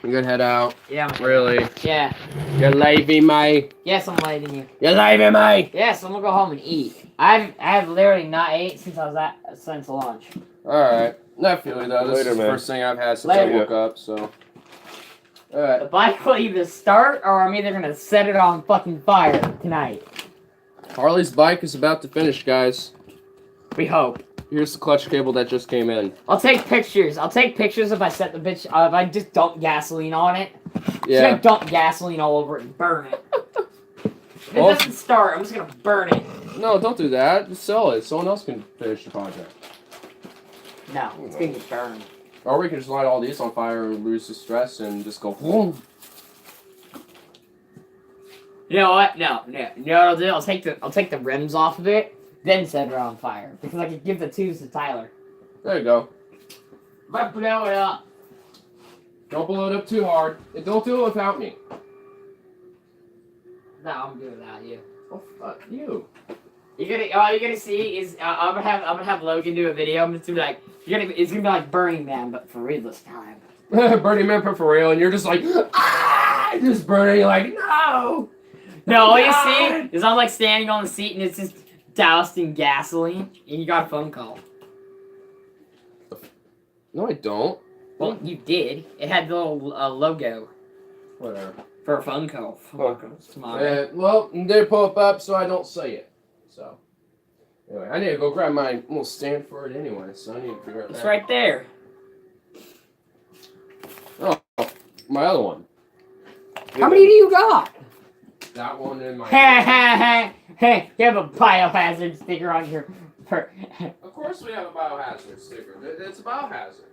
You could head out. Yeah. Really? Yeah. You're leaving me. Yes, I'm leaving you. You're leaving me. Yes, I'm gonna go home and eat. I have literally not ate since since lunch. All right. I feel you though. This Later, is the man. first thing I've had since I woke up. So. All right. The bike will either start or I'm either gonna set it on fucking fire tonight. Harley's bike is about to finish, guys. We hope. Here's the clutch cable that just came in. I'll take pictures. I'll take pictures if I set the bitch. If I just dump gasoline on it. Yeah. Just dump gasoline all over it and burn it. If it doesn't start, I'm just gonna burn it. No, don't do that. Just sell it. Someone else can finish the project. No, it's gonna get burned. Or we can just light all these on fire and lose the stress and just go boom. You know what? No. You know what I'll do? I'll take the rims off of it, then set it on fire because I can give the tubes to Tyler. There you go. If I blow it up. Don't blow it up too hard. And don't do it without me. No, I'm doing without you. Oh, fuck you. All you're gonna see is I'm gonna have Logan do a video. I'm just gonna be like, it's gonna be like Burning Man, but for real this time. Burning Man for real, and you're just like, ah, just burning. You're like, no. No, all you see is I'm like standing on the seat and it's just doused in gasoline, and you got a phone call. No, I don't. Well, you did. It had the little logo Whatever. for a phone call. Well, they pop up so I don't say it. So, anyway, I need to go grab my little stand for it anyway, so I need to figure out It's that. right there. Oh, my other one. How many do you got? That one in my Hey, you have a biohazard sticker on your... Of course we have a biohazard sticker. It's a biohazard.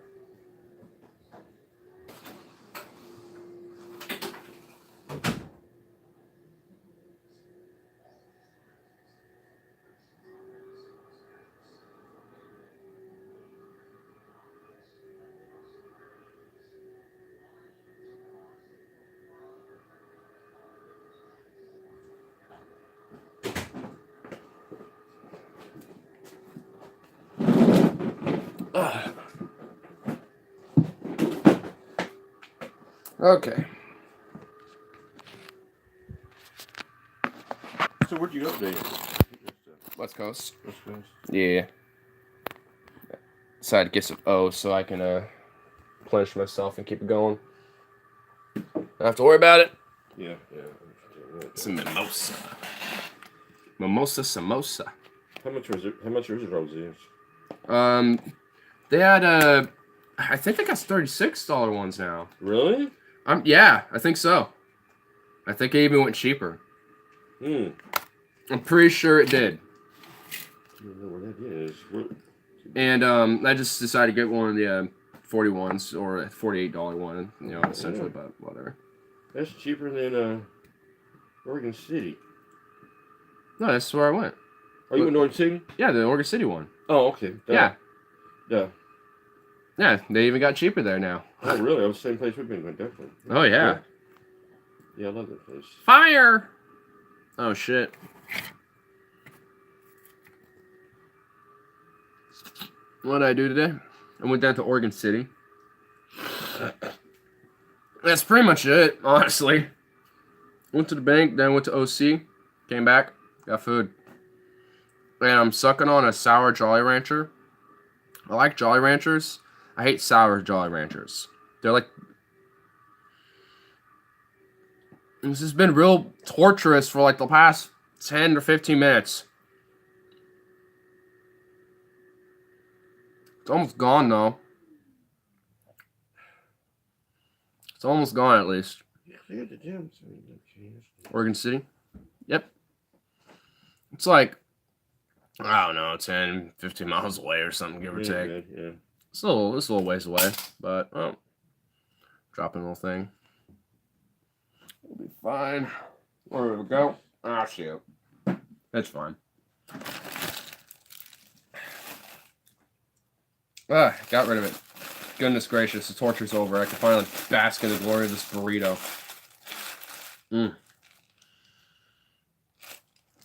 Okay. So where'd you go today? West Coast. West Coast. Yeah. Decided to get some O's so I can replenish myself and keep it going. Don't have to worry about it. Yeah. Some mimosa. Mimosa samosa. How much is it, Rosie? They had I think they got $36 ones now. Really? Yeah, I think so. I think it even went cheaper. Hmm. I'm pretty sure it did. I don't know where that is. And I just decided to get one of the 41s or a $48 one, you know, essentially, but whatever. That's cheaper than Oregon City. No, that's where I went. Are you in Oregon City? Yeah, the Oregon City one. Oh, okay. Yeah. Yeah. Yeah, they even got cheaper there now. Oh, really? That was the same place we've been, definitely. Oh, yeah. Yeah, I love that place. Fire! Oh, shit. What did I do today? I went down to Oregon City. That's pretty much it, honestly. Went to the bank, then went to OC, came back, got food. And I'm sucking on a sour Jolly Rancher. I like Jolly Ranchers. I hate sour Jolly Ranchers. They're like... This has been real torturous for like the past 10 or 15 minutes. It's almost gone though. It's almost gone at least. Yeah, they had the gym. Oregon City? Yep. It's like, I don't know, 10, 15 miles away or something, give or take. Yeah. It's a little ways away, but, oh, dropping a little thing. It'll be fine. Where did it go? Ah, shit. It's fine. Ah, got rid of it. Goodness gracious, the torture's over. I can finally bask in the glory of this burrito.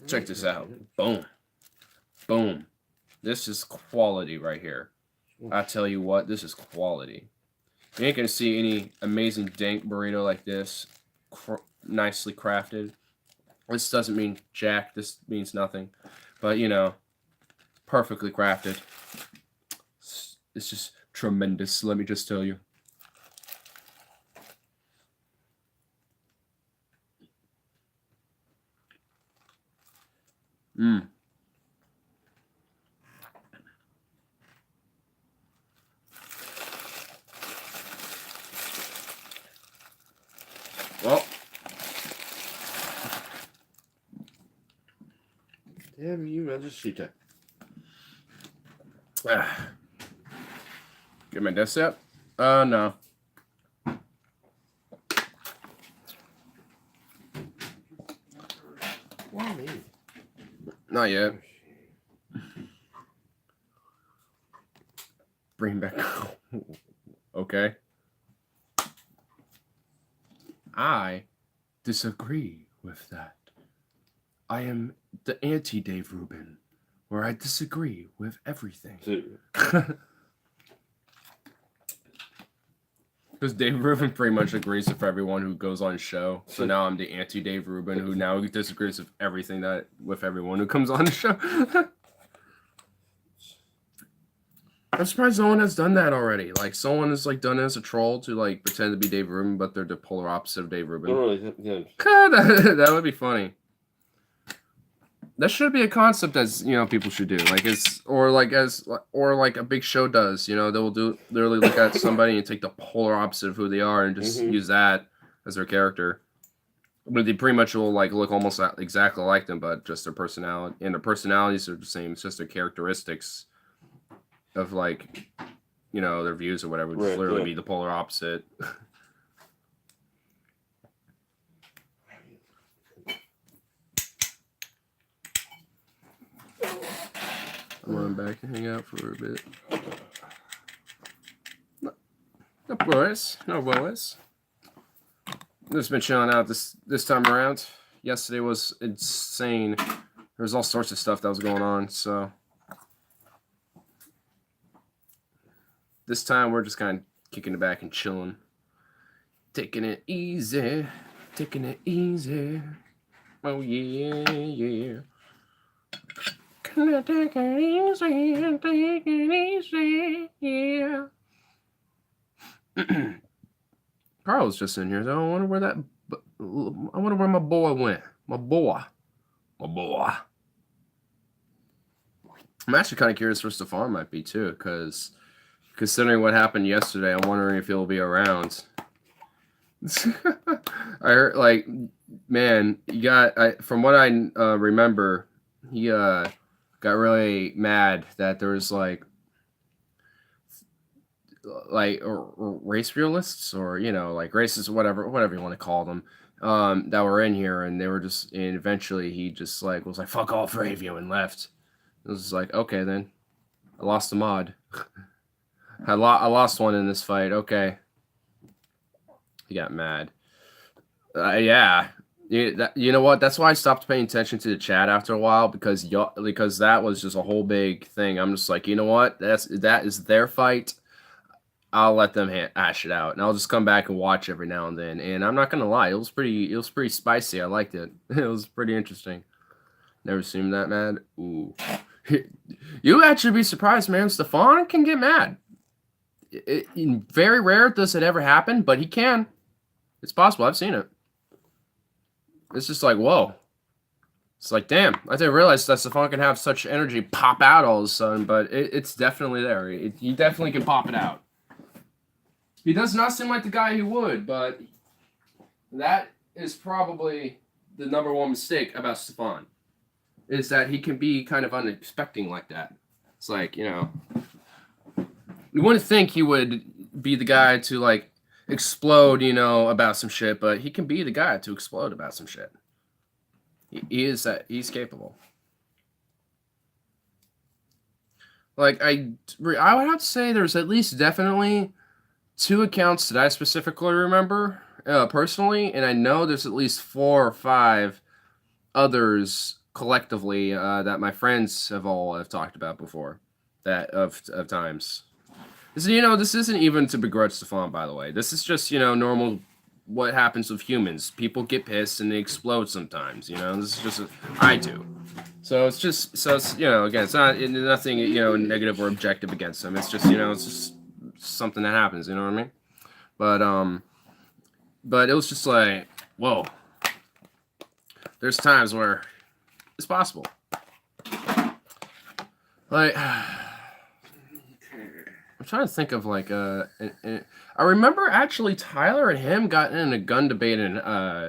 Check this out. Boom. Boom. This is quality right here. I tell you what, this is quality. You ain't gonna see any amazing dank burrito like this, nicely crafted. This doesn't mean jack. This means nothing. But, you know, perfectly crafted. It's just tremendous, let me just tell you. Mmm. Well. Damn you, Majestita. Get my desk up? No. Why me? Not yet. Bring back. Okay. I disagree with that. I am the anti-Dave Rubin, where I disagree with everything. Because Dave Rubin pretty much agrees with everyone who goes on show. So now I'm the anti-Dave Rubin, who now disagrees with everything with everyone who comes on the show. I'm surprised no one has done that already. Like, someone has like done it as a troll to like pretend to be Dave Rubin, but they're the polar opposite of Dave Rubin. Oh, yeah. that would be funny. That should be a concept as, you know, people should do. Like like a big show does. You know, they'll literally look at somebody and take the polar opposite of who they are and just use that as their character. But they pretty much will like look almost exactly like them, but just their personality, and their personalities are the same. It's just their characteristics of, like, you know, their views or whatever would literally be the polar opposite. I'm running back and hang out for a bit. No worries. No worries. Just been chilling out this time around. Yesterday was insane. There was all sorts of stuff that was going on, so this time we're just kind of kicking it back and chilling. Taking it easy. Taking it easy. Oh yeah, yeah. Can I take it easy? Take it easy, yeah. Carl's just in here. So I wonder where my boy went. My boy. I'm actually kind of curious where Stefan might be too, because considering what happened yesterday, I'm wondering if he'll be around. I heard, like, man, from what I remember, he got really mad that there was like race realists, or, you know, like racists, whatever you want to call them, that were in here, and they were just, and eventually he just like was like, fuck all three of you, and left. It was like, okay, then I lost a mod. I lost one in this fight. Okay. He got mad. Yeah. You know what? That's why I stopped paying attention to the chat after a while, because that was just a whole big thing. I'm just like, you know what? That is their fight. I'll let them hash it out, and I'll just come back and watch every now and then. And I'm not gonna lie, it was pretty spicy. I liked it. It was pretty interesting. Never seen that mad. Ooh, you actually be surprised, man. Stefan can get mad. Very rare does it ever happen, but he can. It's possible. I've seen it. It's just like, whoa. It's like, damn. I didn't realize that Stefan can have such energy pop out all of a sudden, but it's definitely there. He definitely can pop it out. He does not seem like the guy who would, but that is probably the number one mistake about Stefan, is that he can be kind of unexpected like that. It's like, you know, you wouldn't think he would be the guy to, like, explode, you know, about some shit, but he can be the guy to explode about some shit. He's capable. Like, I would have to say there's at least definitely 2 accounts that I specifically remember personally, and I know there's at least 4 or 5 others collectively that my friends have talked about before, that of times. This isn't even to begrudge Stefan, by the way. This is just, normal what happens with humans. People get pissed and they explode sometimes, This is just, I do. So it's just, again, it's not nothing, negative or objective against them. It's just, it's just something that happens, you know what I mean? But it was just like, whoa. There's times where it's possible. Like, I'm trying to think of like I remember actually Tyler and him got in a gun debate in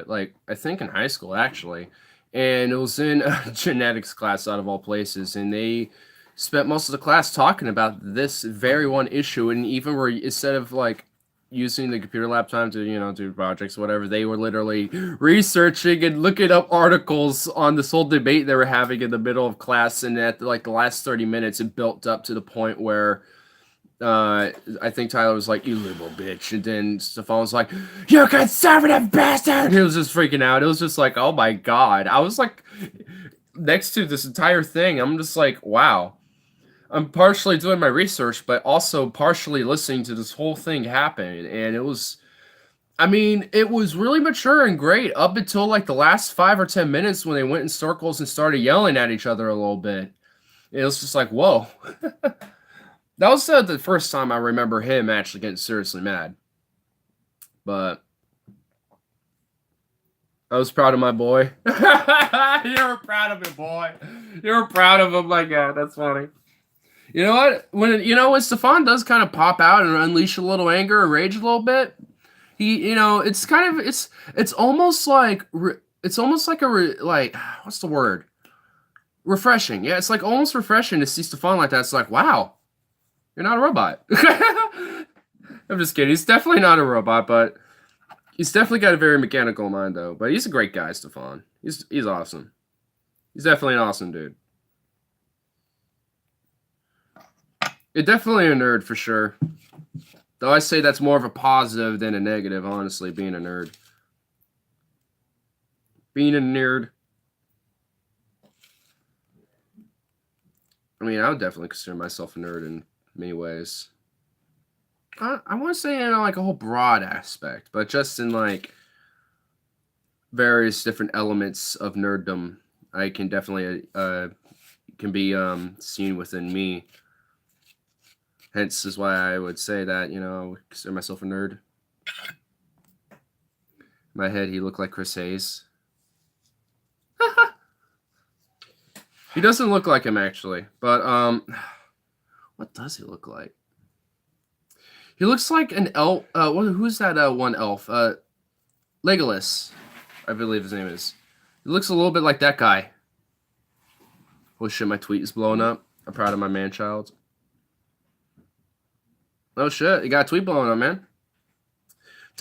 like I think in high school actually, and it was in a genetics class out of all places, and they spent most of the class talking about this very one issue, and even where instead of like using the computer lab time to do projects whatever, they were literally researching and looking up articles on this whole debate they were having in the middle of class, and at like the last 30 minutes it built up to the point where I think Tyler was like, "You little bitch," and then Stefan was like, "You conservative bastard!" He was just freaking out. It was just like, oh my god. I was like, next to this entire thing, I'm just like, wow. I'm partially doing my research, but also partially listening to this whole thing happen, and it was really mature and great up until like the last 5 or 10 minutes when they went in circles and started yelling at each other a little bit. It was just like, whoa. That was the first time I remember him actually getting seriously mad. But I was proud of my boy. You were proud of him, boy. You were proud of him. My God, that's funny. You know what? When Stefan does kind of pop out and unleash a little anger or rage a little bit, it's kind of it's almost like what's the word? Refreshing. Yeah, it's like almost refreshing to see Stefan like that. It's like, wow. You're not a robot. I'm just kidding. He's definitely not a robot, but he's definitely got a very mechanical mind, though. But he's a great guy, Stefan. He's awesome. He's definitely an awesome dude. You're definitely a nerd for sure. Though I say that's more of a positive than a negative, honestly, being a nerd. Being a nerd. I mean, I would definitely consider myself a nerd in many ways. I want to say in like a whole broad aspect, but just in like various different elements of nerddom, I can definitely can be seen within me. Hence is why I would say that I would consider myself a nerd. In my head, he looked like Chris Hayes. He doesn't look like him actually, but what does he look like? He looks like an elf. Who's that one elf? Legolas, I believe his name is. He looks a little bit like that guy. Oh shit, my tweet is blowing up. I'm proud of my man-child. Oh shit, you got a tweet blowing up, man.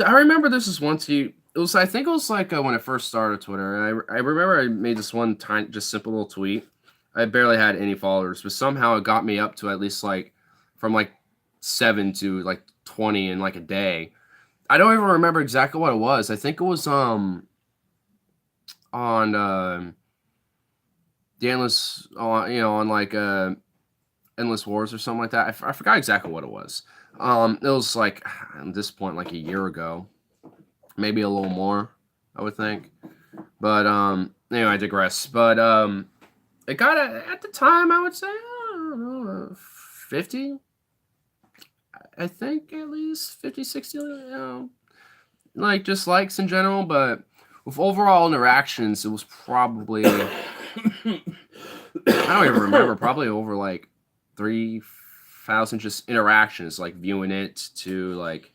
I remember this is one tweet. I think it was like when I first started Twitter. I remember I made this one tiny, just simple little tweet. I barely had any followers, but somehow it got me up to at least like from like 7 to like 20 in like a day. I don't even remember exactly what it was. I think it was on the endless on like Endless Wars or something like that. I forgot exactly what it was. It was like at this point like a year ago, maybe a little more, I would think. But anyway, I digress. But it got at the time I would say 50. I think at least 50, 60, like just likes in general. But with overall interactions, it was probably I don't even remember. Probably over like 3,000 just interactions, like viewing it to like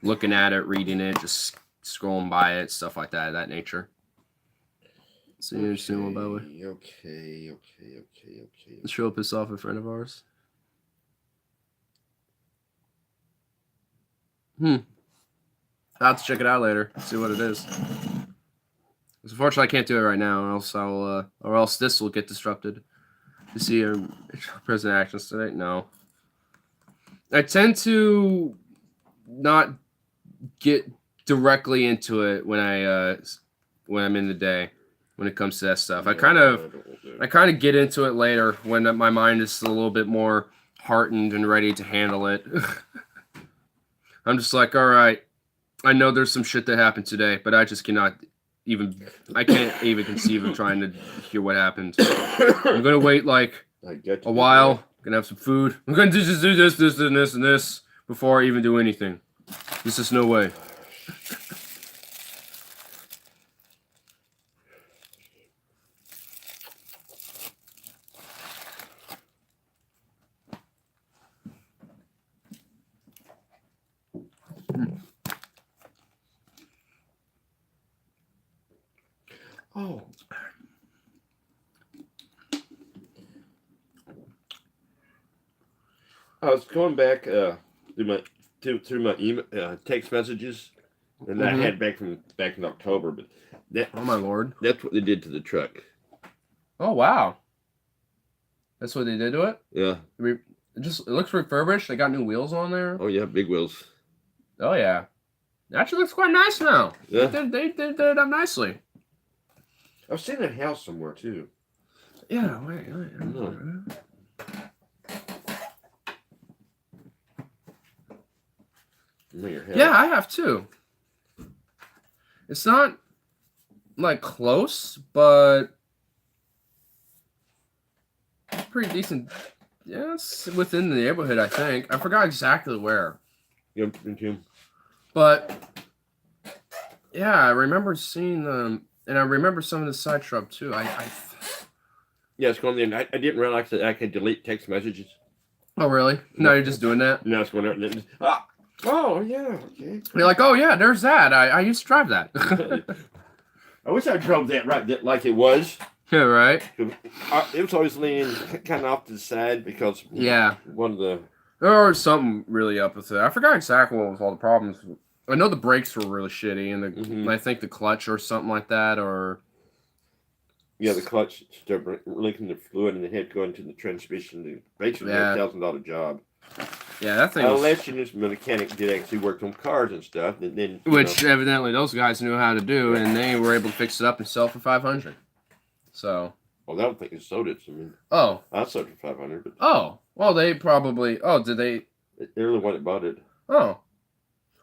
looking at it, reading it, just scrolling by it, stuff like that nature. So you understand what, by the way? Okay. The show pissed off a friend of ours. I'll have to check it out later, see what it is. Unfortunately, I can't do it right now, or else this will get disrupted. You see your present actions today? No. I tend to not get directly into it when I'm in the day when it comes to that stuff. I kind of get into it later when my mind is a little bit more heartened and ready to handle it. I'm just like, all right, I know there's some shit that happened today, but I can't even conceive of trying to hear what happened. I'm gonna wait like a while, gonna have some food. I'm gonna just do this, and this, and this before I even do anything. This is no way. Oh. I was going back through my email, text messages, and I had back in October. But oh my lord, that's what they did to the truck. Oh wow, that's what they did to it. Yeah, it looks refurbished. They got new wheels on there. Oh yeah, big wheels. Oh yeah, it actually looks quite nice now. Yeah, they did it up nicely. I've seen a house somewhere too. Yeah, wait. Yeah, I have too. It's not like close, but pretty decent. Yeah, it's within the neighborhood, I think. I forgot exactly where. Yeah, me too. But yeah, I remember seeing them, and I remember some of the side shrub too. Yeah, it's going there. I didn't realize that I could delete text messages. Oh really? No, you're just doing that? No, it's going there. And oh yeah, okay. You're like, oh yeah, there's that. I used to drive that. I wish I drove that right like it was. Yeah, right. It was always leaning kind of off to the side because one of the there was something really up with it. I forgot exactly what was all the problems. I know the brakes were really shitty, and I think the clutch or something like that, or the clutch started leaking the fluid, and it had to go into the transmission. Basically, a $1,000 job. Yeah, that thing. Unless this mechanic did actually work on cars and stuff, and then evidently those guys knew how to do, and they were able to fix it up and sell for $500. So. Well, I don't think they sold it. I mean. Oh. I sold it for $500. But oh. Well, they probably. Oh, did they? They're the one that bought it. Oh.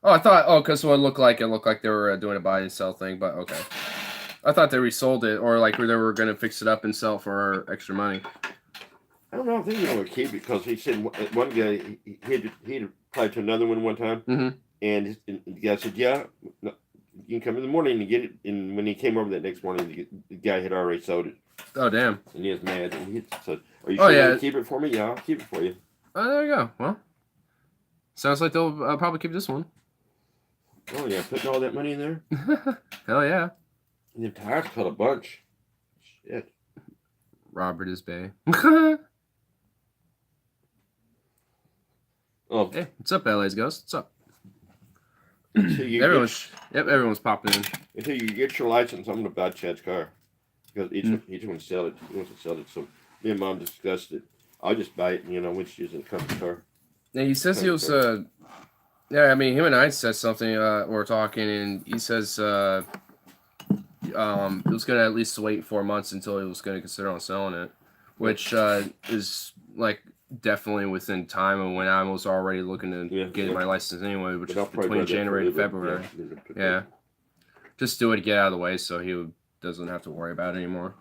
Oh, I thought. Oh, because what it looked like they were doing a buy and sell thing, but okay. I thought they resold it, or like they were going to fix it up and sell for extra money. I don't know. I think he would keep it because he said one guy he'd applied to another one time, and the guy said, "Yeah, no, you can come in the morning and get it." And when he came over that next morning, the guy had already sold it. Oh damn! And he was mad, and he said, "Are you sure you want to keep it for me?" "Yeah, I'll keep it for you." Oh, there you go. Well, sounds like they'll probably keep this one. Oh yeah, putting all that money in there. Hell yeah! And the tires cut a bunch. Shit. Robert is Bay. Oh, hey, what's up, LA's Ghost? What's up? Everyone's popping in. Until you get your license, I'm gonna buy Chad's car because each one sell it. He wants to sell it, so me and Mom discussed it. I'll just buy it, when she's using a company car. Yeah, he says he was. Yeah, I mean, him and I said something. We were talking, and he says he was gonna at least wait 4 months until he was gonna consider on selling it, which is like. Definitely within time of when I was already looking to get my license anyway, which is between January and February. Yeah. Just do it to get out of the way so he doesn't have to worry about it anymore.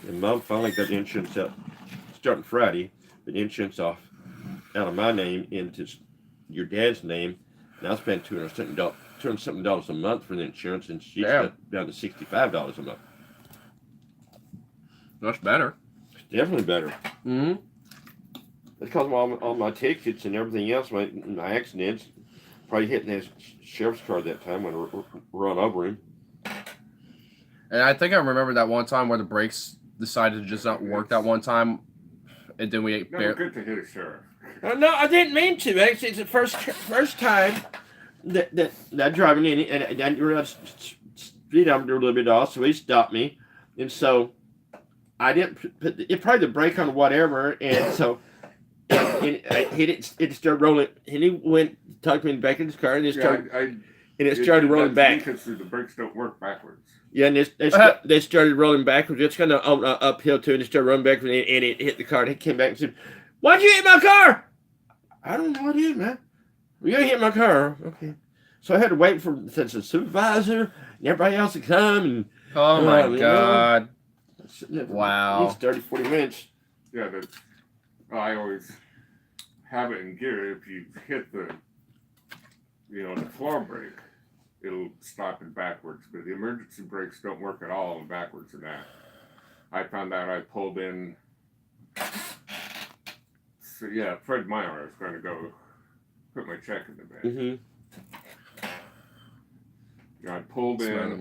And Mom finally got the insurance out starting Friday, but the insurance out of my name into your dad's name. Now I spend $200 a month for the insurance, and she's got down to $65 a month. That's better. It's definitely better. It's because of all my tickets and everything else, my accidents, probably hitting his sheriff's car that time when I run over him. And I think I remember that one time where the brakes decided to just not work that one time, and then we never good to hit a sheriff. No, I didn't mean to. Actually, it's the first time that I'm driving in, and I didn't realize speedometer a little bit off, so he stopped me, and so I didn't put it probably the brake on whatever, and so it started rolling, and he went tucked me back in his car, and it started rolling back. Because the brakes don't work backwards. Yeah, and they started rolling backwards. It's kind of uphill too, and it started rolling backwards, and it hit the car. And he came back and said, "Why'd you hit my car?" I don't know what it is, man. You hit my car. Okay. So I had to wait for the supervisor and everybody else to come. And Oh my God. Wow. It's 30, 40 minutes. Yeah, I always have it in gear. If you hit the floor brake, it'll stop it backwards. But the emergency brakes don't work at all backwards in that. I found out I pulled in. So yeah, Fred Meyer, I was going to go put my check in the bank. Mm-hmm. I pulled in,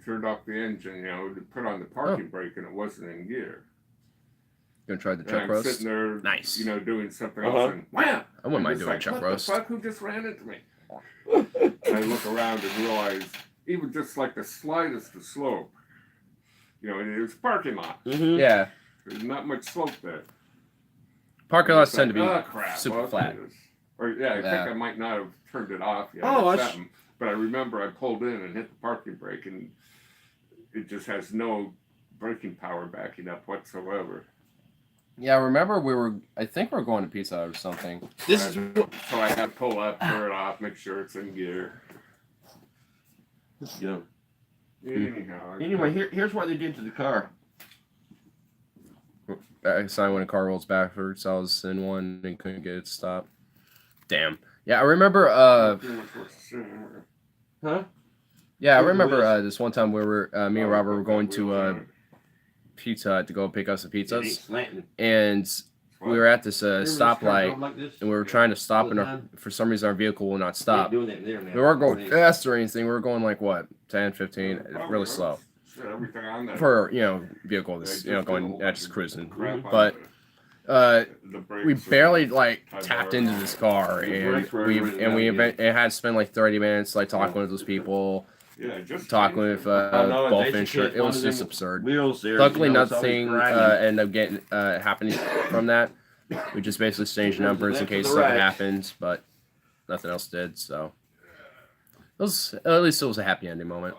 turned off the engine, to put on the parking brake, and it wasn't in gear. Gonna try the And chuck I'm roast? sitting there, Nice. doing something else, and wham! I wouldn't mind just doing chuck roast. What the fuck? Who just ran into me? And I look around and realize, even just like the slightest of slope, it was a parking lot. Mm-hmm. Yeah. There's not much slope there. Parking lots tend to be crap. super flat. I think I might not have turned it off yet. But I remember I pulled in and hit the parking brake, and it just has no braking power backing up whatsoever. Yeah, I remember I think we were going to Pizza Hut or something. So I had to pull up, turn it off, make sure it's in gear. Yeah. Anyhow. Anyway, here's what they did to the car. So when a car rolls backwards, I was in one and couldn't get it stopped. Damn. Yeah, I remember. Huh? Yeah, I remember this one time where me and Robert were going to Pizza Hut to go pick up some pizzas, and we were at this stoplight, and we were trying to stop, and for some reason our vehicle will not stop. We weren't going fast or anything. We were going like what, 10, 15, really slow for vehicle that's going just cruising, but. We barely tapped into this car, and it had to spend like 30 minutes talking with those people, talking with both insurance. It was just absurd. Luckily, nothing ended up getting happening from that. We just basically exchanged numbers in case something happens, but nothing else did. So at least it was a happy ending moment.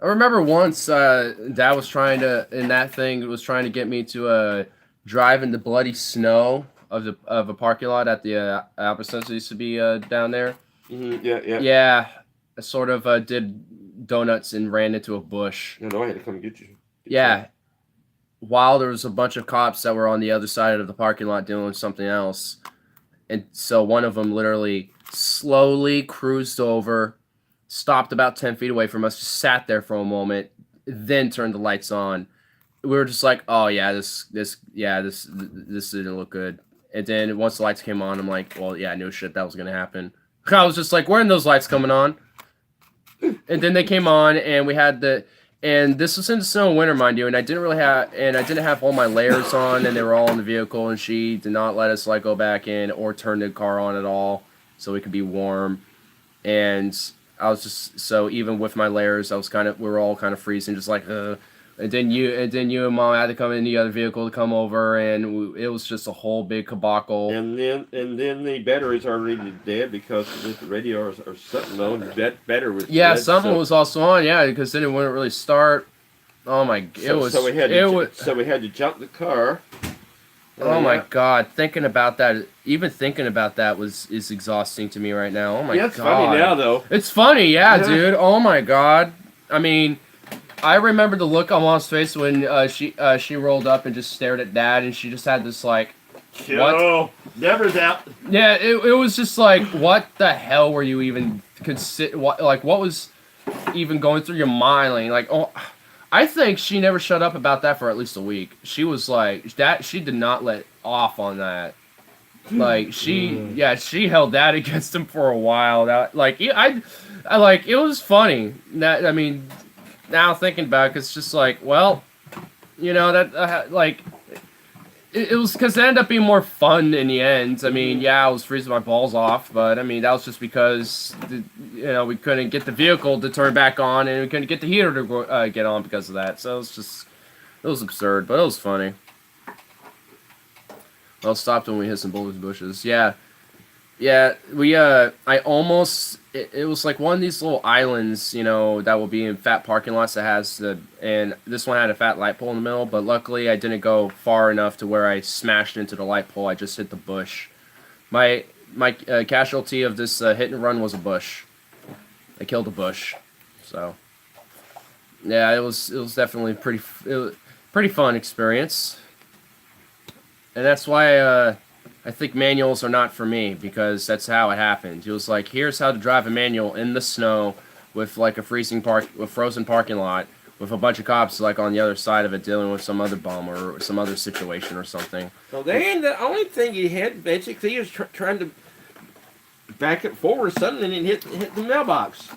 I remember once Dad was trying to get me to drive in the bloody snow of a parking lot at the Apple Center used to be down there. Mm-hmm. Yeah. Yeah, I sort of did donuts and ran into a bush. No, I had to come get you. Yeah, while there was a bunch of cops that were on the other side of the parking lot doing something else, and so one of them literally slowly cruised over, stopped about 10 feet away from us, just sat there for a moment, then turned the lights on. We were just like, oh yeah, this didn't look good. And then once the lights came on, I'm like, well, yeah, I knew shit that was gonna happen. I was just like, when are those lights coming on? And then they came on, and we had and this was in the snow and winter, mind you, and I didn't have all my layers on, and they were all in the vehicle, and she did not let us go back in or turn the car on at all, so we could be warm. And I was just so even with my layers, we were all kind of freezing, just like And then you and Mom had to come in the other vehicle to come over, and it was just a whole big caboclo. And then the batteries are already dead because the radio or something though. That battery was dead, something was also on, because then it wouldn't really start. Oh my, so we had to jump the car. Oh my God, thinking about that is exhausting to me right now. Oh my God. It's funny now though. It's funny, dude. Oh my God. I mean, I remember the look on Mom's face when she rolled up and just stared at Dad, and she just had this what? Never's out. Yeah, it was just like, what the hell were you even what was even going through your mind? I think she never shut up about that for at least a week. She was like that. She did not let off on that. She held that against him for a while. That it was funny. That I mean. Now thinking back, it's just like, well, that it was because it ended up being more fun in the end. I mean, yeah, I was freezing my balls off, but I mean that was just because we couldn't get the vehicle to turn back on, and we couldn't get the heater to get on because of that. So it was absurd, but it was funny. Well, stopped when we hit some bushes. Yeah. Yeah, I almost, it was like one of these little islands, that will be in fat parking lots that has and this one had a fat light pole in the middle, but luckily I didn't go far enough to where I smashed into the light pole. I just hit the bush. My casualty of this hit and run was a bush. I killed a bush. So, yeah, it was definitely pretty fun experience. And that's why, I think manuals are not for me, because that's how it happened. He was like, here's how to drive a manual in the snow with like a frozen parking lot with a bunch of cops like on the other side of it dealing with some other bum or some other situation or something. Well, then the only thing he had basically was trying to back it forward suddenly and hit the mailbox.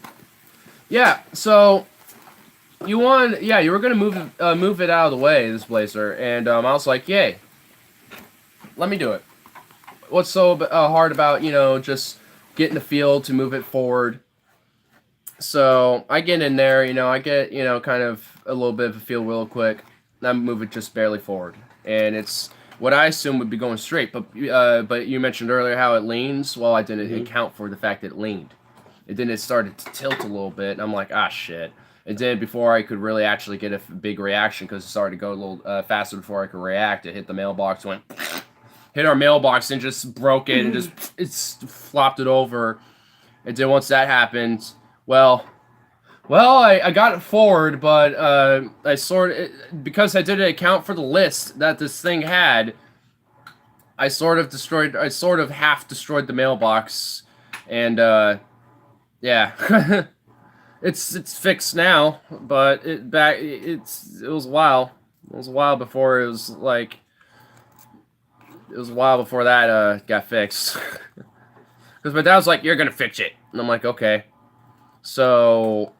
Yeah, so you were gonna move it out of the way, this blazer, and I was like, yay, let me do it. What's so hard about, just getting the feel to move it forward? So I get in there, I get, kind of a little bit of a feel real quick. And I move it just barely forward. And it's what I assume would be going straight. But you mentioned earlier how it leans. Well, I didn't account for the fact that it leaned. And then it started to tilt a little bit. And I'm like, ah, shit. And then before I could really actually get a big reaction, because it started to go a little faster before I could react, it hit the mailbox, went... hit our mailbox and just broke it and just flopped it over. And then once that happened, I got it forward, but because I didn't account for the list that this thing had, I sort of half destroyed the mailbox, and yeah, it's fixed now, but it was a while. It was a while before it was like. It was a while before that got fixed. Because my dad was like, you're going to fix it. And I'm like, okay. So,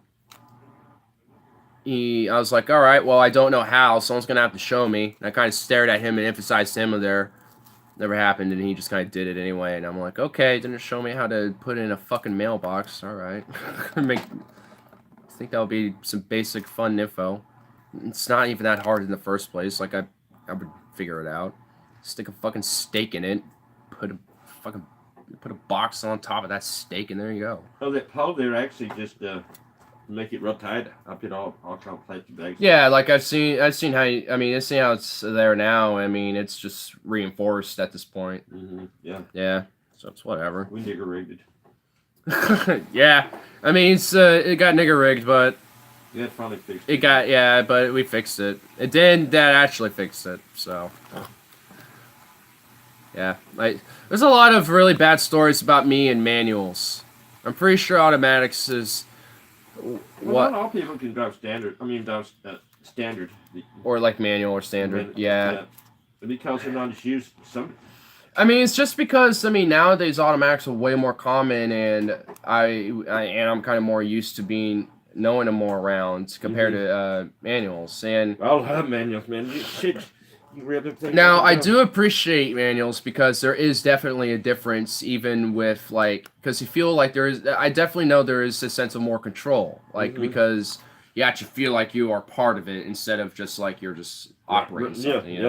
I was like, all right, well, I don't know how. Someone's going to have to show me. And I kind of stared at him and emphasized him there. Never happened, and he just kind of did it anyway. And I'm like, okay, didn't show me how to put it in a fucking mailbox. All right. I think that would be some basic fun info. It's not even that hard in the first place. Like, I would figure it out. Stick a fucking steak in it. Put a box on top of that steak, and there you go. Oh, that pole there actually just make it real tight. I put all kind of plastic bags. Yeah, like I've seen how. I've seen how it's there now. I mean, it's just reinforced at this point. Yeah. Yeah. So it's whatever. We nigger rigged it. Yeah. I mean, it got nigger rigged, but. Yeah, it finally fixed it. But we fixed it. It did. Dad actually fixed it. So. Yeah, there's a lot of really bad stories about me and manuals. I'm pretty sure automatics is what. Not all people can drive standard. Standard. Or like manual or standard. Yeah. Because they're not as used. I mean, it's just because nowadays automatics are way more common, and I'm kind of more used to knowing them more around compared to manuals. And I love manuals, man. Now, I do appreciate manuals because there is definitely a difference, even with, because you feel like I definitely know there is a sense of more control, because you actually feel like you are part of it instead of just, you're just operating something,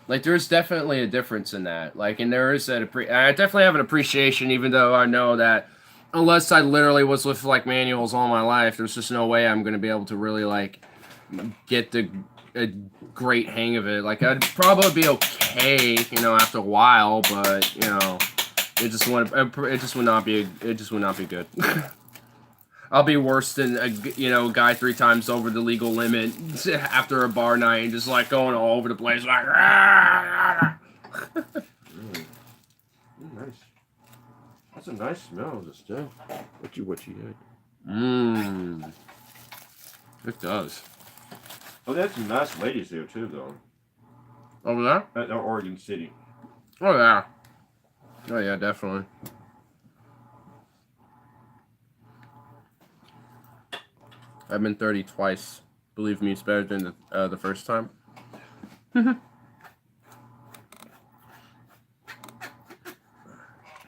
Like, there's definitely a difference in that, and there is I definitely have an appreciation, even though I know that unless I literally was with, manuals all my life, there's just no way I'm going to be able to really, get a great hang of it. I'd probably be okay, after a while, but it just would not be good. I'll be worse than a guy 3 times over the legal limit after a bar night and just going all over the place like. Nice. That's a nice smell of the stuff. What you did. It does. Oh, they had some nice ladies there too, though. Over there? At Oregon City. Oh yeah. Oh yeah, definitely. I've been 30 twice. Believe me, it's better than the first time.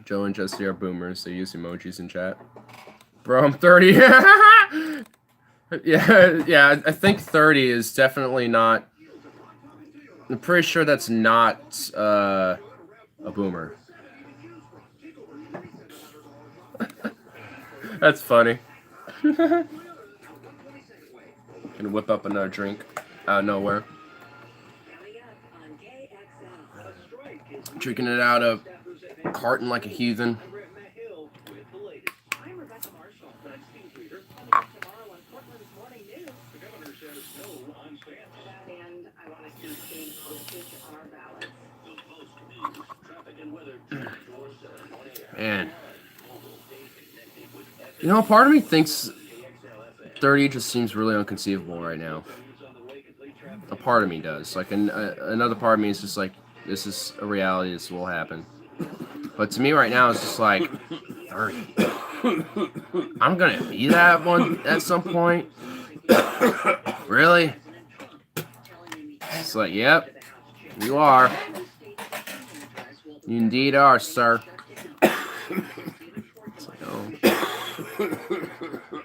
Joe and Jesse are boomers. They use emojis in chat. Bro, I'm 30. yeah. I think 30 is definitely not. I'm pretty sure that's not a boomer. That's funny. Gonna whip up another drink out of nowhere. Drinking it out of a carton like a heathen. Man. You know, part of me thinks 30 just seems really unconceivable right now. A part of me does. Like, another part of me is just like, this is a reality, this will happen. But to me right now, it's just like, 30. I'm gonna be that one at some point. Really? It's like, yep, you are. You indeed are, sir. It's like, oh.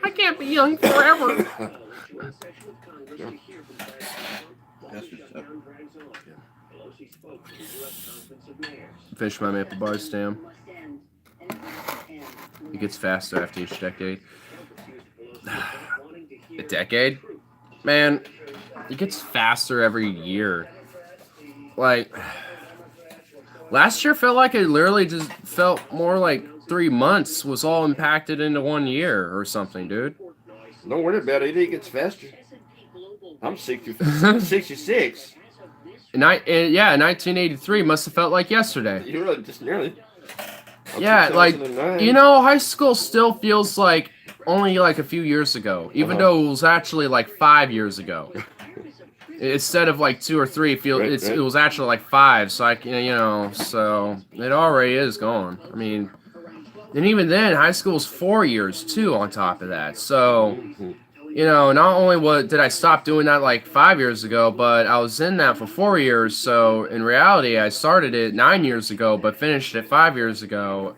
I can't be young forever. Finish my maple bar stem. It gets faster after each decade. A decade? Man, it gets faster every year. Like, last year felt like it literally just felt more like 3 months was all impacted into 1 year or something, dude. Don't worry about it. It gets faster. I'm 66. Yeah, 1983 must have felt like yesterday. You really just nearly. Yeah, like, you know, high school still feels like only like a few years ago, even though it was actually like 5 years ago. Instead of like 2 or 3, it was actually like 5. So so it already is gone. I mean, and even then, high school's 4 years too. On top of that, so not only did I stop doing that like 5 years ago, but I was in that for 4 years. So in reality, I started it 9 years ago, but finished it 5 years ago.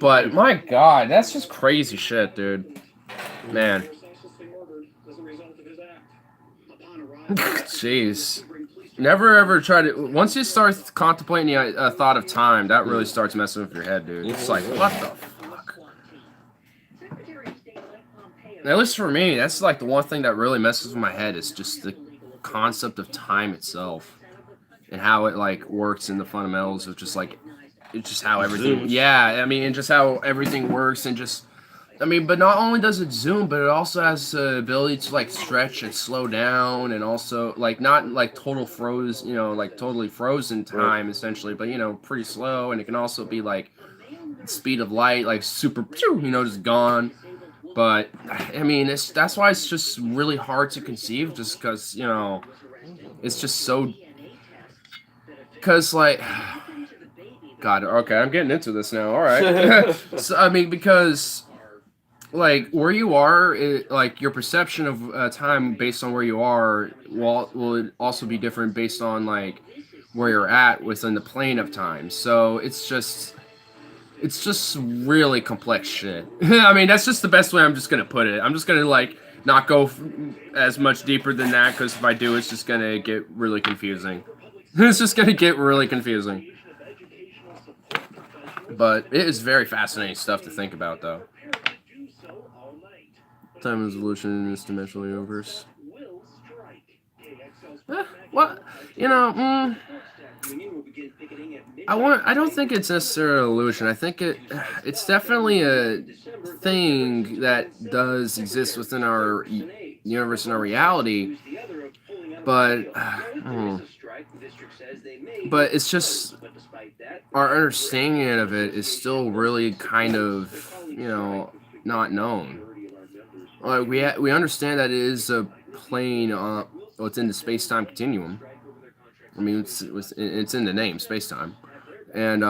But my God, that's just crazy shit, dude. Man. Jeez. Never ever try to. Once you start contemplating the thought of time, that really starts messing with your head, dude. It's like, what the fuck? At least for me, that's like the one thing that really messes with my head is just the concept of time itself and how it like works in the fundamentals of just like it's just how everything. Yeah, I mean, and just how everything works and just. I mean, but not only does it zoom, but it also has the ability to like stretch and slow down, and also like not like total froze, like totally frozen time essentially, but pretty slow, and it can also be like speed of light, like super, just gone. But I mean, that's why it's just really hard to conceive, just because it's just so. Because like, God, okay, I'm getting into this now. All right, so I mean, because. Like where you are, like your perception of time based on where you are will also be different based on like where you're at within the plane of time. So it's just really complex shit. I mean, that's just the best way I'm just gonna put it. I'm just gonna like not go as much deeper than that because if I do, it's just gonna get really confusing. It's just gonna get really confusing. But it is very fascinating stuff to think about, though. Time is evolution in this dimensional universe. What? I don't think it's necessarily an illusion. I think it's definitely a thing that does exist within our universe and our reality. But it's just our understanding of it is still really kind of not known. Like we understand that it is a plane. It's in the space-time continuum. I mean, it's in the name, space-time, and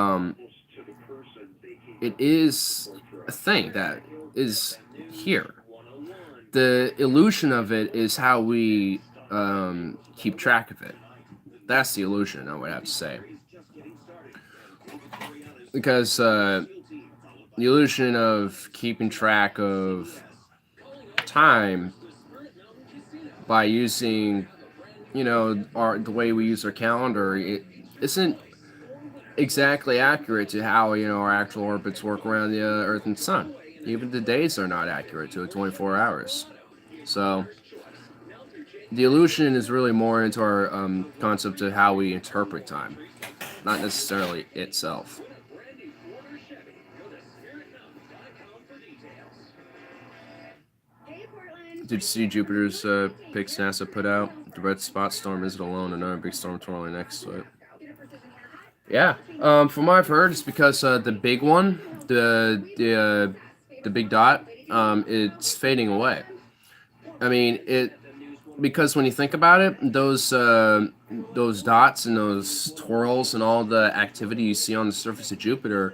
it is a thing that is here. The illusion of it is how we keep track of it. That's the illusion, I would have to say. because the illusion of keeping track of time by using, the way we use our calendar, it isn't exactly accurate to how our actual orbits work around the Earth and Sun. Even the days are not accurate to 24 hours. So the illusion is really more into our concept of how we interpret time, not necessarily itself. Did you see Jupiter's pics NASA put out? The red spot storm isn't alone. Another big storm twirling next to it. Yeah. From what I've heard, it's because the big one, the big dot, it's fading away. I mean, because when you think about it, those dots and those twirls and all the activity you see on the surface of Jupiter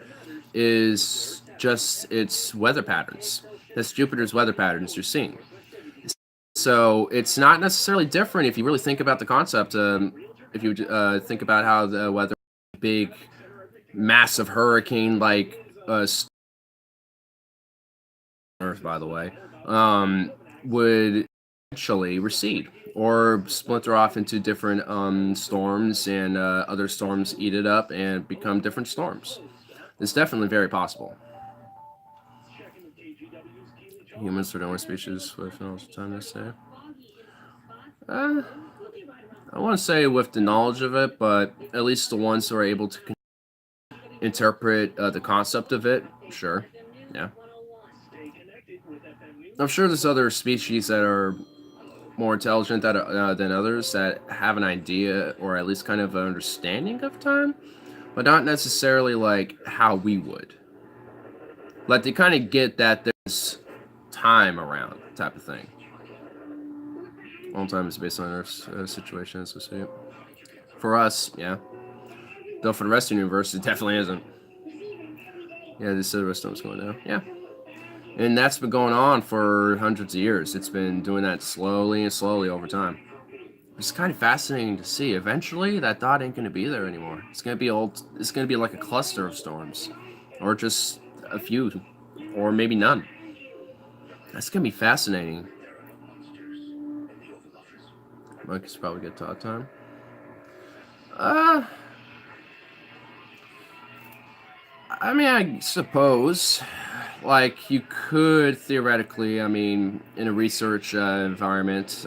is just its weather patterns. That's Jupiter's weather patterns you're seeing. So it's not necessarily different if you really think about the concept. If you think about how the weather, big, massive hurricane like Earth, by the way, would eventually recede or splinter off into different storms, and other storms eat it up and become different storms. It's definitely very possible. Humans are the only species with no time to say. I want to say with the knowledge of it, but at least the ones who are able to interpret the concept of it, sure, yeah. I'm sure there's other species that are more intelligent than others that have an idea or at least kind of an understanding of time, but not necessarily like how we would. Like they kind of get that there's time around type of thing. All time is based on Earth's situation, so see. For us, yeah. Though for the rest of the universe, it definitely isn't. Yeah, this silver storm's going down. Yeah. And that's been going on for hundreds of years. It's been doing that slowly and slowly over time. It's kind of fascinating to see. Eventually, that dot ain't going to be there anymore. It's going to be old. It's going to be like a cluster of storms, or just a few, or maybe none. That's going to be fascinating. Monkeys probably get talk time. I mean, I suppose, like, you could theoretically, I mean, in a research environment,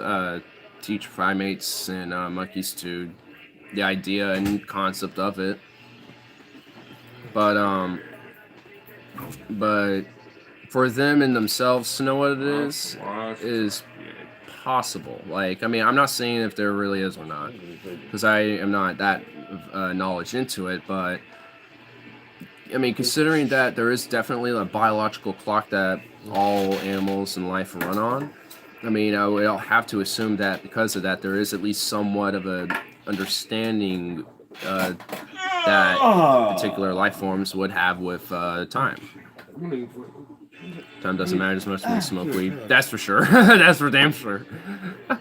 teach primates and monkeys to the idea and concept of it. But for them and themselves to know what it is possible. Like, I mean, I'm not saying if there really is or not, because I am not that knowledge into it, but I mean, considering that there is definitely a biological clock that all animals and life run on, I mean, I would have to assume that because of that, there is at least somewhat of an understanding that particular life forms would have with time. Time doesn't matter as much when you smoke weed. That's for sure. That's for damn sure. I'm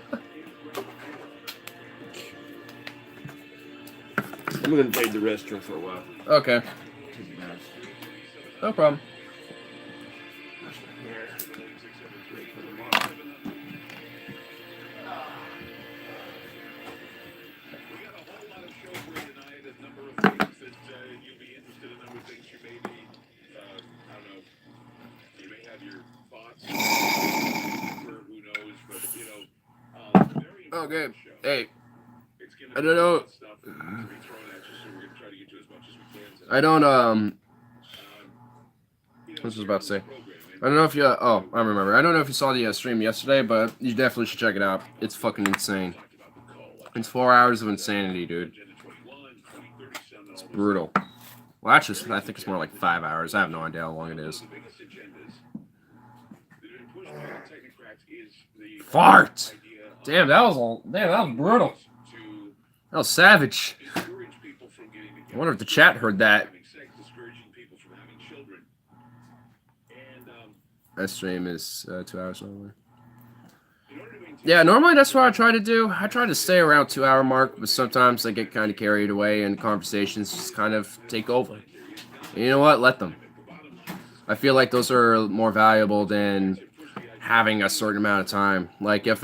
gonna invade the restroom for a while. Okay. No problem. Okay. Hey. I don't know. I don't What was I about to say? I don't know if you. Oh, I remember. I don't know if you saw the stream yesterday, but you definitely should check it out. It's fucking insane. It's 4 hours of insanity, dude. It's brutal. Well, actually, I think it's more like 5 hours. I have no idea how long it is. Fart! Damn, that was brutal. That was savage. I wonder if the chat heard that. That stream is 2 hours normally. Yeah, normally that's what I try to do. I try to stay around 2 hour mark, but sometimes I get kind of carried away and conversations just kind of take over. You know what? Let them. I feel like those are more valuable than having a certain amount of time. Like if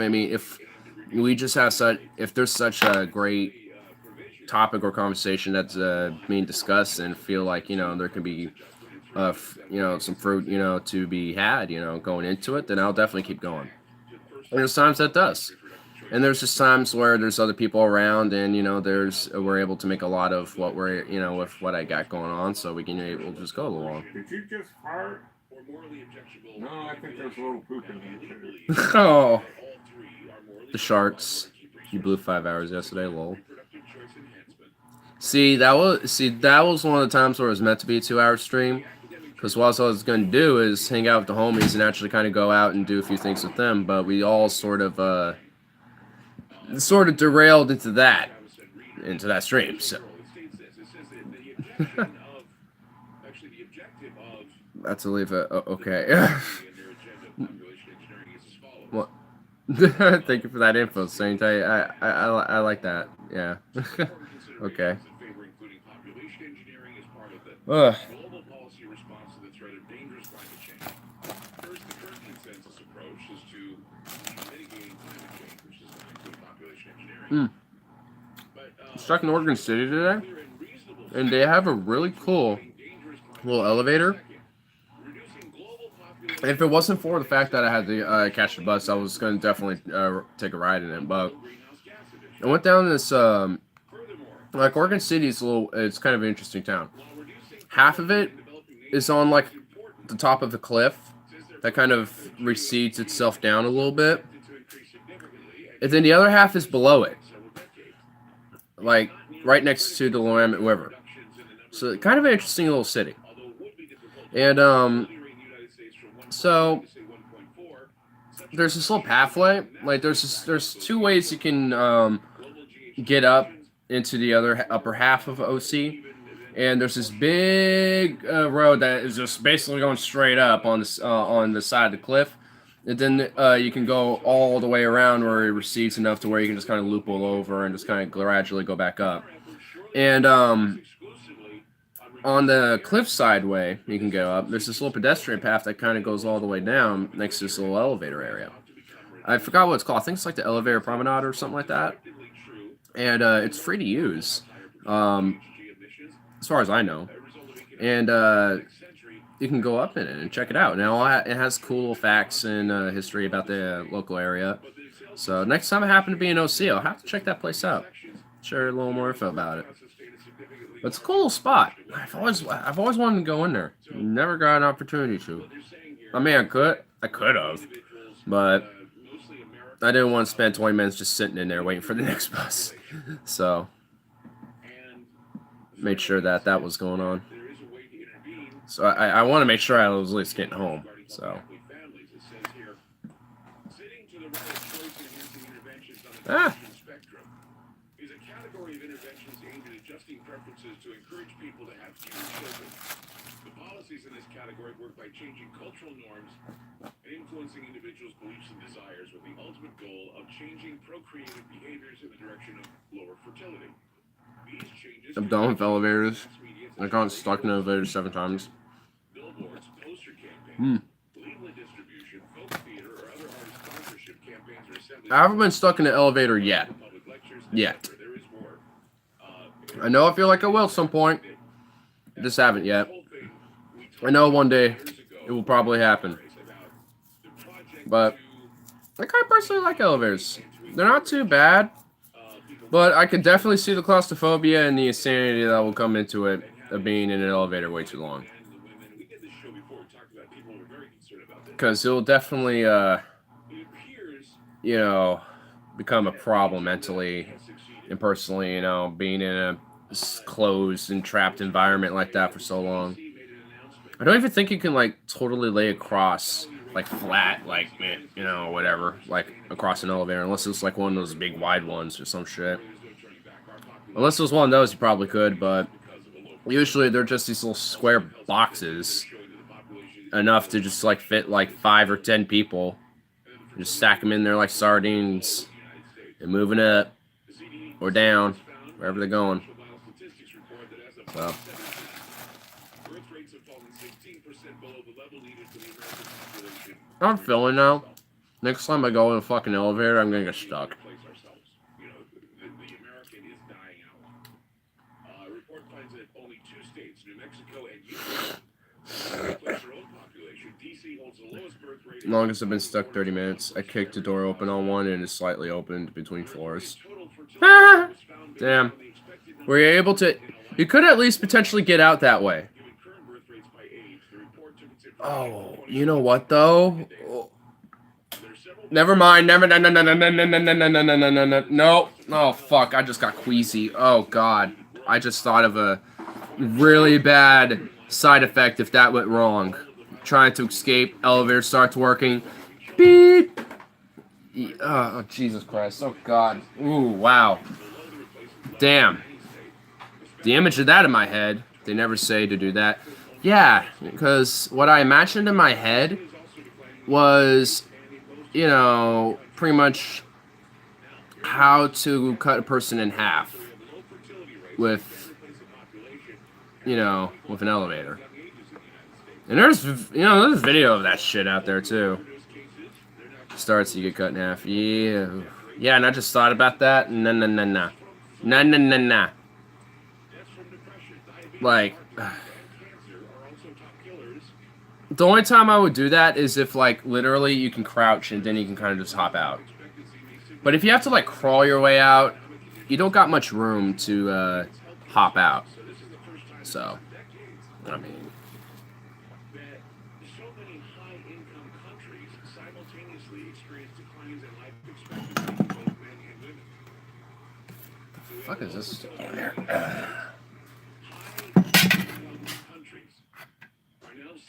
we just have if there's such a great topic or conversation that's being discussed, and feel like there can be some fruit to be had going into it, then I'll definitely keep going. And there's times that does. And there's just times where there's other people around, and we're able to make a lot of what we're with what I got going on, so we'll just go along. Did you just fart? No, I think there's a little poop in here. Oh, the sharks! You blew 5 hours yesterday, lol. See, that was one of the times where it was meant to be a 2-hour stream. Because what I was going to do is hang out with the homies and actually kind of go out and do a few things with them, but we all sort of derailed into that stream. So that's a leave it. Okay. What? Thank you for that info, Saint. I like that. Yeah. Okay. Ugh. Stuck in Oregon City today, and they have a really cool little elevator. If it wasn't for the fact that I had to catch the bus, I was going to definitely take a ride in it. But I went down this like Oregon City is it's kind of an interesting town. Half of it is on like the top of the cliff that kind of recedes itself down a little bit, and then the other half is below it, like right next to the Willamette River. So kind of an interesting little city. And so there's this little pathway. Like there's 2 ways you can get up into the upper half of OC. And there's this big road that is just basically going straight up on the side of the cliff. And then you can go all the way around where it recedes enough to where you can just kind of loop all over and just kind of gradually go back up. And on the cliffside way you can go up, there's this little pedestrian path that kind of goes all the way down next to this little elevator area. I forgot what it's called. I think it's like the elevator promenade or something like that. And it's free to use, as far as I know. And you can go up in it and check it out. Now, it has cool facts and history about the local area. So next time I happen to be in OC, I'll have to check that place out. Share a little more info about it. But it's a cool little spot. I've always wanted to go in there. Never got an opportunity to. I mean, I could have, but I didn't want to spend 20 minutes just sitting in there waiting for the next bus. So made sure that was going on. So I want to make sure I was at least getting home. So is a category of interventions aimed at adjusting preferences to encourage people to have fewer children. The policies in this category work by changing cultural norms and influencing individuals' beliefs and desires with the ultimate goal of changing procreative behaviors in the direction of lower fertility. These changes I'm done with elevators. I got stuck in an elevator 7 times. Billboards, poster campaigns, leaflet distribution, folk theater, or other artist sponsorship campaigns or assemblies. I haven't been stuck in an elevator yet. I know I feel like I will at some point. Just haven't yet. I know one day it will probably happen. But I kind of personally like elevators. They're not too bad. But I could definitely see the claustrophobia and the insanity that will come into it of being in an elevator way too long. Because it will definitely, become a problem mentally and personally, being in a closed and trapped environment like that for so long. I don't even think you can, totally lay across, flat, whatever, across an elevator, unless it's, one of those big wide ones or some shit. Unless it was one of those, you probably could, but usually they're just these little square boxes, enough to just, fit, 5 or 10 people. Just stack them in there like sardines and moving up or down, wherever they're going. So, I'm feeling now. Next time I go in a fucking elevator, I'm gonna get stuck. You know, the American is dying out. A report finds that only 2 states, New Mexico and Utah, replace their own population. DC holds the lowest birth rate. Longest I've been stuck 30 minutes. I kicked the door open on one and it slightly opened between floors. Damn. Were you able to... You could at least potentially get out that way. Oh, you know what though? Never mind. Never. No. No. No. No. No. No. No. No. No. No. No. No. No. Oh fuck! I just got queasy. Oh god! I just thought of a really bad side effect if that went wrong. Trying to escape. Elevator starts working. Beep. Oh Jesus Christ! Oh god! Ooh wow! Damn. The image of that in my head. They never say to do that. Yeah, because what I imagined in my head was, you know, pretty much how to cut a person in half with, you know, with an elevator. And there's, you know, there's a video of that shit out there too. Starts, you get cut in half. Yeah. Yeah, and I just thought about that. Nah. Like... The only time I would do that is if, like, literally you can crouch and then you can kind of just hop out. But if you have to, like, crawl your way out, you don't got much room to, hop out. So, I mean... The fuck is this?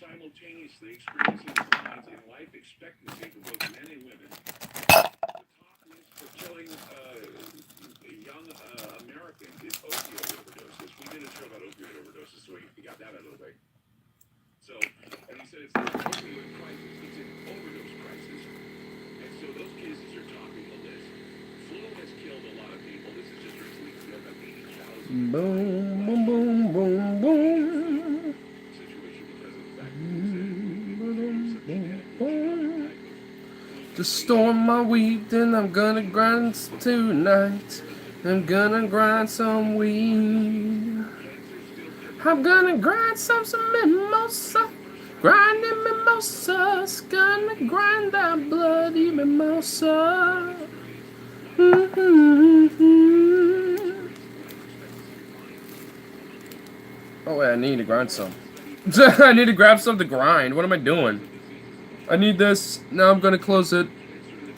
Simultaneously experiencing declines in life expectancy for both men and women. The top list for killing young Americans is opioid overdoses. We did a show about opioid overdoses, so we got that out of the way. So, and he said it's not an opioid crisis, it's an overdose crisis. And so those cases are topping the list. Flu has killed a lot of people. This is just recently killed about 80,000. Boom, boom, boom, boom, boom. To storm my weed, then I'm gonna grind tonight. I'm gonna grind some weed. I'm gonna grind some mimosa. Grinding mimosas. Gonna grind that bloody mimosa. Oh wait, I need to grind some. I need to grab some to grind. What am I doing? I need this. Now I'm gonna close it.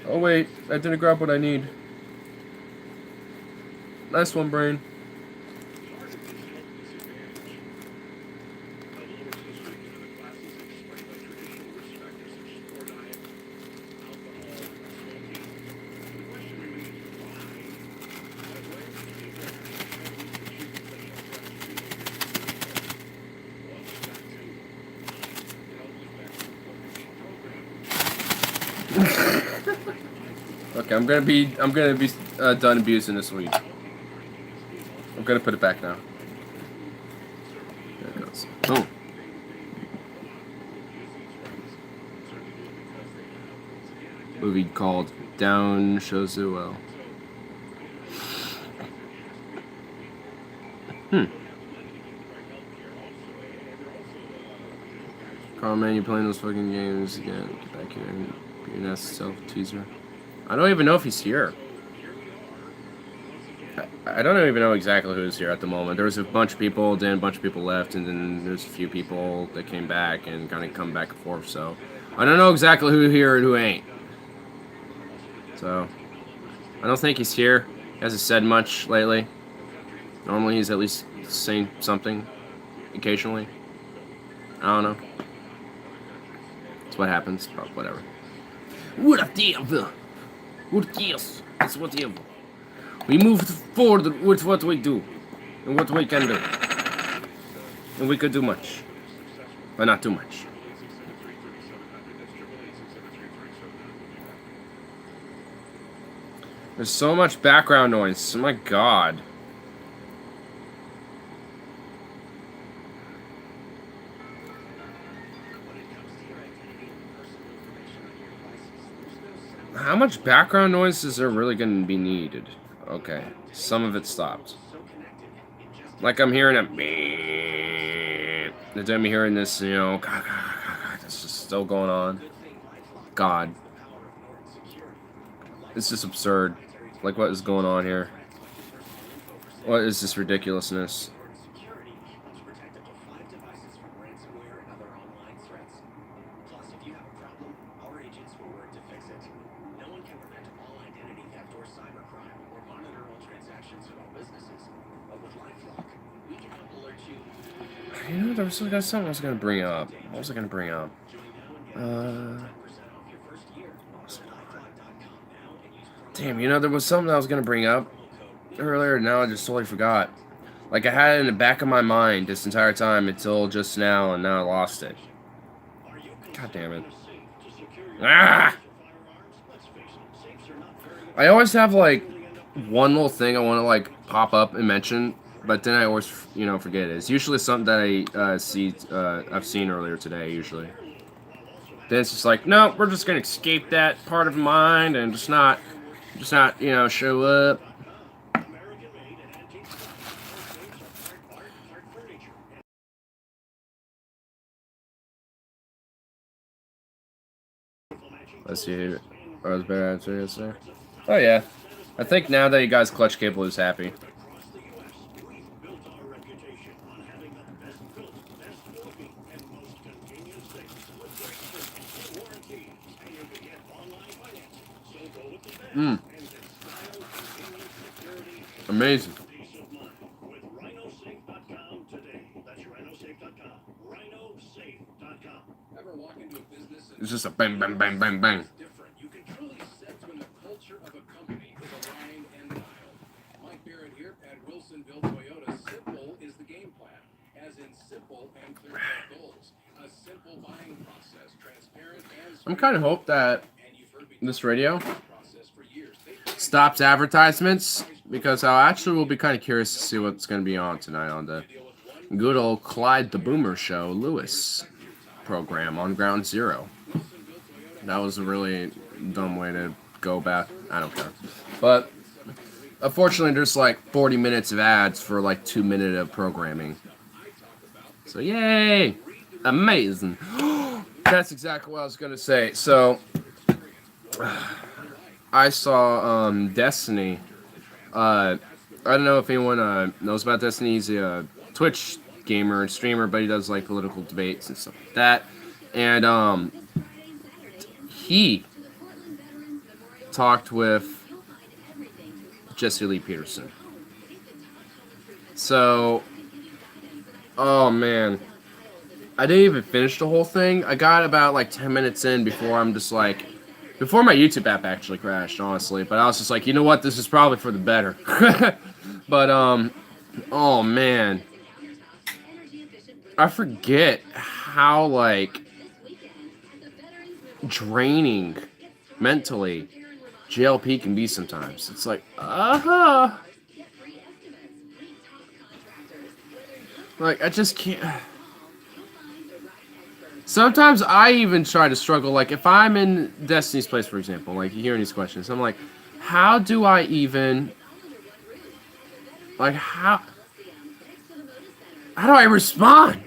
Oh wait, I didn't grab what I need. Nice one, brain. Okay, I'm gonna be done abusing this weed. I'm gonna put it back now. There it goes. Boom. Movie called Down Shows It Well. Carl, man, you're playing those fucking games again. Get back here and be your nasty self-teaser. I don't even know if he's here. I don't even know exactly who's here at the moment. There was a bunch of people, then a bunch of people left, and then there's a few people that came back and kind of come back and forth, so... I don't know exactly who here and who ain't. So... I don't think he's here. He hasn't said much lately. Normally he's at least saying something. Occasionally. I don't know. That's what happens. Oh, whatever. Whatever. Who cares? It's whatever. We move forward with what we do. And what we can do. And we could do much. But not too much. There's so much background noise. Oh my god. How much background noise is there really going to be needed? Okay, some of it stopped. Like I'm hearing a beep. And then I'm hearing this, you know, that's just still going on. God. It's just absurd. Like, what is going on here? What is this ridiculousness? You know, there was something I was going to bring up. What was I going to bring up? Damn, you know, there was something I was going to bring up earlier, and now I just totally forgot. Like, I had it in the back of my mind this entire time until just now, and now I lost it. God damn it. Ah! I always have, like, one little thing I want to, like, pop up and mention, but then I always, you know, forget it. It's usually something that I've seen earlier today, usually. Then it's just like, no, we're just going to escape that part of mind and just not, you know, show up. Let's see. I was better answer yesterday. Oh yeah, I think now that you guys clutch cable is happy. Amazing. It's just a bang, bang, bang, bang, bang. You can truly sense when the culture of a company is aligned and dialed. Mike Barrett here at Wilsonville Toyota. Simple is the game plan, as in simple and clear-cut goals. A simple buying process, transparent and I'm kind of hope that this radio stops advertisements, because I actually will be kind of curious to see what's going to be on tonight on the good old Clyde the Boomer Show Lewis program on Ground Zero. That was a really dumb way to go back. I don't care. But unfortunately, there's like 40 minutes of ads for like 2 minutes of programming. So yay! Amazing. That's exactly what I was going to say. So I saw Destiny. I don't know if anyone knows about Destiny. He's a Twitch gamer and streamer, but he does like political debates and stuff like that. And he talked with Jesse Lee Peterson. So, oh man, I didn't even finish the whole thing. I got about like 10 minutes in before I'm just like, before my YouTube app actually crashed, honestly. But I was just like, you know what, this is probably for the better. But oh man, I forget how like draining mentally JLP can be sometimes. It's like, like I just can't. Sometimes I even try to struggle. Like if I'm in Destiny's place, for example, like you hearing these questions, I'm like, how do I even, like how do I respond?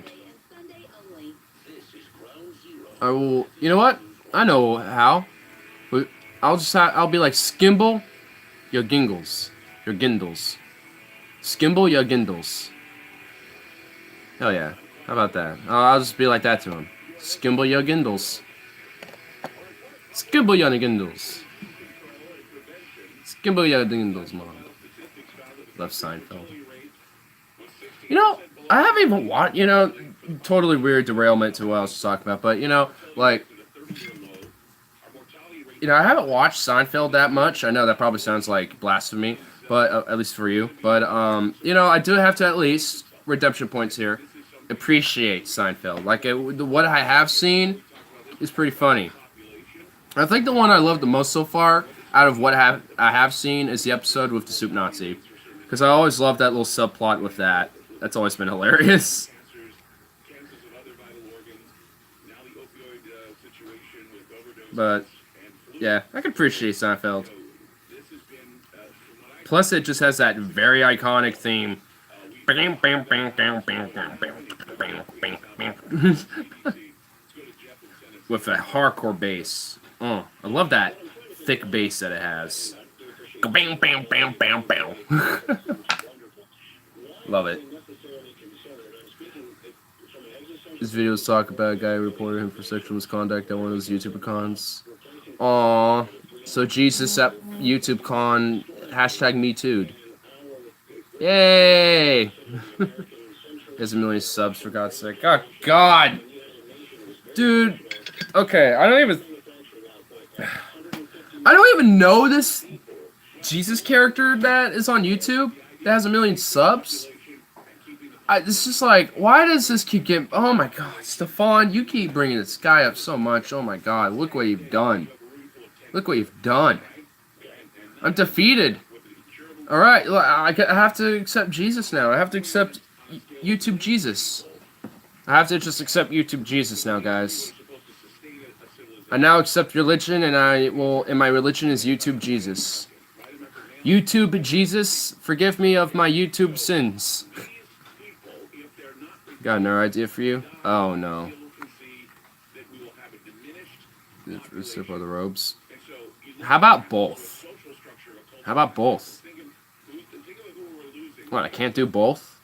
I will. You know what? I know how. I'll be like, Skimble, your gingles. Your gindles. Skimble, your gindles. Hell yeah. How about that? I'll just be like that to him. Skimble, your gindles. Skimble, your gindles. Skimble, your gindles, mom. Love Seinfeld. You know, I haven't even watched, you know, totally weird derailment to what I was talking about, but, you know, like, you know, I haven't watched Seinfeld that much. I know that probably sounds like blasphemy, but at least for you. But you know, I do have to at least redemption points here. Appreciate Seinfeld. Like what I have seen is pretty funny. I think the one I love the most so far out of what I have seen is the episode with the Soup Nazi, because I always love that little subplot with that. That's always been hilarious. But Yeah, I can appreciate Seinfeld. Plus, it just has that very iconic theme. With a hardcore bass. Oh, I love that thick bass that it has. Love it. This video is talk about a guy who reported him for sexual misconduct at one of those YouTube cons. Aww. So Jesus at YouTube con, hashtag me too. Yay! There's a million subs for God's sake. Oh God! Dude. Okay, I don't even know this Jesus character that is on YouTube that has a million subs. It's just like, why does this keep getting... Oh my God, Stefan, you keep bringing this guy up so much. Oh my God, look what you've done. Look what you've done. I'm defeated. Alright, I have to accept Jesus now. I have to accept YouTube Jesus. I have to just accept YouTube Jesus now, guys. I now accept religion, and my religion is YouTube Jesus. YouTube Jesus, forgive me of my YouTube sins. Got another idea for you? Oh no. Sip of the robes. How about both? How about both? What, I can't do both?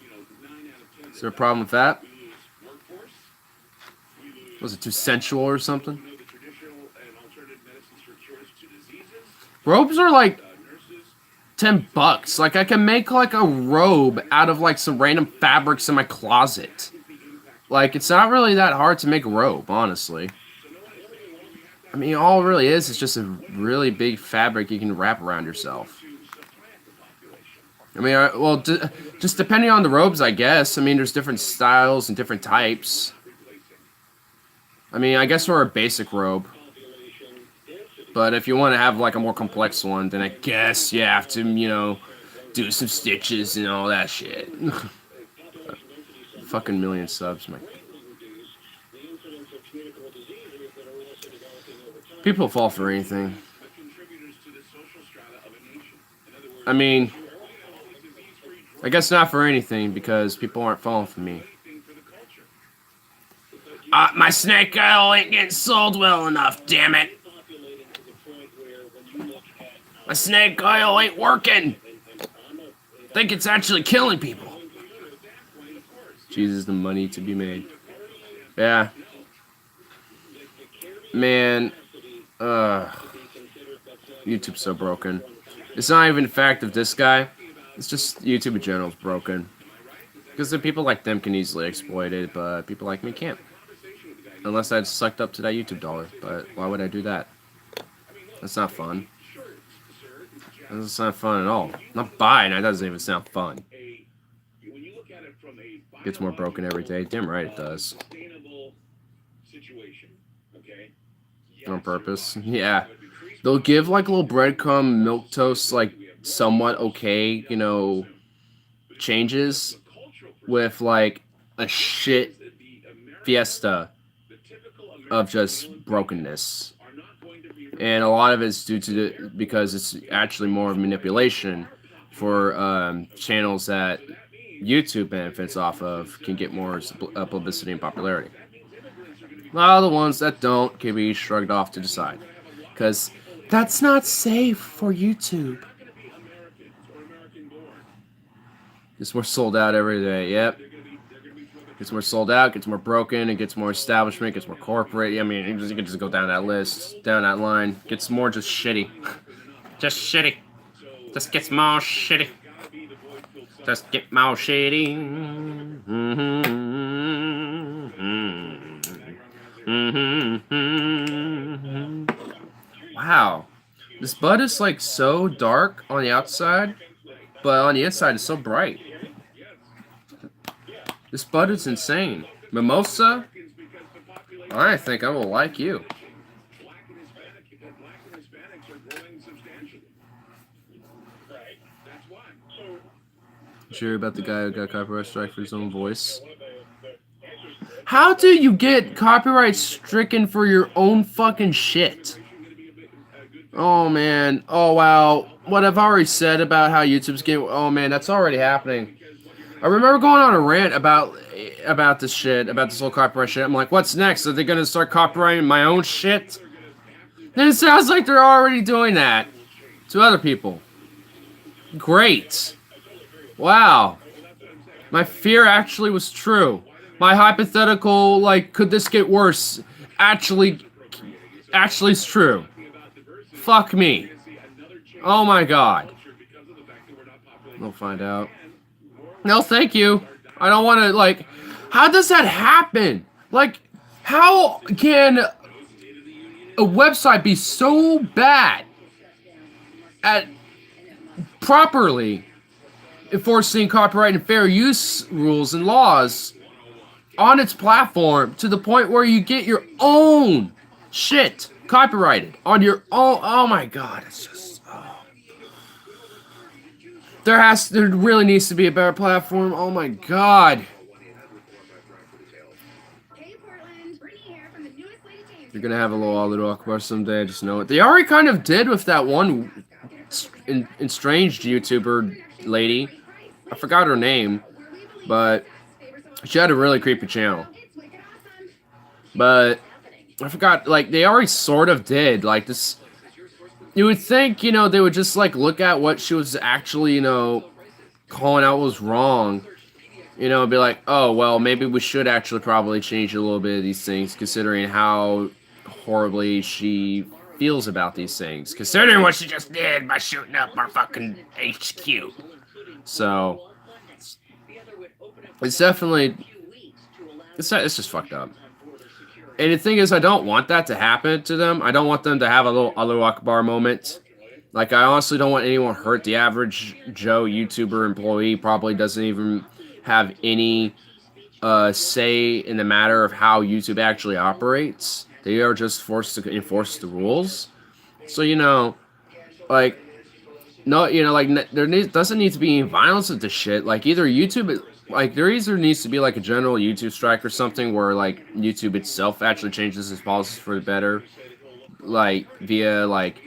Is there a problem with that? Was it too sensual or something? Robes are like $10. Like, I can make like a robe out of like some random fabrics in my closet. Like, it's not really that hard to make a robe, honestly. I mean, all it really is just a really big fabric you can wrap around yourself. I mean, well, just depending on the robes, I guess. I mean, there's different styles and different types. I mean, I guess we're a basic robe. But if you want to have, like, a more complex one, then I guess you have to, you know, do some stitches and all that shit. Fucking million subs, man. People fall for anything. I mean, I guess not for anything, because people aren't falling for me. My snake oil ain't getting sold well enough, damn it. My snake oil ain't working. I think it's actually killing people. Jesus, the money to be made. Yeah. Man. YouTube's so broken. It's not even the fact of this guy. It's just YouTube in general is broken. Because the people like them can easily exploit it, but people like me can't. Unless I'd sucked up to that YouTube dollar. But why would I do that? That's not fun. That's not fun at all. Not buying, that doesn't even sound fun. Gets more broken every day. Damn right it does. On purpose. Yeah. They'll give like little breadcrumb milquetoast like somewhat okay, you know, changes with like a shit fiesta of just brokenness. And a lot of it's due to because it's actually more manipulation for channels that YouTube benefits off of can get more publicity and popularity. A lot of the ones that don't can be shrugged off to the side. Because that's not safe for YouTube. Gets more sold out every day, yep. Gets more sold out, gets more broken, it gets more establishment, gets more corporate. I mean, you can just go down that list, down that line. Gets more just shitty. Just shitty. Just gets more shitty. Just get more shitty. Wow. This bud is like so dark on the outside, but on the inside it's so bright. This bud is insane. Mimosa? I think I will like you. Sure about the guy who got copyright strike for his own voice? How do you get copyright stricken for your own fucking shit? Oh man. Oh wow. What I've already said about how YouTube's getting. Oh man, that's already happening. I remember going on a rant about this shit, about this whole copyright shit. I'm like, what's next? Are they gonna start copyrighting my own shit? And it sounds like they're already doing that to other people. Great. Wow. My fear actually was true. My hypothetical, like, could this get worse? Actually is true. Fuck me. Oh my god. We'll find out. No, thank you. I don't want to, like, how does that happen? Like, how can a website be so bad at properly enforcing copyright and fair use rules and laws on its platform to the point where you get your own shit copyrighted on your own? Oh my god, it's just... Oh. There really needs to be a better platform. Oh my god. You're gonna have a little Akbar someday, just know it. They already kind of did with that one estranged YouTuber lady. I forgot her name, but she had a really creepy channel. But I forgot, like, they already sort of did, like, this. You would think, you know, they would just, like, look at what she was actually, you know, calling out was wrong. You know, be like, oh, well, maybe we should actually probably change a little bit of these things, considering how horribly she feels about these things. Considering what she just did by shooting up our fucking HQ. So, it's definitely, it's just fucked up. And the thing is, I don't want that to happen to them. I don't want them to have a little Allahu Akbar moment. Like, I honestly don't want anyone hurt. The average Joe YouTuber employee probably doesn't even have any say in the matter of how YouTube actually operates. They are just forced to enforce the rules. So, you know, like, no, you know, like, doesn't need to be any violence with this shit. Like, either YouTube, like, there either needs to be, like, a general YouTube strike or something where, like, YouTube itself actually changes its policies for the better. Like, via, like,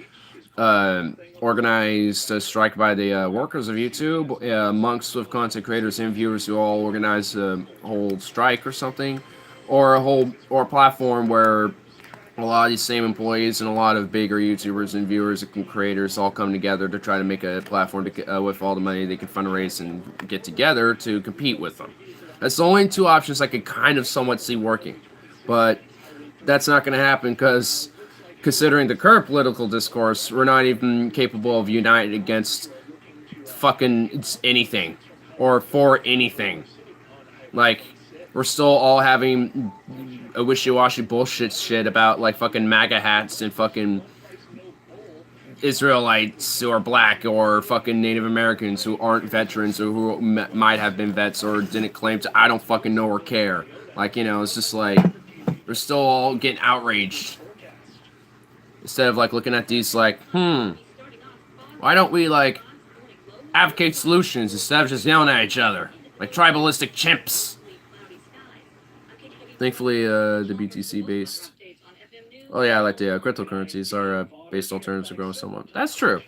organized strike by the workers of YouTube, amongst with content creators and viewers who all organize a whole strike or something, or a platform where a lot of these same employees and a lot of bigger YouTubers and viewers and creators all come together to try to make a platform to, with all the money they can fundraise and get together to compete with them. That's the only two options I could kind of somewhat see working, but that's not going to happen because, considering the current political discourse, we're not even capable of uniting against fucking anything or for anything. Like, we're still all having a wishy-washy bullshit shit about, like, fucking MAGA hats and fucking Israelites who are black or fucking Native Americans who aren't veterans or who might have been vets or didn't claim to. I don't fucking know or care. Like, you know, it's just like, we're still all getting outraged. Instead of, like, looking at these, like, why don't we, like, advocate solutions instead of just yelling at each other? Like tribalistic chimps. Thankfully, the BTC based. Oh yeah, like the cryptocurrencies are based alternatives are growing somewhat. That's true.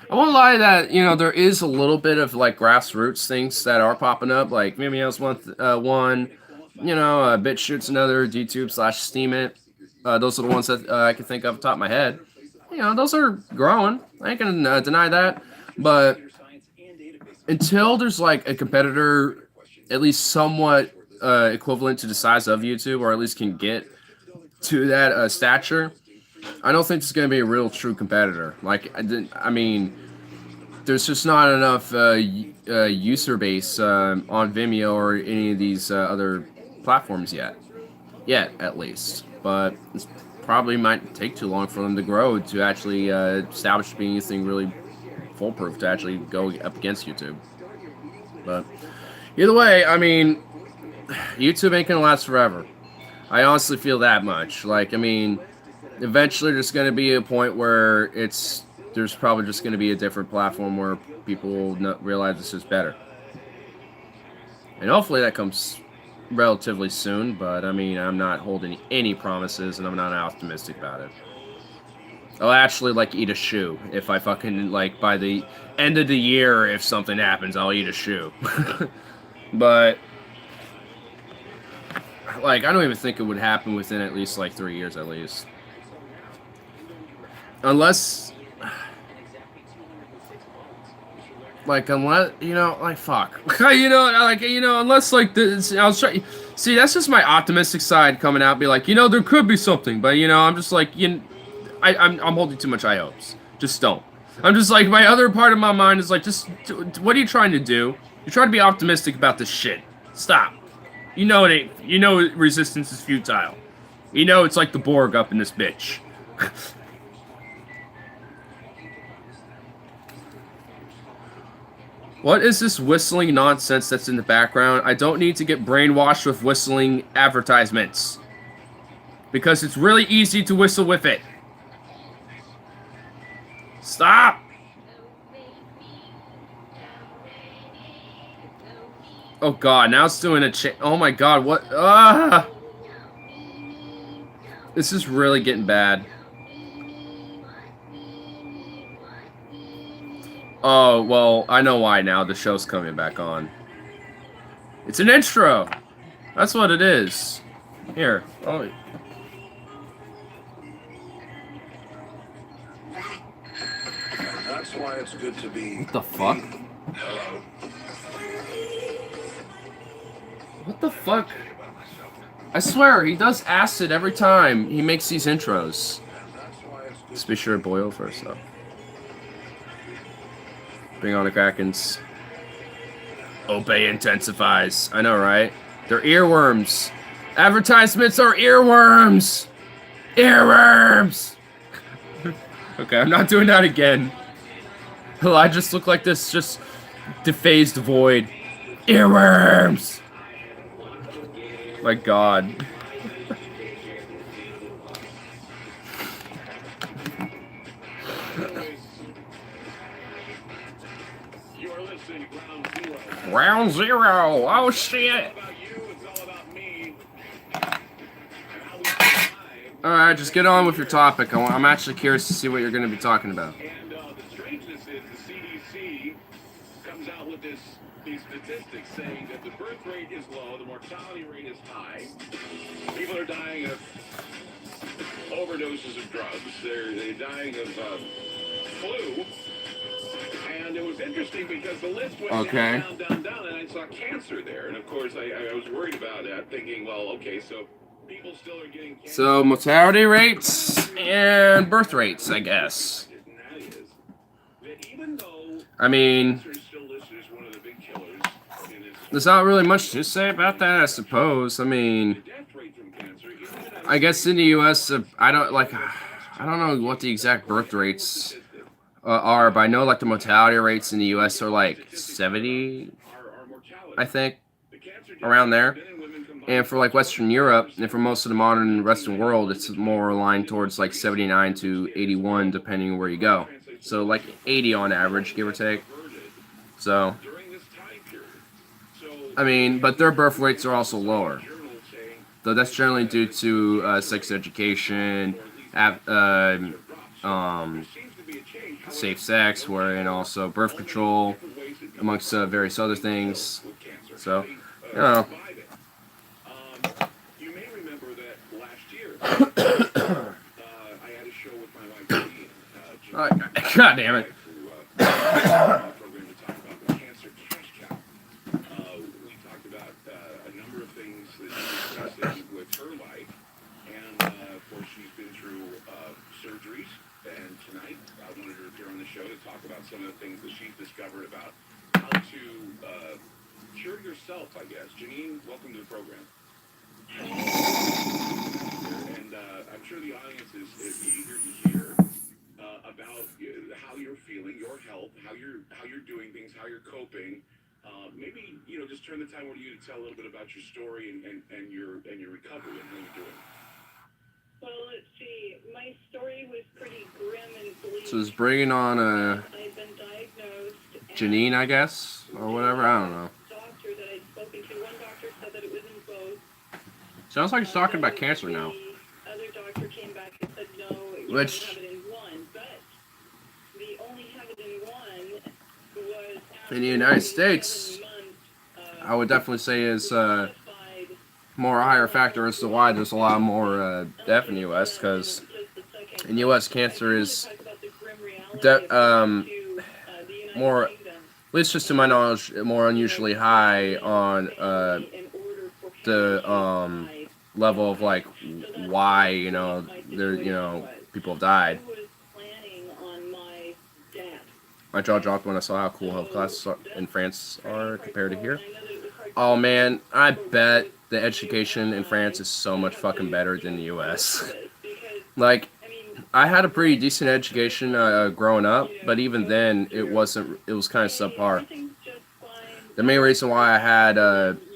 I won't lie that, you know, there is a little bit of, like, grassroots things that are popping up. Like, Mimeo's one, you know, BitChute's another, DTube/Steemit. Those are the ones that I can think of off the top of my head. You know, those are growing. I ain't gonna deny that. But until there's, like, a competitor at least somewhat equivalent to the size of YouTube, or at least can get to that stature, I don't think it's going to be a real true competitor. Like, I mean, there's just not enough user base on Vimeo or any of these other platforms yet, at least. But it probably might take too long for them to grow to actually establish being anything really foolproof to actually go up against YouTube. But either way, I mean, YouTube ain't gonna last forever. I honestly feel that much. Like, I mean, eventually there's gonna be a point where there's probably just gonna be a different platform where people will not realize this is better. And hopefully that comes relatively soon, but I mean, I'm not holding any promises and I'm not optimistic about it. I'll actually like eat a shoe if I fucking like by the end of the year. If something happens, I'll eat a shoe. But like, I don't even think it would happen within at least like 3 years at least, unless. Like, unless, you know, like, fuck. You know, like, you know, unless, like, this, I was trying, see, that's just my optimistic side coming out, be like, you know, there could be something, but, you know, I'm just like, I'm holding too much high hopes. Just don't. I'm just like, my other part of my mind is like, just, what are you trying to do? You're trying to be optimistic about this shit. Stop. You know it ain't, you know resistance is futile. You know it's like the Borg up in this bitch. What is this whistling nonsense that's in the background? I don't need to get brainwashed with whistling advertisements. Because it's really easy to whistle with it. Stop! Oh god, now it's doing a oh my god, what? Ah! This is really getting bad. Oh, well, I know why now. The show's coming back on. It's an intro! That's what it is. Here. Oh. That's why it's good to be. What the fuck? Hello. What the fuck? I swear, he does acid every time he makes these intros. Let's be sure to boil first, though. Bring on the Krakens. Obey intensifies. I know, right? They're earworms. Advertisements are earworms! Earworms! Okay, I'm not doing that again. Well, I just look like this just defaced void. Earworms! My god. Round zero! Oh shit! Alright, just get on with your topic. I'm actually curious to see what you're going to be talking about. And the strangeness is the CDC comes out with these statistics saying that the birth rate is low, the mortality rate is high. People are dying of overdoses of drugs. They're dying of flu. And it was interesting because the list went down, and I saw cancer there. And of course, I was worried about that, thinking, well, okay, so people still are getting cancer. So, mortality rates and birth rates, I guess. I mean, there's not really much to say about that, I suppose. I mean, I guess in the U.S., I don't know what the exact birth rates are, but I know like the mortality rates in the U.S. are like 70, I think, around there. And for like Western Europe, and for most of the modern Western world, it's more aligned towards like 79 to 81, depending on where you go. So like 80 on average, give or take. So, I mean, but their birth rates are also lower. Though that's generally due to sex education, safe sex, and also birth control, amongst various other things. So, you know. You may remember that last year, I had a show with my wife, God damn it. program to talk about the cancer cash cow. We talked about a number of things that she's discussing with her life, and of course she's been through surgeries. And tonight, I wanted her to appear on the show to talk about some of the things that she's discovered about how to cure yourself, I guess. Janine, welcome to the program. And I'm sure the audience is eager to hear about how you're feeling, your health, how you're doing things, how you're coping. Maybe just turn the time over to you to tell a little bit about your story and your recovery and how you're doing. Well, let's see. My story was pretty grim and bleak. So it's bringing on I've been diagnosed. Janine, I guess, or whatever. I don't know. Doctor that I'd spoken to. One doctor said that it was in both. Sounds like he's talking about cancer now. The other doctor came back and said no, you Which have it in one. in the United States, I would definitely say is more a higher factor as to why there's a lot more death in the U.S. Because in the U.S. cancer is more, at least just to my knowledge, more unusually high on the level of like why people have died. My jaw dropped when I saw how cool health classes in France are compared to here. Oh man, I bet the education in France is so much fucking better than the U.S. Like, I had a pretty decent education growing up, but even then, it wasn't. It was kind of subpar. The main reason why I had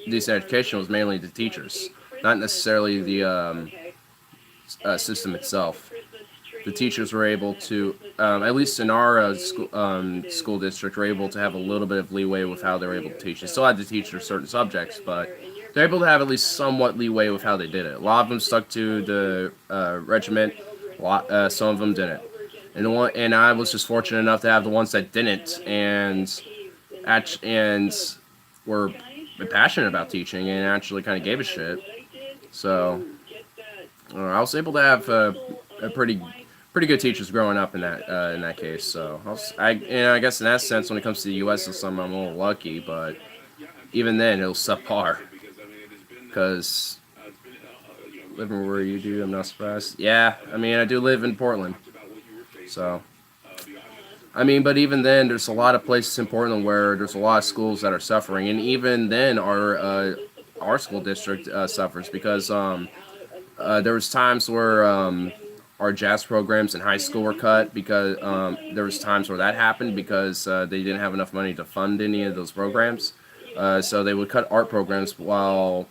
decent education was mainly the teachers, not necessarily the system itself. The teachers were able to, at least in our school district, were able to have a little bit of leeway with how they were able to teach. They still had to teach certain subjects, but they're able to have at least somewhat leeway with how they did it. A lot of them stuck to the regiment. Some of them didn't. And I was just fortunate enough to have the ones that didn't and were passionate about teaching and actually kind of gave a shit. So I was able to have a pretty good teachers growing up in that case. So I guess in that sense, when it comes to the U.S. and some, I'm a little lucky, but even then, it was subpar. Because living where you do, I'm not surprised. Yeah, I mean, I do live in Portland, so. I mean, but even then, there's a lot of places in Portland where there's a lot of schools that are suffering, and even then, our school district suffers because there was times where our jazz programs in high school were cut because there was times where that happened because they didn't have enough money to fund any of those programs, so they would cut art programs while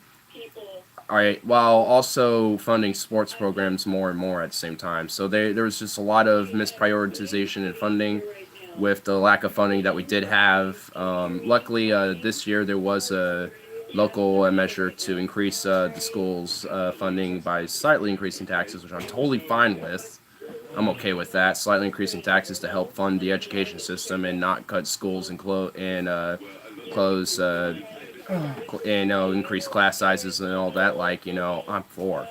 also funding sports programs more and more at the same time. So there was just a lot of misprioritization in funding with the lack of funding that we did have. Luckily, this year there was a local measure to increase the school's funding by slightly increasing taxes, which I'm totally fine with. I'm okay with that. Slightly increasing taxes to help fund the education system and not cut schools and close increase class sizes and all that. I'm for.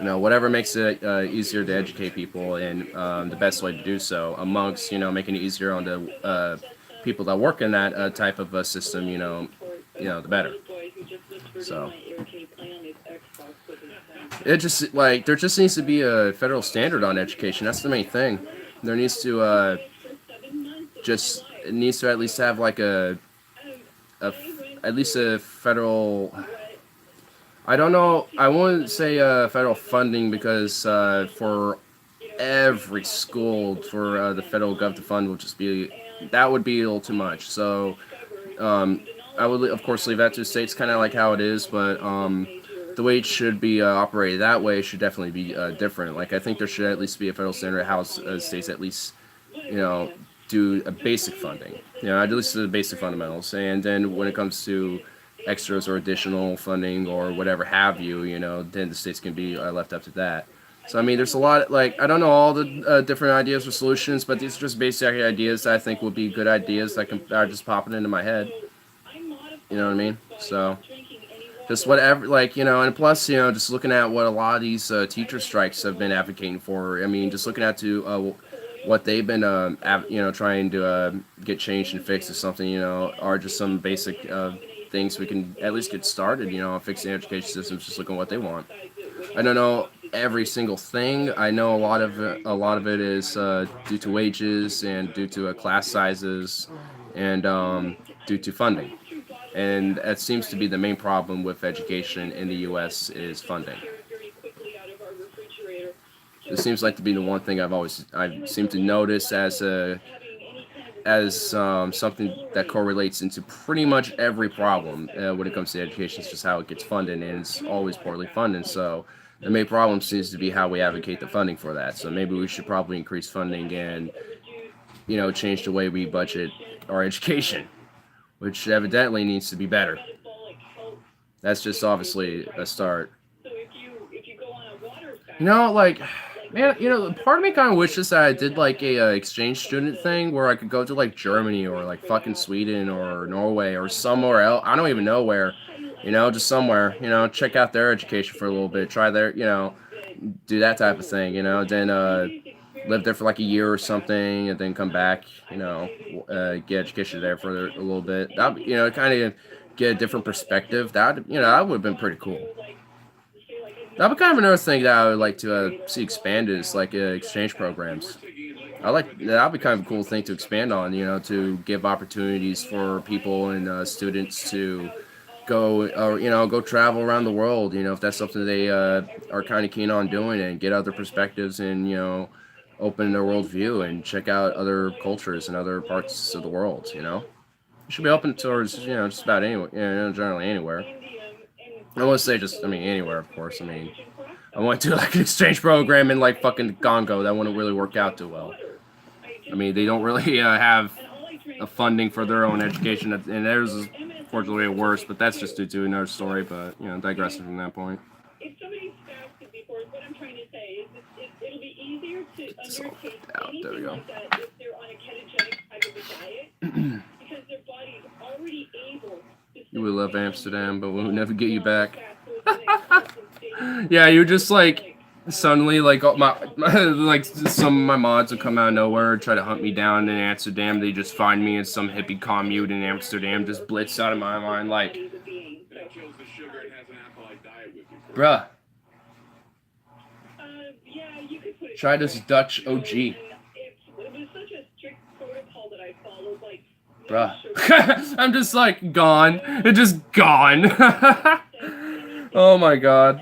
Whatever makes it easier to educate people and the best way to do so amongst, making it easier on the people that work in that type of system, the better. So it just there just needs to be a federal standard on education. That's the main thing. There needs to it needs to at least have like at least a federal. I don't know. I wouldn't say federal funding because for every school for the federal gov to fund would just be that would be a little too much. So I would of course leave that to the states, kind of like how it is, but the way it should be operated that way should definitely be different. Like I think there should at least be a federal standard how states at least do a basic funding. At least the basic fundamentals, and then when it comes to extras or additional funding or whatever have you, then the states can be left up to that. So I mean, there's a lot. I don't know all the different ideas or solutions, but these are just basic ideas that I think would be good ideas that are just popping into my head. You know what I mean? So just whatever, and plus, just looking at what a lot of these teacher strikes have been advocating for. I mean, just looking at what they've been, trying to get changed and fixed or something, are just some basic things we can at least get started, on fixing education systems. Just looking at what they want. I don't know every single thing. I know a lot of it is due to wages and due to class sizes and due to funding. And that seems to be the main problem with education in the U.S. is funding. It seems like to be the one thing I seem to notice as something that correlates into pretty much every problem when it comes to education. It's just how it gets funded, and it's always poorly funded. So the main problem seems to be how we advocate the funding for that. So maybe we should probably increase funding and change the way we budget our education, which evidently needs to be better. That's just obviously a start. Man, you know, part of me kind of wishes that I did like a exchange student thing where I could go to like Germany or like fucking Sweden or Norway or somewhere else. I don't even know where, you know, just somewhere, you know, check out their education for a little bit, try their, you know, do that type of thing, you know, then live there for like a year or something and then come back, you know, get education there for a little bit. That, you know, kind of get a different perspective. That, you know, that would have been pretty cool. That'd be kind of another thing that I would like to see expanded is like exchange programs. That'd be kind of a cool thing to expand on, you know, to give opportunities for people and students to go or you know go travel around the world. You know, if that's something they are kind of keen on doing and get other perspectives and you know open their worldview and check out other cultures and other parts of the world. You know, it should be open towards you know just about anywhere, you know, generally anywhere. I won't say just, I mean, anywhere, of course. I mean, I went to like an exchange program in like fucking Congo. That wouldn't really work out too well. I mean, they don't really have a funding for their own education, and theirs is unfortunately worse. But that's just due to another story. But you know, digressing from that point. If somebody's fasted before, what I'm trying to say is it'll be easier to undertake anything like that if they're on a ketogenic type of a diet because their body's already able. You would love Amsterdam, but we'll never get you back. Yeah, you just like suddenly like like some of my mods will come out of nowhere, try to hunt me down in Amsterdam. They just find me in some hippie commune in Amsterdam, just blitz out of my mind like, bruh. Try this Dutch OG. Bruh. I'm just like gone. It's just gone. Oh my god.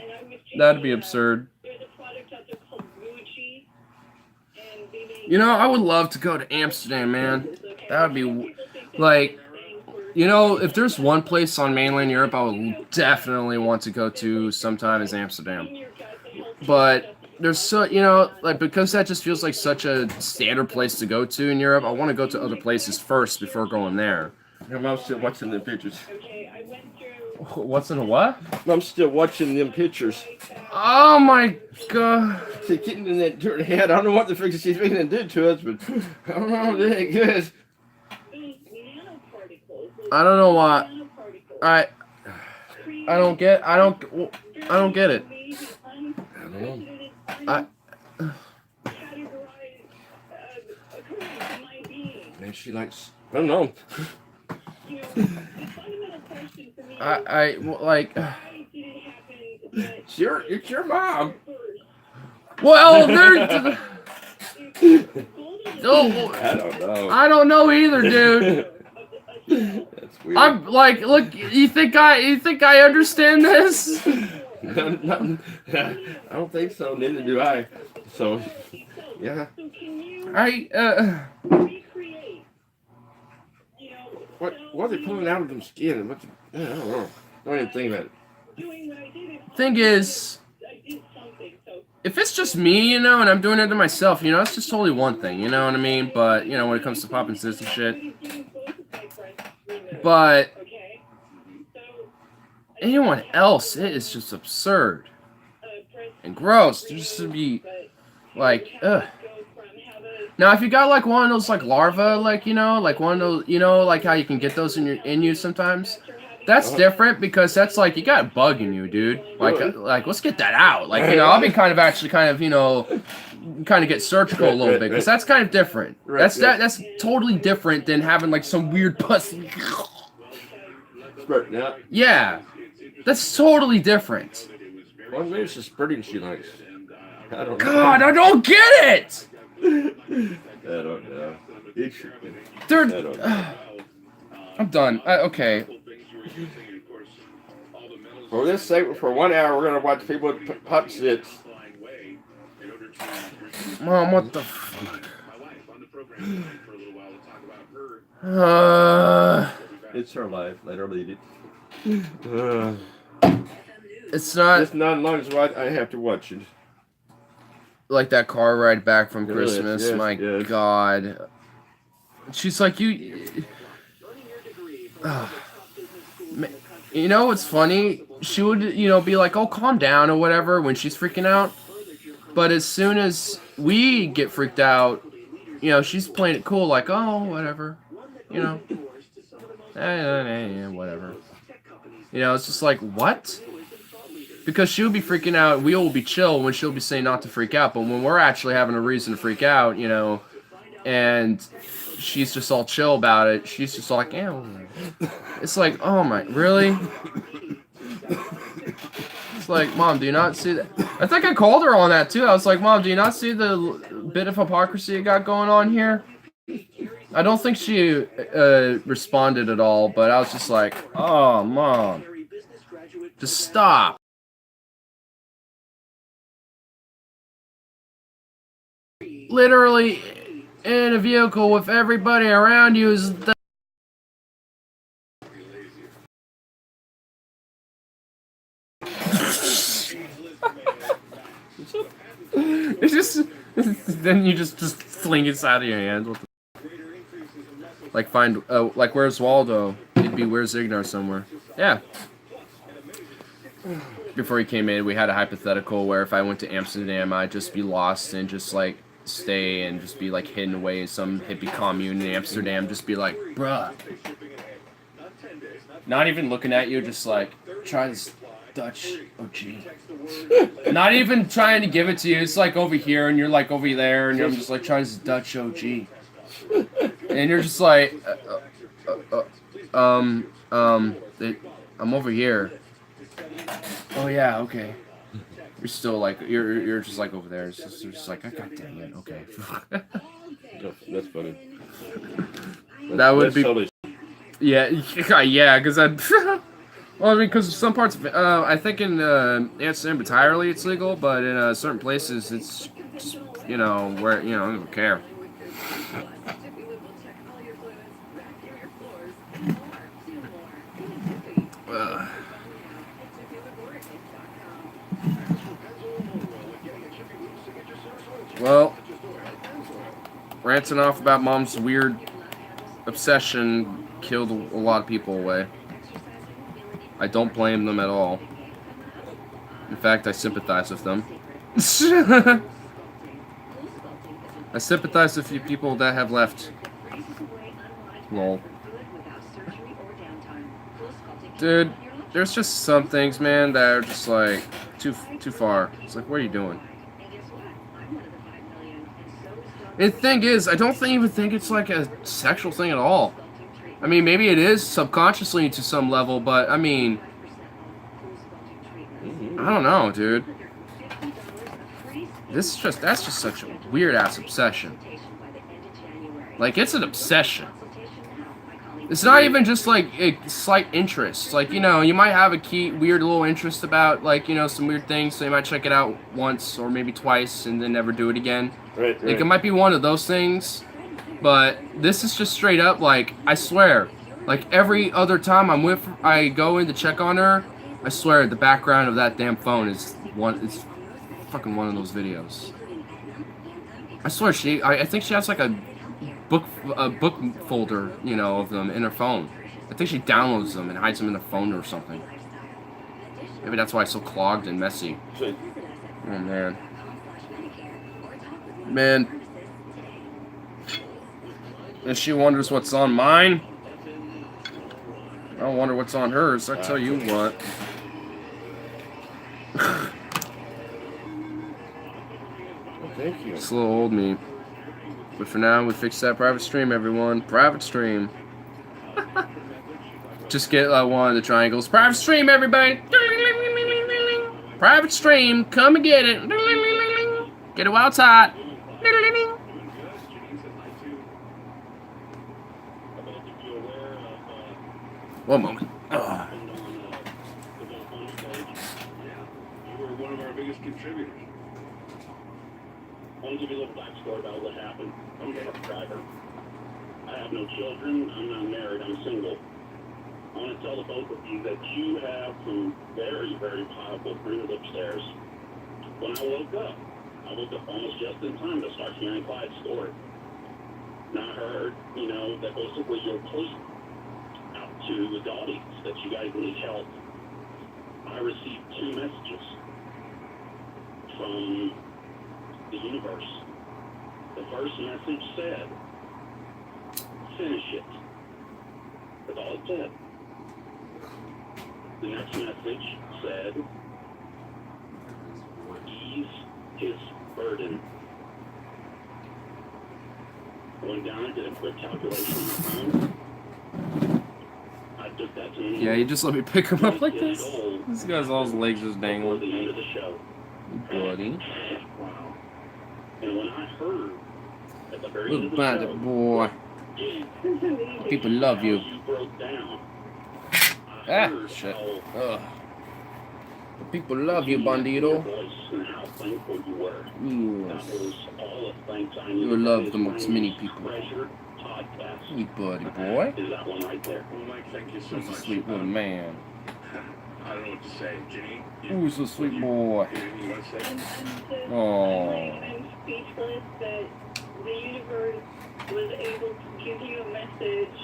That'd be absurd. You know, I would love to go to Amsterdam, man. That would be like, you know, if there's one place on mainland Europe I would definitely want to go to sometime is Amsterdam. But there's so, you know, like because that just feels like such a standard place to go to in Europe, I want to go to other places first before going there. I'm still watching them pictures. What's in a what? I'm still watching them pictures. Oh my god. She's getting in that dirt head. I don't know what the frick she's going to do to us, but I don't know. They're good. I don't know why. I don't get it. I don't know. Maybe she likes. I don't know. Like. It's your mom. Well, there's. No, I don't know. I don't know either, dude. That's weird. I'm like, look. You think I understand this? No, I don't think so. Neither do I. So, yeah. What are they pulling out of them skin? I don't know. Don't even think about it. Thing is, if it's just me, you know, and I'm doing it to myself, you know, it's just totally one thing, you know what I mean? But, you know, when it comes to popping cysts and shit. But anyone else, it is just absurd. And gross. Just to be, like, ugh. Now, if you got, like, one of those, like, larvae, like, you know, like one of those, you know, like how you can get those in you sometimes. That's different because that's like you got a bug in you, dude. Like let's get that out. Like, you know, I'll be kind of, you know, kind of get surgical a little bit because that's kind of different. That's totally different than having like some weird pus. Yeah, that's totally different. Well, maybe it's the spreading she likes. I don't know. God, I don't get it. I don't know. I'm done. Okay. For this segment, for 1 hour, we're gonna watch people with hot shits. Mom, what the fuck? It's her life. Let her lead it. It's not. It's not as long as I have to watch it. Like that car ride back from Christmas. Yes, my God. She's like, you. You know what's funny? She would, you know, be like, "Oh, calm down" or whatever when she's freaking out. But as soon as we get freaked out, you know, she's playing it cool, like, oh, whatever, you know, whatever. You know, it's just like, what? Because she'll be freaking out, we will be chill when she'll be saying not to freak out, but when we're actually having a reason to freak out, you know, and she's just all chill about it, she's just like, yeah. It's like, oh my, really? It's like, Mom, do you not see that? I think I called her on that too. I was like, Mom, do you not see the bit of hypocrisy you got going on here? I don't think she responded at all, but I was just like, oh, Mom, just stop. Literally in a vehicle with everybody around you is the it's just then you just fling it out of your hands. What the like find like where's Waldo? He'd be where's Ignar somewhere. Yeah. Before he came in, we had a hypothetical where if I went to Amsterdam, I'd just be lost and just like stay and just be like hidden away in some hippie commune in Amsterdam. Just be like, bruh. Not even looking at you, just like, try this Dutch OG. Not even trying to give it to you. It's like over here and you're like over there and I'm just like, try this Dutch OG. And you're just like, I'm over here. Oh yeah, okay. You're still like you're just like over there. It's just like, oh, God dang it, okay. That's funny. That would be totally... yeah, because I'd well, I mean, because some parts, I think in Amsterdam entirely it's legal, but in certain places it's just, you know, where you know I don't care. Well, ranting off about Mom's weird obsession killed a lot of people away. I don't blame them at all. In fact, I sympathize with them. I sympathize with you people that have left. Lol. Dude, there's just some things, man, that are just like too far. It's like, what are you doing? And the thing is, I don't even think it's like a sexual thing at all. I mean, maybe it is subconsciously to some level, but I mean, I don't know, dude. That's just such a weird ass obsession. Like, it's an obsession. It's not even just like a slight interest. Like, you know, you might have a weird little interest about, like, you know, some weird things, so you might check it out once or maybe twice and then never do it again. Right. Like, it might be one of those things, but this is just straight up, like, I swear, like, every other time I go in to check on her, I swear the background of that damn phone is fucking one of those videos. I swear I think she has like a book folder, you know, of them in her phone. I think she downloads them and hides them in her phone or something. Maybe that's why it's so clogged and messy. Oh man. Man. And she wonders what's on mine. I don't wonder what's on hers. I tell you what. Thank you. It's a little old me. But for now, we fixed that private stream, everyone. Private stream. Just get one of the triangles. Private stream, everybody. Private stream. Come and get it. Get it while it's hot. One moment. You were one of our biggest contributors. I want to give you a little backstory about what happened. I'm a truck driver. I have no children. I'm not married. I'm single. I want to tell the both of you that you have some very, very powerful friends upstairs. When I woke up almost just in time to start hearing Clyde's story. And I heard, you know, that basically your plea out to the audience that you guys need help. I received 2 messages from the universe. The first message said, finish it. That's all it said. The next message said, ease his burden. I went down and did a quick calculation on my phone. I took that to me. Yeah, you just let me pick him up like His this. goal This guy's all his legs just before dangling. the end of the show. Buddy. Wow. And when I heard at the very Look end of the about show, it, boy. People love you. you broke down. I Ah, heard shit. how Ugh. The people love you, your bandito. voice and how thankful you were. Yes. That was all the thanks I You needed. love That the is most my many most people. treasured podcast. You buddy boy. Is that one right there? Well, Mike, thank you so Who's a much. sweet little man? I don't know what to say. Jenny? Who's a sweet boy? Anything you want to say? I'm just, Oh. I'm speechless that the universe was able to give you a message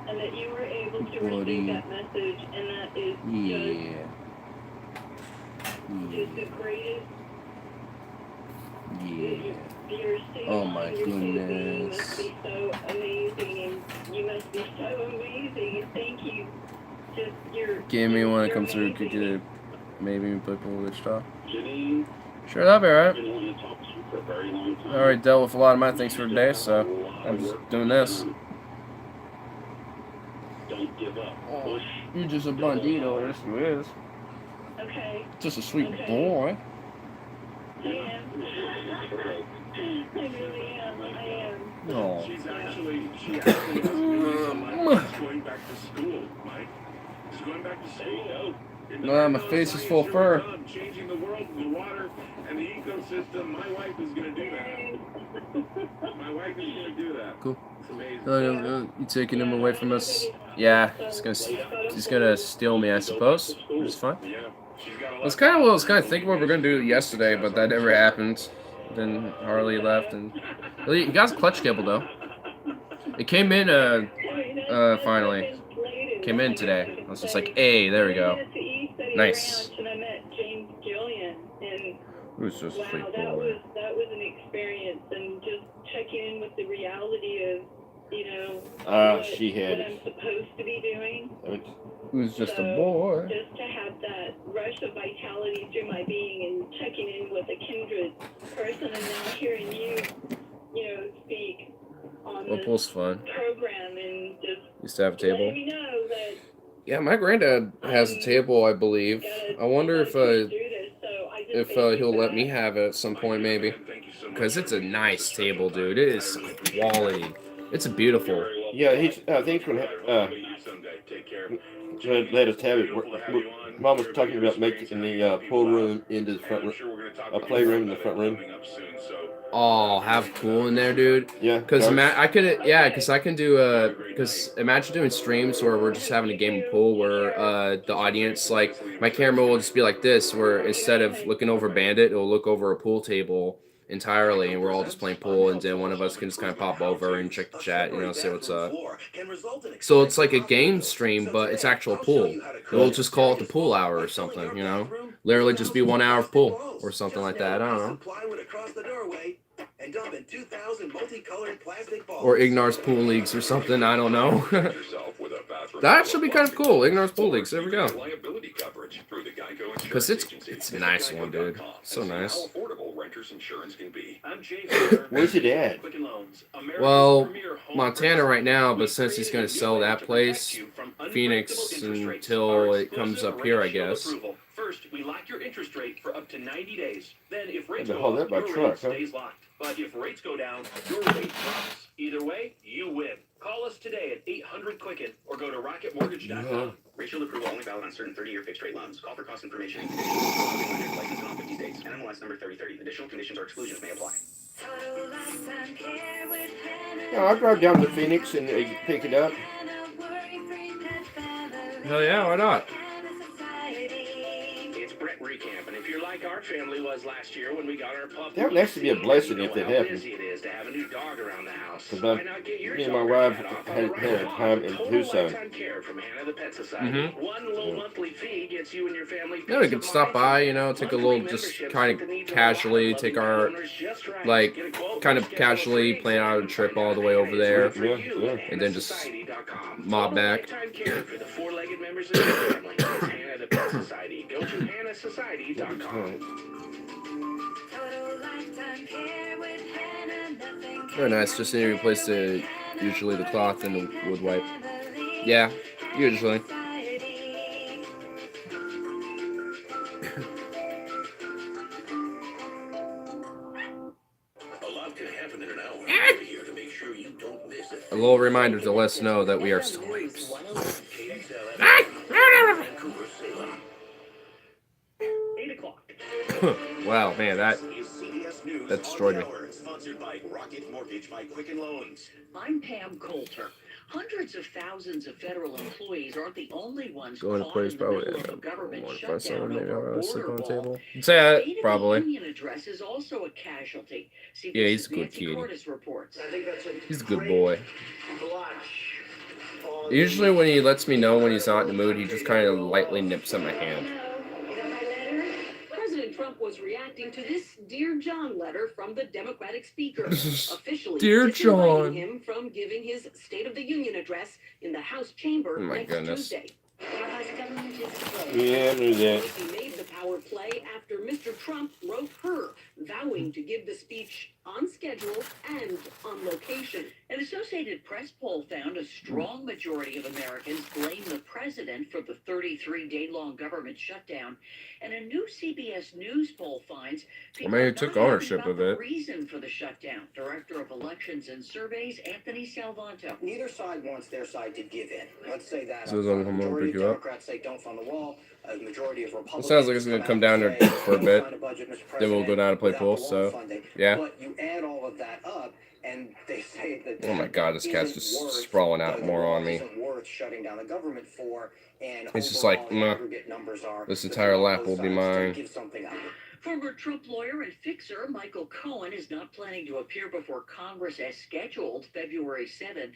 and that you were able to Buddy. receive that message, and that is Yeah. just the greatest. Yeah. Your state Oh of my mind, your state of being goodness. must be so amazing, and you must be so amazing, and thank you. Just your. Give me one that you're comes through. Could amazing. you maybe put a little stuff? Janine, Sure, that'll be I've alright. been wanting to talk to you for a very long time. I already dealt with a lot of my things for today, so I'm just doing this. Don't give up. Oh, Push. you're just a bandito. Yes, you is. Okay. Just a sweet Okay. boy. I am. I really am. I am. Oh. She's actually has been doing some She's going back to school, Mike. She's going back to school. No, my face is full of fur. Changing the world, the water, and the ecosystem. My wife is going to do that. My wife is going to do that. Cool. It's amazing. You taking him away from us? Yeah, he's gonna steal me, I suppose. Which is fine. Yeah. She's got a I was kind of thinking what we were gonna do yesterday, but that never happened. Then Harley left, and he got his clutch cable though. It came in finally. Came in today. I was just like, hey, there we go. Nice. And I met James Gillian, and Who's just a wow, sweet that boy. was an experience, and just checking in with the reality of, you know, She had what I'm supposed to be doing. Who's just a boy. Just to have that rush of vitality through my being and checking in with a kindred person, and now hearing you, speak on Well, this pool's fun. program, and just Used to have a letting table. me know that Yeah, my granddad has a table, I believe. I wonder if he'll let me have it at some point, maybe. Because it's a nice table, dude. It is quality. It's a beautiful. Yeah, I think he's gonna let us have it. Mom was talking about making the pool room into the front room, a playroom in the front room. Oh, have pool in there, dude. Yeah, Because I can do because imagine doing streams where we're just having a game of pool where the audience, like, my camera will just be like this, where instead of looking over Bandit, it'll look over a pool table entirely, and we're all just playing pool, and then one of us can just kind of pop over and check the chat, say what's up. So it's like a game stream, but it's actual pool. We'll just call it the pool hour or something, Literally just be 1 hour of pool or something like that. I don't know. Or Ignar's Pool Leagues or something. I don't know. That should be kind of cool. Ignar's Pool Leagues. There we go. Because it's a nice one, dude. So nice. Where's your dad? Well, Montana right now, but since he's going to sell that place, Phoenix, until it comes up here, I guess. First, we lock your interest rate for up to 90 days. Then, if rates Had to go haul up, that by your truck, rate huh? stays locked. But if rates go down, your rate drops. Either way, you win. Call us today at 800-QUICKEN or go to rocketmortgage.com. Rate shield approval only valid on certain 30-year fixed-rate loans. Call for cost information. License in all 50 states. NMLS number 3030. Additional conditions or exclusions may apply. Yeah, I'll drive down to Phoenix and pick it up. Hell yeah, why not? It's Brett Recamp, and if you're like our our family was last year when we got our puppy. That would actually be a blessing if that happened. Busy it is to have a new dog around the house. Because Why not get your me and my dog wife cat off had on the a right time paw? in Total Tucson. lifetime care from Hannah the Pet Society. One low monthly fee gets you and your family. Yeah, we could stop by, you know, take a little, just kind of casually take our, like, kind of casually plan out a trip all the way over there, and then just mob back. Care for the four-legged members of your family. It's Hannah the Pet Society. Go to hannahsociety.com. Very nice. Just need to replace usually the cloth and the wood wipe. Yeah, usually. A little reminder to let us know that we are still apes. Wow, man, that destroyed me. Sponsored by Rocket Mortgage by Quicken Loans. I'm Pam Coulter. Hundreds of thousands of federal employees aren't the only ones Going to caught place in the probably. middle of a government Find shutdown someone, maybe over I'll sleep on the border wall. table. Say that, State of the probably. Union address is also a casualty. Yeah, he's a good Nancy kid. Cordes reports. He's a good boy. Usually when he lets me know when he's not in the mood, he just kind of lightly nips at my hand. President Trump was reacting to this Dear John letter from the Democratic speaker, officially Dear John. him from giving his State of the Union address in the House chamber Oh my next goodness. Tuesday. Yeah, I knew that. He made the power play after Mr. Trump wrote her, vowing to give the speech on schedule and on location. An Associated Press poll found a strong majority of Americans blame the president for the 33-day-long government shutdown. And a new CBS News poll finds people he are took not happy ownership about of the it. reason for the shutdown. Director of Elections and Surveys, Anthony Salvanto. Neither side wants their side to give in. Let's say that. So I'm gonna majority pick of you up. Democrats say don't fund the wall. A majority of Republicans. It sounds like it's going to come down there for a bit. Then we'll go down and play pool, so, yeah. But you add all of that up, and they say that. Oh my god, this cat's just sprawling out more on me. Worth shutting down the government for, and it's just like, this entire lap will be mine. Former Trump lawyer and fixer Michael Cohen is not planning to appear before Congress as scheduled February 7th.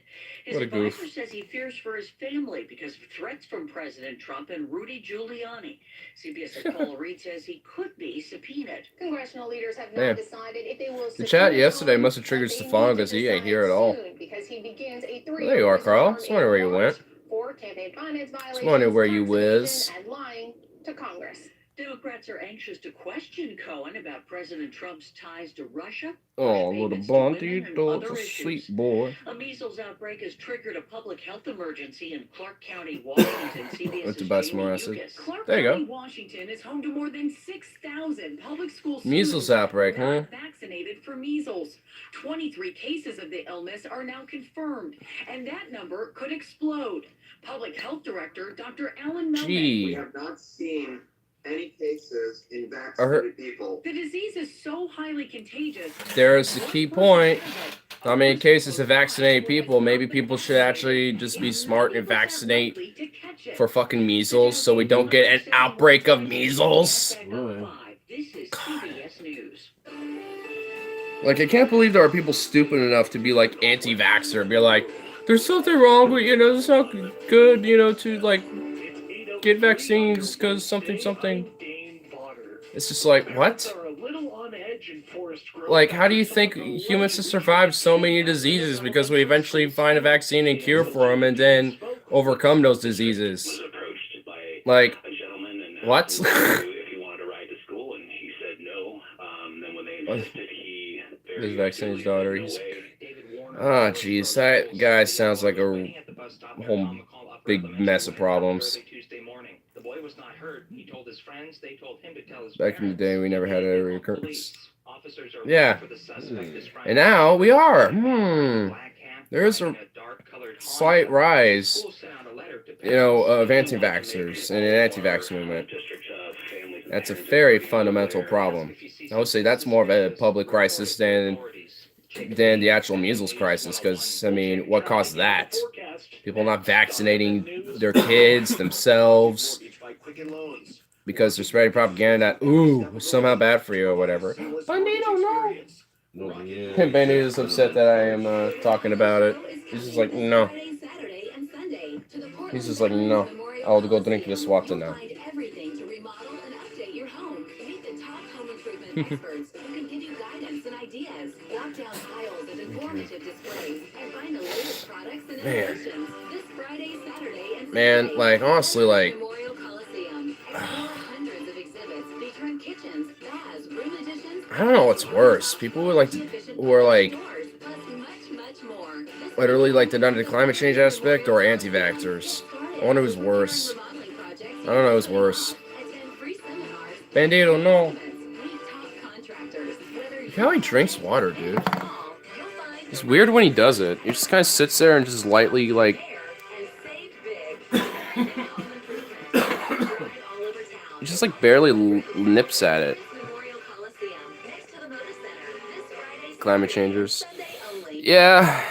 His What a goof. advisor says he fears for his family because of threats from President Trump and Rudy Giuliani. CBS's Paul Reed says he could be subpoenaed. Congressional leaders have Man. not decided if they will. The chat yesterday must have triggered Stefan because he ain't here at all. Because he begins a Well, there you are, Carl. I was wondering where you went. For campaign finance violations, wondering where you tax whiz. evasion, and lying to Congress. Democrats are anxious to question Cohen about President Trump's ties to Russia. Oh, little payments to Bunty, women, and dog, other a issues. sweet boy. A measles outbreak has triggered a public health emergency in Clark County, Washington. CBS's Went to buy some more Jamie acid. Lucas. Clark There you County, go. Washington is home to more than 6,000 public school Measles students outbreak, not huh? vaccinated for measles. 23 cases of the illness are now confirmed, and that number could explode. Public Health Director Dr. Alan Melnick. Gee. have not seen any cases in I heard- vaccinated people. The disease is so highly contagious. There's the key point. How many cases of vaccinated people? Maybe people should actually just be smart and vaccinate for fucking measles so we don't get an outbreak of measles. This is CBS News. Like, I can't believe there are people stupid enough to be like anti-vaxxer, be like, there's something wrong with, it's not good, to like get vaccines because something. It's just like, what? Like, how do you think humans have survived so many diseases? Because we eventually find a vaccine and cure for them and then overcome those diseases. Like, what? His vaccine his daughter. Oh, jeez. That guy sounds like a whole big mess of problems. Back in the day, we never had a recurrence. Yeah. And now we are. There's a slight rise, of anti-vaxxers and an anti-vax movement. That's a very fundamental problem. I would say that's more of a public crisis than the actual measles crisis, because, what caused that? People not vaccinating their kids, themselves, because they're spreading propaganda that, ooh, it's somehow bad for you or whatever. Bandito, no. Bandito's upset that I am talking about it. He's just like, no. He's just like, no. I'll go drink this water now. Man, like, honestly, like, I don't know what's worse. People who are like literally like the under the climate change aspect or anti-vaxxers. I wonder who's worse. I don't know who's worse. Bandito, no. Look how he drinks water, dude. It's weird when he does it. He just kind of sits there and just lightly, like... he just, like, barely nips at it. Climate changers. Yeah.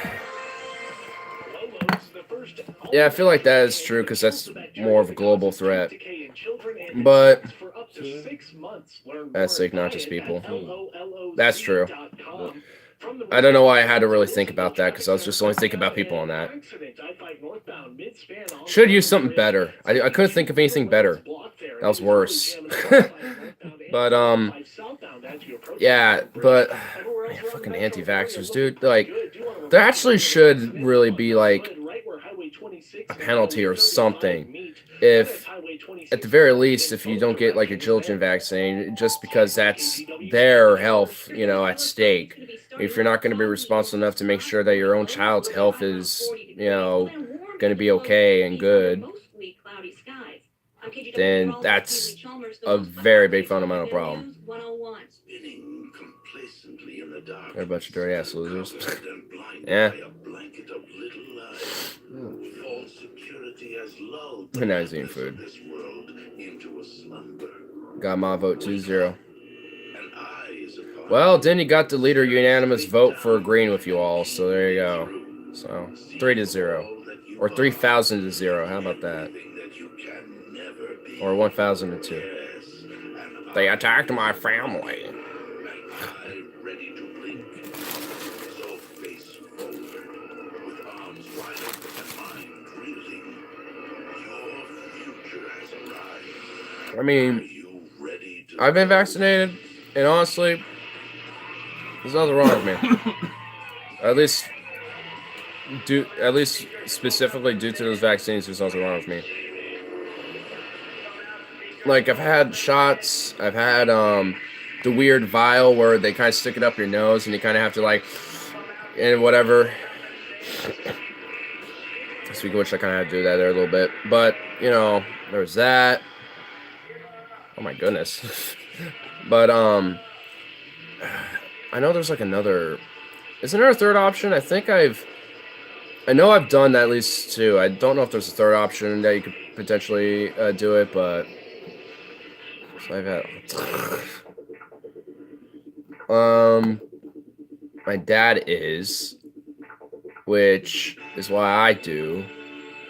Yeah, I feel like that is true because that's more of a global threat. But that's like not just people. That's true. I don't know why I had to really think about that because I was just only thinking about people on that. Should use something better. I couldn't think of anything better. That was worse. But yeah, but man, fucking anti-vaxxers, dude. Like, there actually should really be like a penalty or something if, at the very least, if you don't get like a children vaccine, just because that's their health, you know, at stake. If you're not going to be responsible enough to make sure that your own child's health is, you know, going to be okay and good, then that's a very big fundamental problem. They're a bunch of dirty ass losers. Yeah. And now he's eating food. Got my vote 2-0. Well, then you got the leader unanimous vote for agreeing with you all, so there you go. So 3-0. Or 3,000-0. How about that? Or 1,002. They attacked my family. I mean, I've been vaccinated, and honestly, there's nothing wrong with me. At least specifically due to those vaccines, there's nothing wrong with me. Like, I've had shots, I've had the weird vial where they kind of stick it up your nose, and you kind of have to like, and whatever. Speaking of which, I kind of had to do that there a little bit, but you know, there's that. Oh my goodness. But I know there's like another. Isn't there a third option? I know I've done at least two. I don't know if there's a third option that you could potentially do it, but so I've had. My dad is, which is why I do,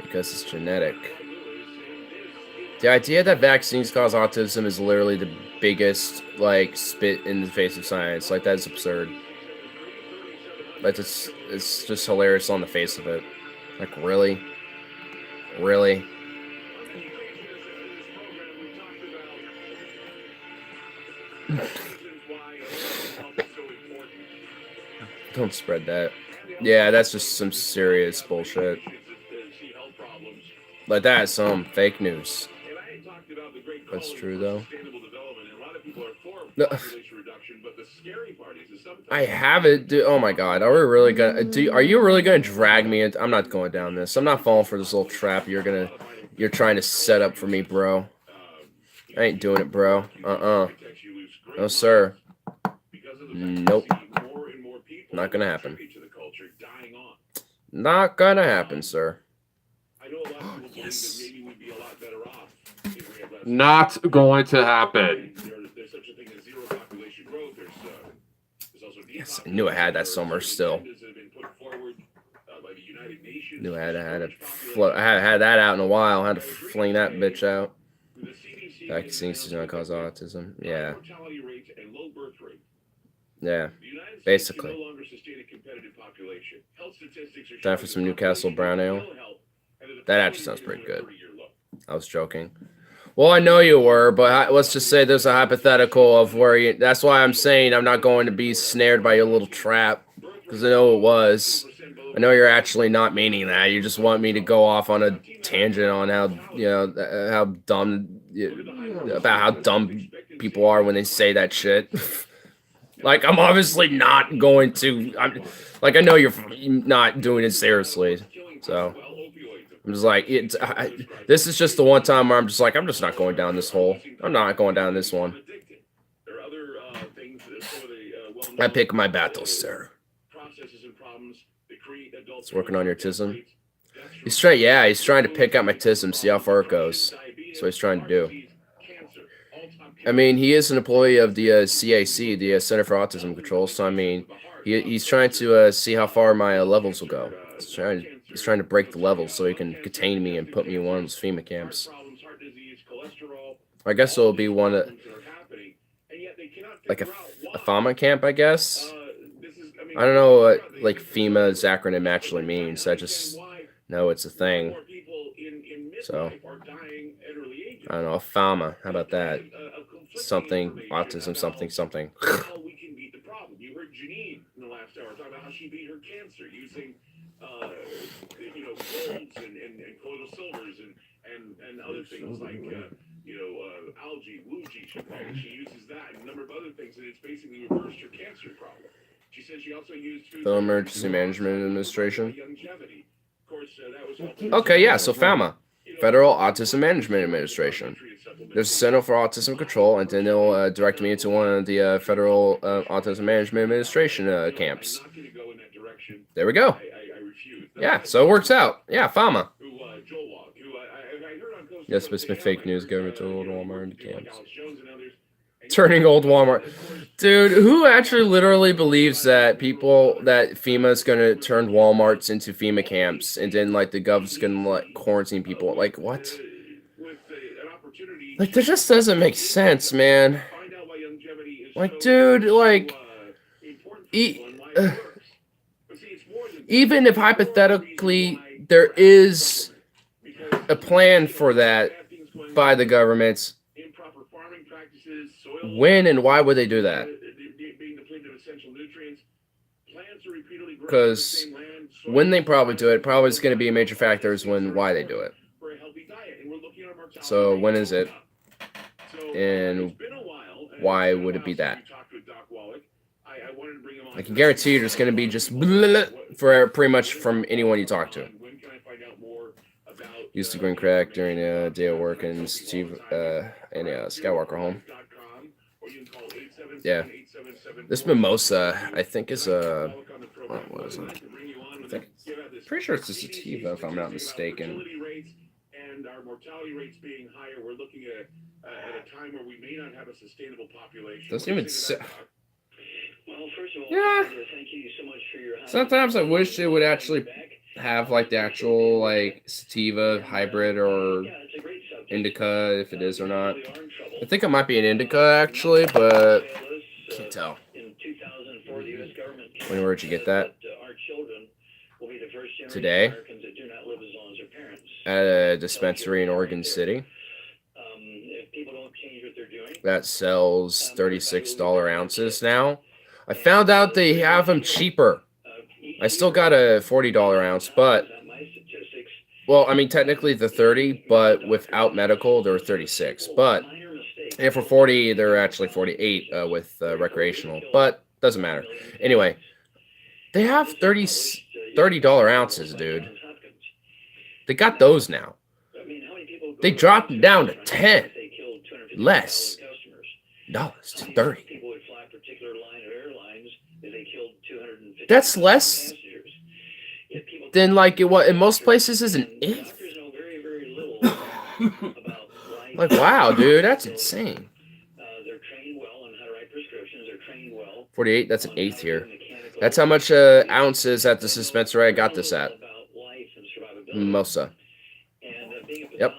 because it's genetic. The idea that vaccines cause autism is literally the biggest, like, spit in the face of science. Like, that's absurd. Like, it's just hilarious on the face of it. Like, really? Really? Don't spread that. Yeah, that's just some serious bullshit. Like, that's some fake news. That's true, though. No. I have it, dude. Oh my god, are we really gonna? Are you really gonna drag me into? I'm not going down this. I'm not falling for this little trap. You're trying to set up for me, bro. I ain't doing it, bro. No, sir. Nope. Not gonna happen. Not gonna happen, sir. Yes. Not going to happen. Yes, I knew I had that somewhere still. Knew I had to float. I had that out in a while. I had to fling that bitch out. Vaccines do not cause autism. Yeah. Mortality rates and low birth rate. Yeah. The United States Basically. can no longer sustain a competitive population. Health statistics are Time for some Newcastle Brown Ale. That actually sounds pretty good. I was joking. Well, I know you were, but let's just say there's a hypothetical of where you. That's why I'm saying I'm not going to be snared by your little trap, because I know it was. I know you're actually not meaning that. You just want me to go off on a tangent on how how dumb about how dumb people are when they say that shit. Like, I'm obviously not going to. I know you're not doing it seriously, so. I'm just like, this is just the one time where I'm just like, I'm just not going down this hole. I'm not going down this one. I pick my battles, sir. It's working on your tism. He's trying to pick out my tism, see how far it goes. That's what he's trying to do. I mean, he is an employee of the CAC, the Center for Autism Control. So I mean, he's trying to see how far my levels will go. He's trying to break the levels so he can contain me and put me in one of those FEMA camps. I guess it'll be one like a FEMA camp, I guess. I don't know what like FEMA's acronym actually means. I just know it's a thing. So I don't know, FEMA. How about that? Something autism, something. You heard Janine in the last hour talk about how she beat her cancer using golds and colloidal silvers and other things like algae, wuji. She uses that and a number of other things, and it's basically reversed her cancer problem. She says she also used food. The Emergency Management Administration. Longevity. Of course, that was okay, yeah, so FAMA, Federal Autism Management Administration. There's a Center for Autism Control, and then they'll direct me into one of the Federal Autism Management Administration camps. There we go. Yeah, so it works out. Yeah, FAMA. Yes, but it's been fake news. Government to old Walmart into camps. Turning old Walmart. Dude, who actually literally believes that FEMA's going to turn Walmarts into FEMA camps, and then, like, the gov's going to, like, quarantine people? Like, what? Like, that just doesn't make sense, man. Like, dude, like, even if hypothetically there is a plan for that by the government, when and why would they do that? Because when they probably do it, probably is going to be a major factor is why they do it. So when is it? And why would it be that? I can guarantee you there's going to be just for pretty much from anyone you talk to. Used to green crack during a day of work in Skywalker home. Yeah. This mimosa, I think, is a... What is it? Pretty sure it's a sativa, if I'm not mistaken. And our mortality rates being higher, we're looking at a time where we may not have a sustainable population. Doesn't even say... Well, first of all, yeah. Thank you so much for your... Sometimes I wish it would actually have like the actual like sativa hybrid or indica, if it is or not. I think it might be an indica actually, but can't tell. Where'd you get that? Today at a dispensary in Oregon City that sells $36 ounces now. I found out they have them cheaper. I still got a $40 ounce, but, well, I mean, technically they're 30, but without medical, they're 36. But, and for 40, they're actually 48 with recreational, but doesn't matter. Anyway, they have $30 ounces, dude. They got those now. They dropped them down to 10. Less. Dollars to 30. That's less than like what in most places is an eighth. Like, wow, dude, that's insane. 48, that's an eighth here. That's how much ounces at the dispensary I got this at. Mimosa. Yep.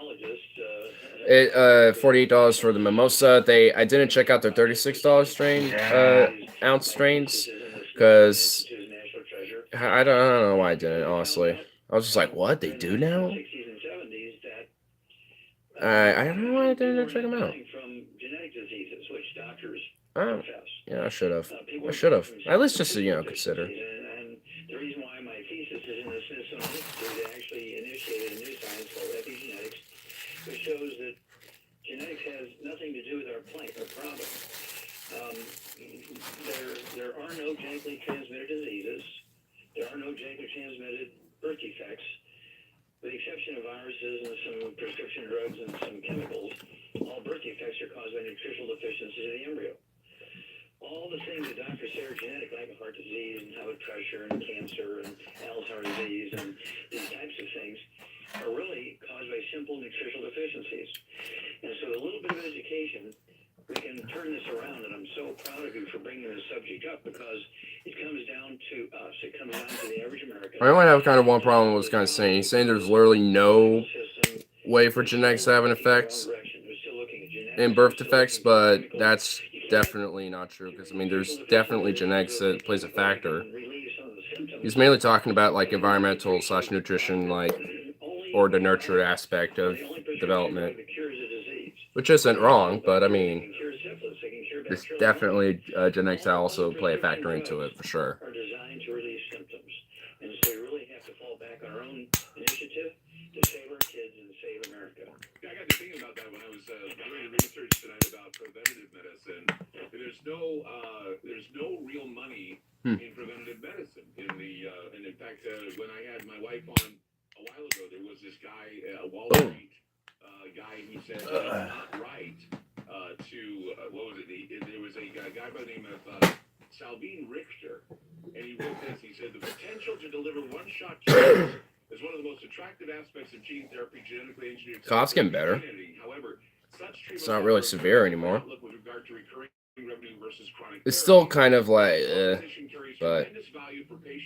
It $48 for the mimosa. I didn't check out their $36 strain ounce strains because I don't know why I didn't, honestly. I was just like, what they do now? I don't know why I didn't check them out. Oh, yeah, I should have. I should have. At least just to, consider. And the reason why my thesis is in the Smithsonian Institute, they actually initiated a new science called epigenetics, which shows that genetics has nothing to do with our problem. There are no genetically transmitted diseases. There are no genetically transmitted birth defects. With the exception of viruses and some prescription drugs and some chemicals, all birth defects are caused by nutritional deficiencies of the embryo. All the things that doctors say are genetic, like heart disease and high blood pressure and cancer and Alzheimer's disease and these types of things, are really caused by simple nutritional deficiencies. And so a little bit of education, we can turn this around, and I'm so proud of you for bringing this subject up because it comes down to us. It comes down to the average American. I only have kind of one problem with what kind of saying. He's saying there's literally no way for genetics to have an effect in birth defects, but that's definitely not true because, I mean, there's definitely genetics that plays a factor. He's mainly talking about, like, environmental / nutrition, like, or the nurture aspect of development, which isn't wrong, but, I mean, there's definitely genetics that also play a factor into it, for sure. Are designed to release symptoms. And so we really have to fall back on our own initiative to save our kids and save America. Yeah, I got to thinking about that when I was doing research tonight about preventative medicine. There's no real money in preventative medicine. And in fact, when I had my wife on a while ago, there was this guy, Wall Street guy, he said it's not right what was it? There was a guy by the name of Salveen Richter, and he wrote this. He said the potential to deliver one-shot cures is one of the most attractive aspects of gene therapy, genetically engineered. Cought's getting better. However, such It's not really severe anymore. with regard to recurring revenue versus chronic It's still kind of like, but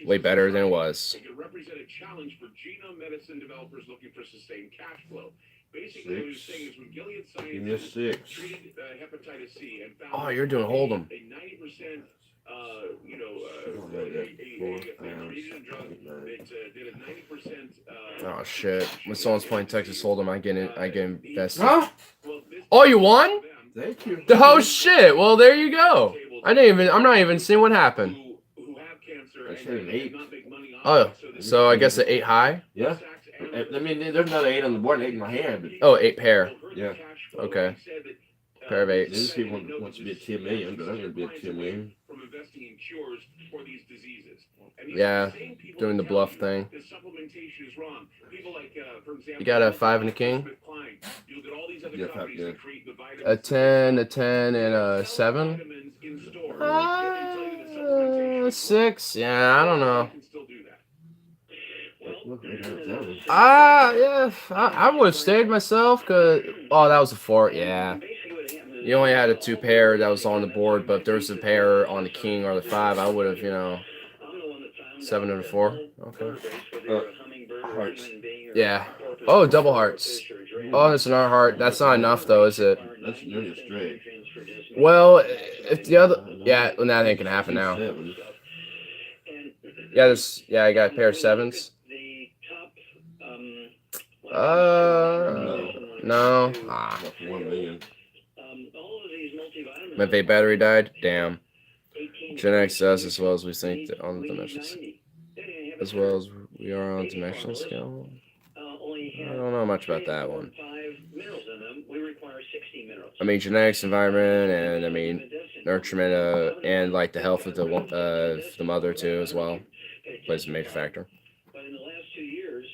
way better than it was. It could represent a challenge for genome medicine developers looking for sustained cash flow. Basically, what he's saying is when Gilead Sciences treated hepatitis C and found Oh, you're doing Hold'em. a 90% treated drug that did a 90% Oh shit! When someone's playing Texas Hold'em, I get invested. Huh? Oh, you won? Thank you. Oh shit! Well, there you go. I'm not even seeing what happened. who have cancer I and said an 8. not make money off Oh, it, so that so I guess an 8 high. Yeah. I mean, there's not an 8 on the board, 8 in my hand. But Oh, 8 pair. yeah. Okay. Pair of These 8s. people wants to be a 10 million, but I'm going to be a 10 million. from investing in cures for these diseases. And these Yeah, are the same people doing the that bluff tell you thing. that supplementation is wrong. People like, for example, You got a 5 and a king. you look at all these other Yeah, companies yeah. that create the vitamins. A 10, a 10, and a 7. Vitamins in store. They tell you that supplementation is 6. Yeah, I don't wrong. know. You can still do that. Look, right there, that was- Yeah, I would have stayed myself. Oh, that was a 4. Yeah. You only had a 2 pair that was on the board, but if there was a pair on the king or the 5, I would have, 7 and a 4. Okay. Hearts. Yeah. Oh, double hearts. Oh, that's another heart. That's not enough, though, is it? That's nearly straight. Well, if the other... Yeah, well, that ain't gonna happen now. 7. Yeah, I got a pair of 7s. No. Ah. About 1 million. My vape battery died? Damn. Genetics does as well as we think on the dimensions. As well as we are on dimensional scale. I don't know much about that one. I mean, genetics, environment, and I mean, nurturement, and like the health of the mother too as well plays a major factor. But in the last 2 years,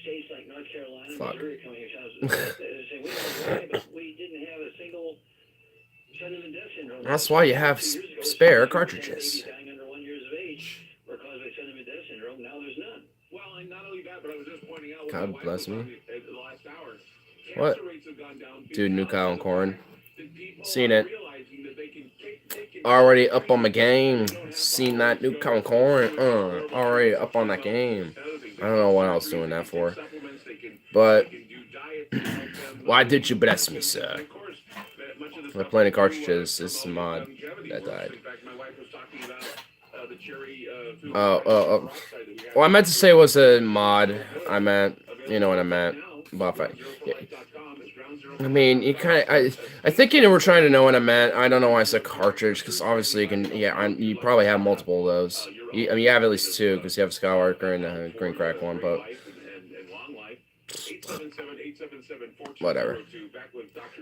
states like North Carolina, Fuck. Missouri coming out, say, we didn't have a single sudden death syndrome. That's why you have spare cartridges. Dying under 1 year of age were caused by sudden death syndrome. Now there's none. Well, and not only that, but I was just pointing out. God bless me. The last hour, What? cancer rates have gone down Dude, new cow and corn. People Seen are it. realizing that they can Already up on my game. Seen that new cow and corn. Already up on that game. I don't know what I was doing that for. But Why did you bless me, sir? We're playing cartridges. This is a mod that died. Oh. Well, I meant to say it was a mod. I meant, you know what I meant. Buffet. Yeah. I mean, you kind of. I think you were trying to know what I meant. I don't know why I said cartridge, because obviously you can. Yeah, you probably have multiple of those. I mean, you have at least two, because you have Skywalker and the Green Crack one, but. Whatever.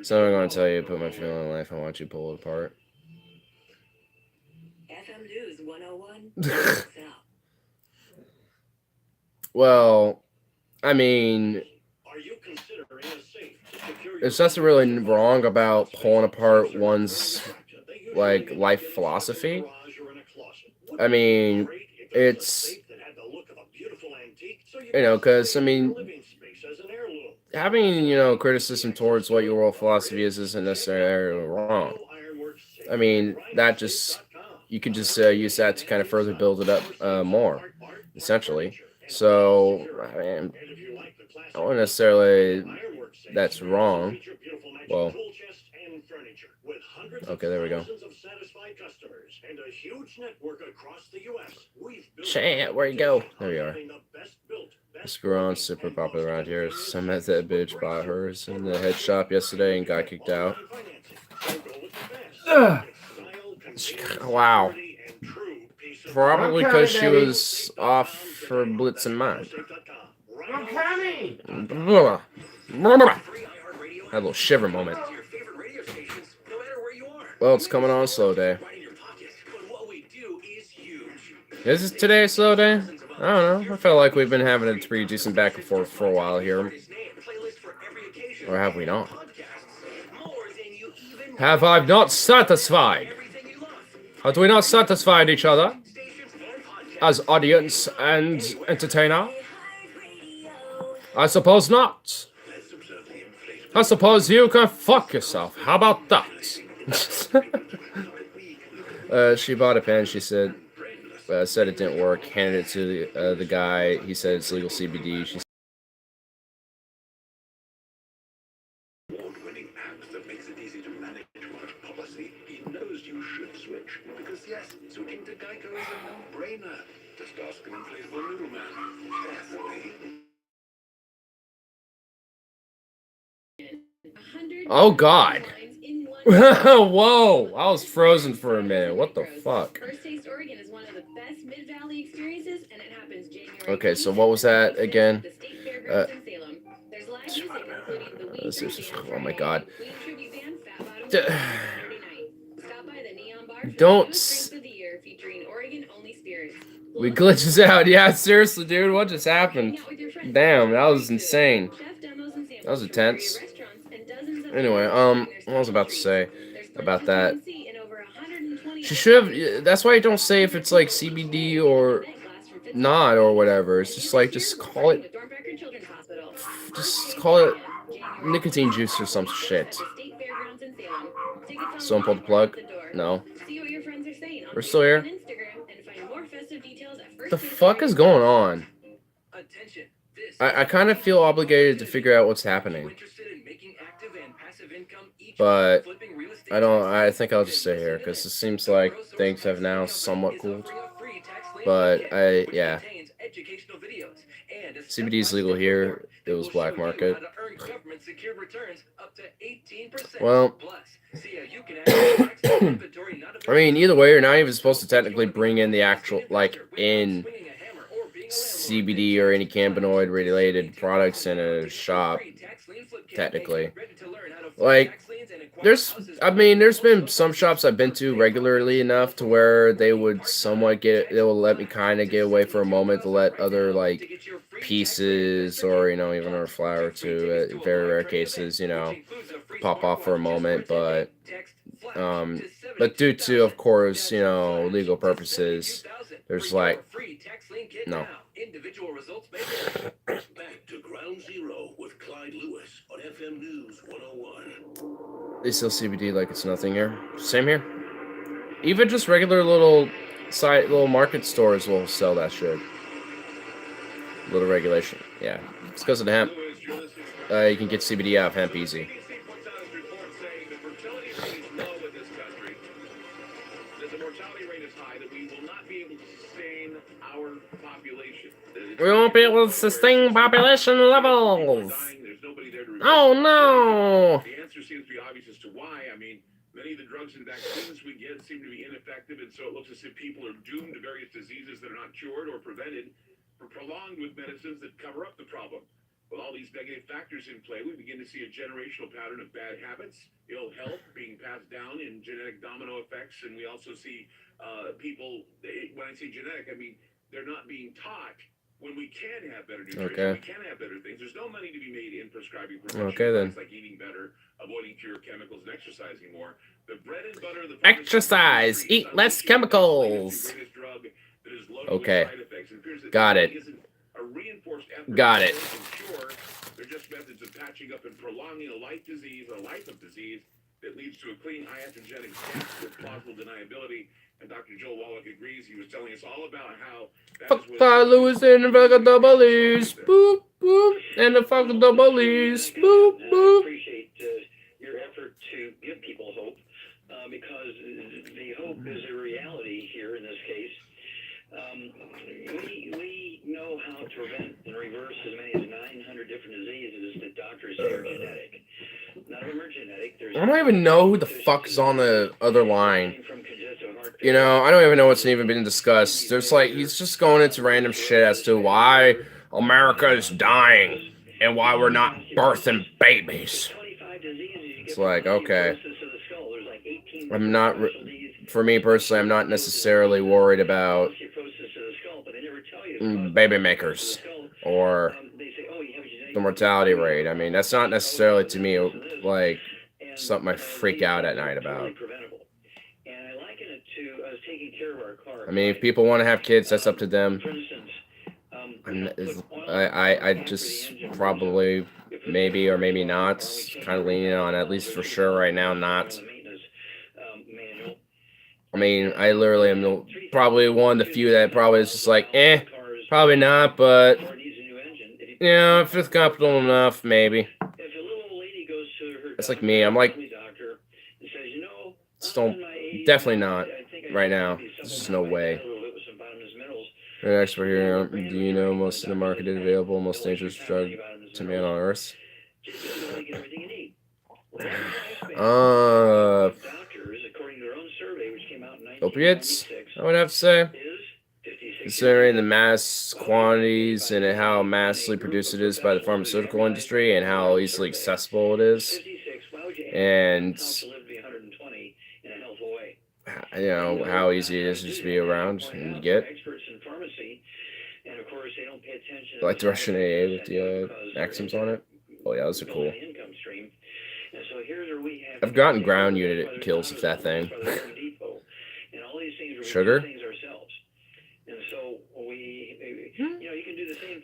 So I'm going to tell you, put my feeling in life. I want you to pull it apart. FM News 101. Well, I mean, there's nothing really wrong about pulling apart one's like life philosophy. I mean, it's, you know, because I mean, having, you know, criticism towards what your world philosophy is isn't necessarily wrong. I mean, that just, you can just use that to kind of further build it up more, essentially. So, I mean, I wouldn't necessarily, that's wrong. Well, okay, there we go. Chat, where you go? There we are. Screw on, super popular around here. Some met that bitch bought hers in the head shop yesterday and got kicked out. Wow. Probably because she was off for Blitz and mine. I'm coming! Had a little shiver moment. Well, it's coming on a slow day. Is this today a slow day? I don't know. I felt like we've been having a pretty decent back and forth for a while here. Or have we not? Have I not satisfied? Have we not satisfied each other? As audience and entertainer? I suppose not. I suppose you can fuck yourself. How about that? She bought a pen. She said it didn't work. Handed it to the guy. He said it's legal CBD. She award-winning app that makes it easy to manage what policy. He knows you should switch because yes, switching to Geico is a no-brainer. Just ask him and play the middleman. Carefully. Oh God. Whoa, I was frozen for a minute. What the fuck? Okay, so what was that again? Oh my God. Don't. We glitches out. Yeah, seriously, dude. What just happened? Damn, that was insane. That was intense. Anyway, what I was about to say about that. She should have. That's why I don't say if it's like CBD or not or whatever. It's just like, just call it nicotine juice or some shit. Someone pulled the plug? No. We're still here. What the fuck is going on? I kind of feel obligated to figure out what's happening. But I think I'll just stay here because it seems like things have now somewhat cooled. But yeah. CBD is legal here. It was black market. Well, I mean, either way, you're not even supposed to technically bring in the actual, like, in CBD or any cannabinoid related products in a shop, technically. Like, there's been some shops I've been to regularly enough to where they would somewhat they will let me kind of get away for a moment to let other, like, pieces or, you know, even a flower or two, in very rare cases, you know, pop off for a moment, but due to, of course, you know, legal purposes, there's like, no. Back to Ground Zero with Clyde Lewis on FM News 101. They sell CBD like it's nothing here. Same here. Even just regular little market stores will sell that shit. Little regulation. Yeah. It's because of the hemp. you can get CBD out of hemp easy. CDC puts out its report saying the fertility rate is low in this country, that the mortality rate is high, that we will not be able to sustain our population. We won't be able to sustain population levels. There's nobody there to Oh no! The answer seems to be obvious as to why. I mean, many of the drugs and vaccines we get seem to be ineffective, and so it looks as if people are doomed to various diseases that are not cured or prevented or prolonged with medicines that cover up the problem. With all these negative factors in play, we begin to see a generational pattern of bad habits, ill health being passed down in genetic domino effects, and we also see people, when I say genetic, I mean they're not being taught when we can have better nutrition, we can have better things. There's no money to be made in prescribing prevention like eating better, avoiding pure chemicals, and exercising more. The bread and butter of the exercise, eat less chemicals. Okay, got it. Got it. They're just methods of patching up and prolonging a life of disease that leads to a clean, iatrogenic state with plausible deniability. And Dr. Joel Wallach agrees. He was telling us all about how fuck the Lewis and the fucking double E's, boop boop, and the fucking double E's, boop boop. I appreciate your effort to give people hope, because the hope is a reality here in this case. We know how to prevent and reverse as many as 900 different diseases that doctors say are genetic. None of them are genetic. I don't even know who the fuck's on the other line. You know, I don't even know what's even been discussed. There's like, he's just going into random shit as to why America is dying and why we're not birthing babies. It's like, okay. I'm not, for me personally, I'm not necessarily worried about baby makers or the mortality rate. I mean, that's not necessarily to me like something I freak out at night about. I mean, if people want to have kids, that's up to them. I just probably maybe or maybe not, kind of leaning on, at least for sure right now, not. I mean, I literally am probably one of the few that probably is just like, probably not, but, you know, if it's comfortable enough, maybe. It's like me. I'm like, still, definitely not right now. There's just no way. An expert here. Do you know most of the marketed available, most dangerous drug to man on Earth? Opiates, I would have to say. Considering the mass quantities and how massively produced it is by the pharmaceutical industry and how easily accessible it is. And, you know, how easy it is to just be around and get. I like the Russian AA with the Maxims on it. Oh yeah, those are cool. I've gotten ground unit kills with that thing. Sugar?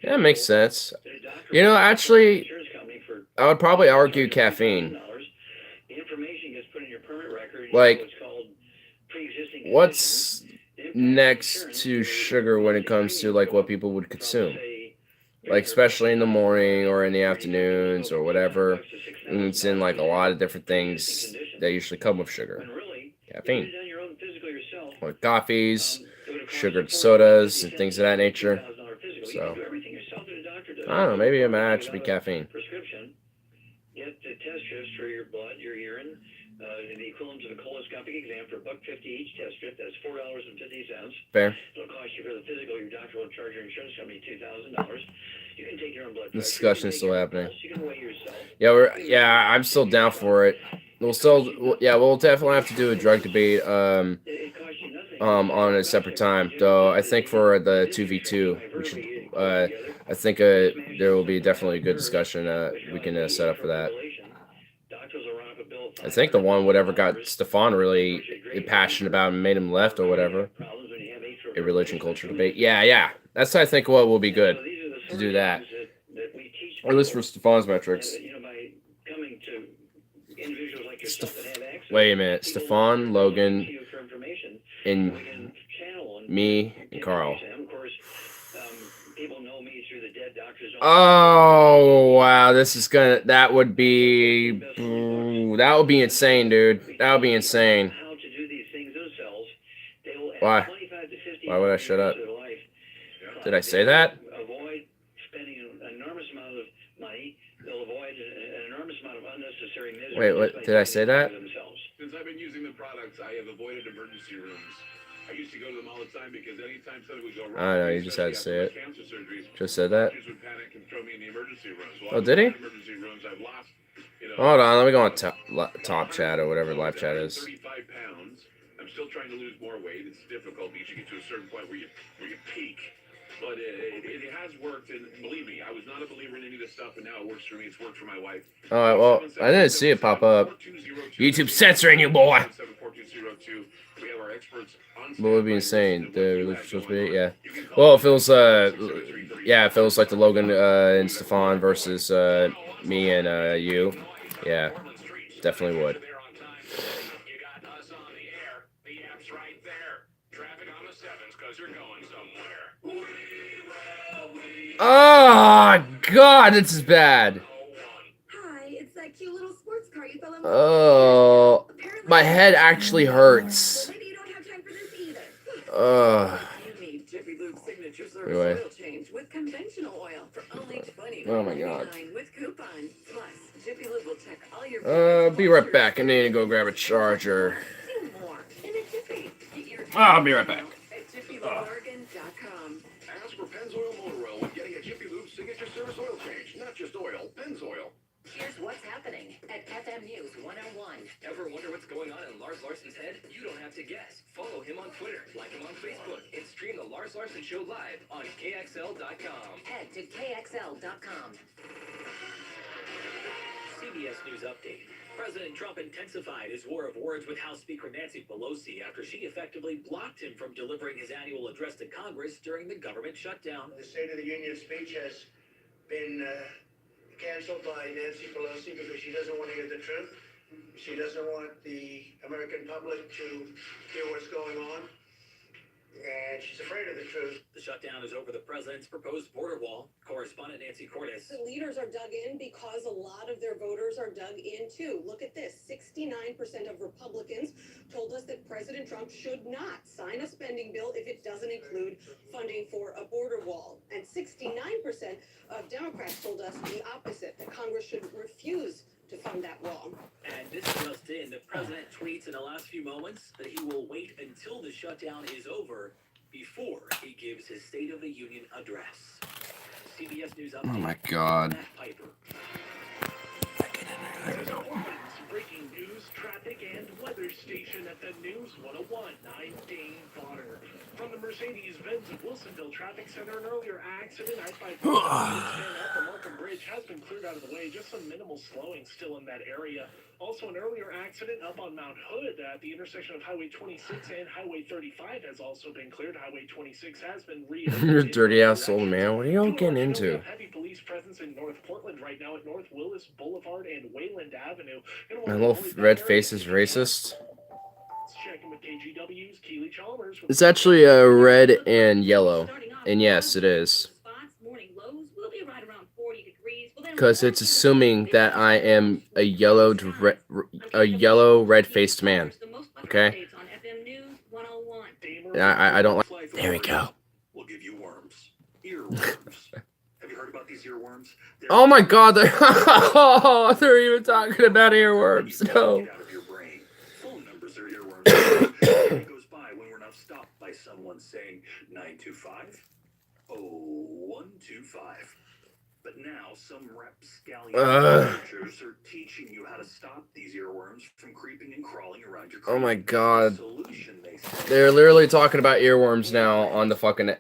Yeah, it makes sense. You know, actually, I would probably argue caffeine. Like, what's next to sugar when it comes to, like, what people would consume? Like, especially in the morning or in the afternoons or whatever. And it's in, like, a lot of different things that usually come with sugar. Caffeine. Like coffees, sugared sodas, and things of that nature. So, I don't know, maybe it might actually be caffeine. Get the test strips for your blood, your urine, the equivalent of a coloscopic exam for $1.50 each test strip. That's $4.50. Fair. It'll cost you for the physical. Your doctor will charge your insurance company $2,000. You can take your own blood pressure. This discussion is still happening. You can weigh yourself. Yeah, I'm still down for it. We'll definitely have to do a drug debate on a separate time. Though I think for the 2v2, we should. I think there will be definitely a good discussion we can set up for that. I think the one whatever got Stefan really passionate about and made him left or whatever. A religion culture debate. Yeah. That's I think what will be good to do that. Or at least for Stefan's metrics. Wait a minute. Stefan, Logan, and me, and Carl. People know me through the dead doctors. Oh wow, that would be insane, dude. That would be insane. How to do these things themselves. They will add Why? 25 to 50 Why would I shut up? years to their life. Did I say that? Avoid spending an enormous amount of money. They'll avoid an enormous amount of unnecessary misery. Wait, what? Did I say that? Since I've been using the products, I have avoided emergency rooms. I used to go to them all the time because anytime something would go wrong, I don't know, you just had to say it. cancer surgeries, Just said that. doctors would panic and throw me in the emergency rooms. Oh, did he? Emergency rooms, I've lost, Hold on, let me go on top chat or whatever live chat is. 35 pounds. I'm still trying to lose more weight. It's difficult because you get to a certain point where you peak. But it has worked, and believe me, I was not a believer in any of this stuff, and now it works for me. It's worked for my wife. All right, well, I didn't see it pop up. YouTube censoring you, boy. What would be insane? The supposed to be, yeah. Well, it feels it feels like the Logan and Stefan versus me and you. Yeah, definitely would. Oh God, this is bad. Hi, it's that cute little sports car you fell in love with. Oh, my head actually hurts. Maybe you don't have time for this either. You need Jiffy Lube's signature service Anyway. oil change with conventional oil for only $20. Oh my God. With coupons. Plus, Jiffy Lube will check all your Be right back. I need to go grab a charger. do more in a Jiffy. Get your I'll be right back. at JiffyLubeOregon.com. Ask for Pennzoil Motor Oil when getting a Jiffy Lube signature service oil change. Not just oil, Pennzoil. Here's what's happening at FM News 101. Ever wonder what's going on in Lars Larson's head? You don't have to guess. Follow him on Twitter, like him on Facebook, and stream the Lars Larson Show live on KXL.com. Head to KXL.com. CBS News Update. President Trump intensified his war of words with House Speaker Nancy Pelosi after she effectively blocked him from delivering his annual address to Congress during the government shutdown. The State of the Union speech has been canceled by Nancy Pelosi because she doesn't want to hear the truth. She doesn't want the American public to hear what's going on. And she's afraid of the truth. The shutdown is over the president's proposed border wall. Correspondent Nancy Cordes. The leaders are dug in because a lot of their voters are dug in too. Look at this. 69% of Republicans told us that President Trump should not sign a spending bill if it doesn't include funding for a border wall. And 69% of Democrats told us the opposite, that Congress should refuse to fund that wall. And this just in, the president tweets in the last few moments that he will wait until the shutdown is over before he gives his State of the Union address. CBS News Update. Oh my God. Matt Piper. Breaking news, traffic, and weather station at the News 101. I'm Dane Bonner. From the Mercedes-Benz of Wilsonville Traffic Center, an earlier accident at 5 at the Markham Bridge has been cleared out of the way. Just some minimal slowing still in that area. Also, an earlier accident up on Mount Hood at the intersection of Highway 26 and Highway 35 has also been cleared. Highway 26 has been reopened. You're a dirty ass old man. What are y'all getting into? Heavy police presence in North Portland right now at North Willis Boulevard and Wayland Avenue. My little red face is racist. Checking with KGW's Keely Chalmers. It's actually red and yellow. And yes, it is. Because it's assuming that I am a yellow red-faced man. Okay? I don't like... There we go. We'll give you worms. Earworms. Have you heard about these earworms? Oh my God, they're even talking about earworms. No. Get out of your brain. Phone numbers are earworms. It goes by when we're not stopped by someone saying 925-0125. But now some rapscallion researchers are teaching you how to stop these earworms from creeping and crawling around your Oh my God. They're literally talking about earworms now on the fucking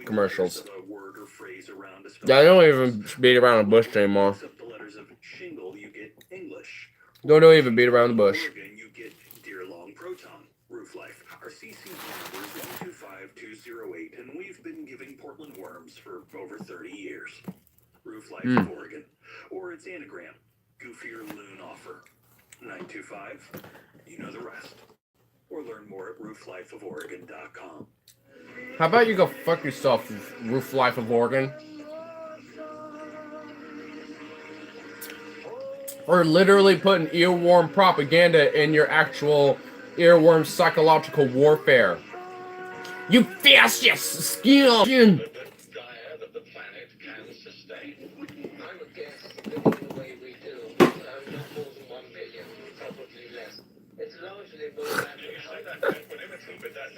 commercials. Yeah, I don't even beat around the bush anymore. Don't even beat around the bush. You get Deer-Long Proton Roof Life. Our CC number is 125208, and we've been giving Portland worms for over 30 years. Roof Life of Oregon, or its anagram, Goofier Loon Offer. 925, you know the rest. Or learn more at rooflifeoforegon.com. How about you go fuck yourself, Roof Life of Oregon? Or literally putting earworm propaganda in your actual earworm psychological warfare. You fascist skin! Diet of the planet can sustain. I would guess living the way we do, not more than 1 billion, probably less. It's largely more natural. You say that equanimity, but that's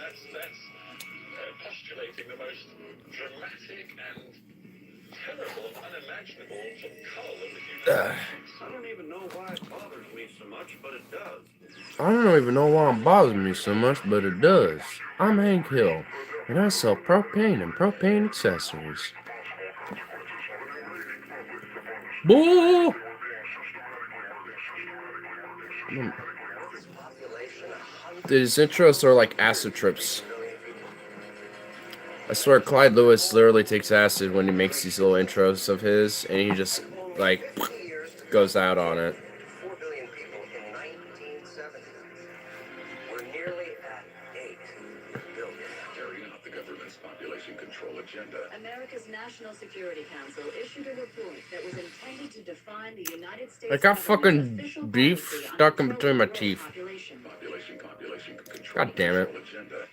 postulating the most dramatic and terrible, unimaginable cull of the human race. I don't even know why it bothers me so much, but it does. I don't even know why it bothers me so much, but it does. I'm Hank Hill, and I sell propane and propane accessories. Boo! These intros are like acid trips. I swear Clyde Lewis literally takes acid when he makes these little intros of his, and he just, like, goes out on it. 4 billion people in 1970. We're nearly at 8 billion. Carrying out the government's population control agenda. America's National Security Council issued a report that was intended to define the United States. I got fucking beef stuck in between my teeth. God damn it.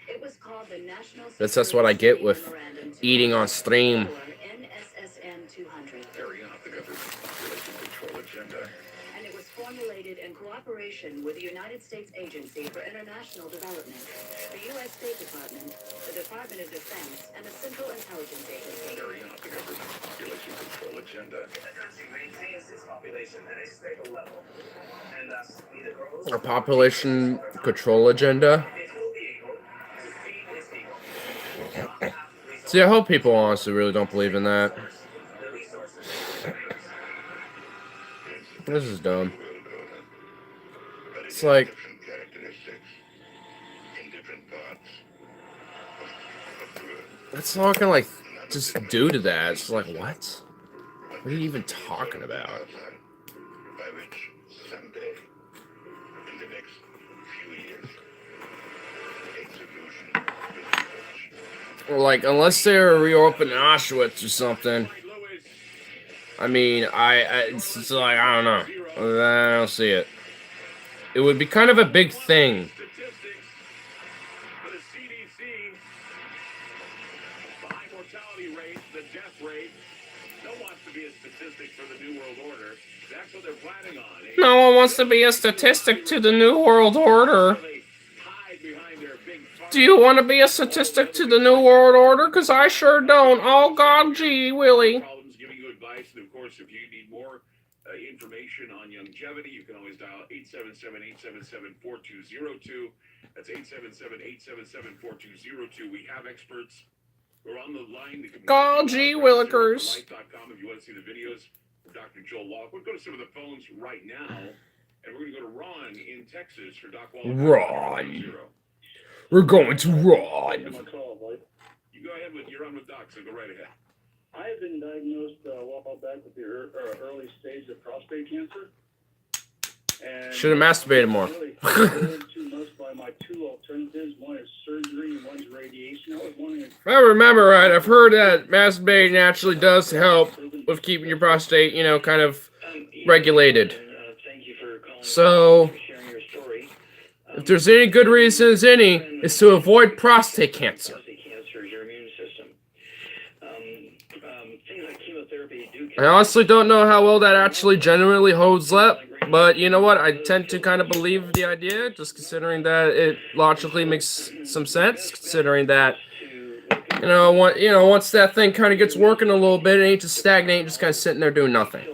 It was called the National That's what I get with eating on stream. NSSN 200. Carrying out the government's population control agenda. And it was formulated in cooperation with the United States Agency for International Development, the U.S. State Department, the Department of Defense, and the Central Intelligence Agency. Carrying out the government's population control agenda. The country maintains its population at a stable level, and thus neither grows. A population control agenda? See, I hope people honestly really don't believe in that. This is dumb. It's like, it's not gonna like just due to that. It's like, what? What are you even talking about? Or like, unless they're reopening Auschwitz or something. I mean, it's like, I don't know. I don't see it. It would be kind of a big thing. No one wants to be a statistic to the New World Order. Do you want to be a statistic to the New World Order? Because I sure don't. Oh, God, gee, Willie. Giving you advice, and of course, if you need more information on longevity, you can always dial 877-877-4202. That's 877-877-4202. We have experts who are on the line. God, gee, Willikers. If you want to see the videos of Dr. Joel Lockwood, go to some of the phones right now, and we're going to go to Ron in Texas for Doc Wallace. Ron. We're going to Ron. You go ahead you're on with Doc, so go right ahead. I have been diagnosed a while back with the early stage of prostate cancer. Should have masturbated more. Really too much by my two alternatives. One is surgery and one's radiation. I was wondering if I remember right, I've heard that masturbating actually does help with keeping your prostate, you know, kind of regulated. Thank you for calling. So, Sharing your story. if there's any good reason as any, is to avoid prostate cancer. Prostate cancer is your immune system. Things like chemotherapy do. I honestly don't know how well that actually genuinely holds up, but you know what? I tend to kind of believe the idea, just considering that it logically makes some sense, considering that, once that thing kind of gets working a little bit, it ain't just stagnate, just kind of sitting there doing nothing.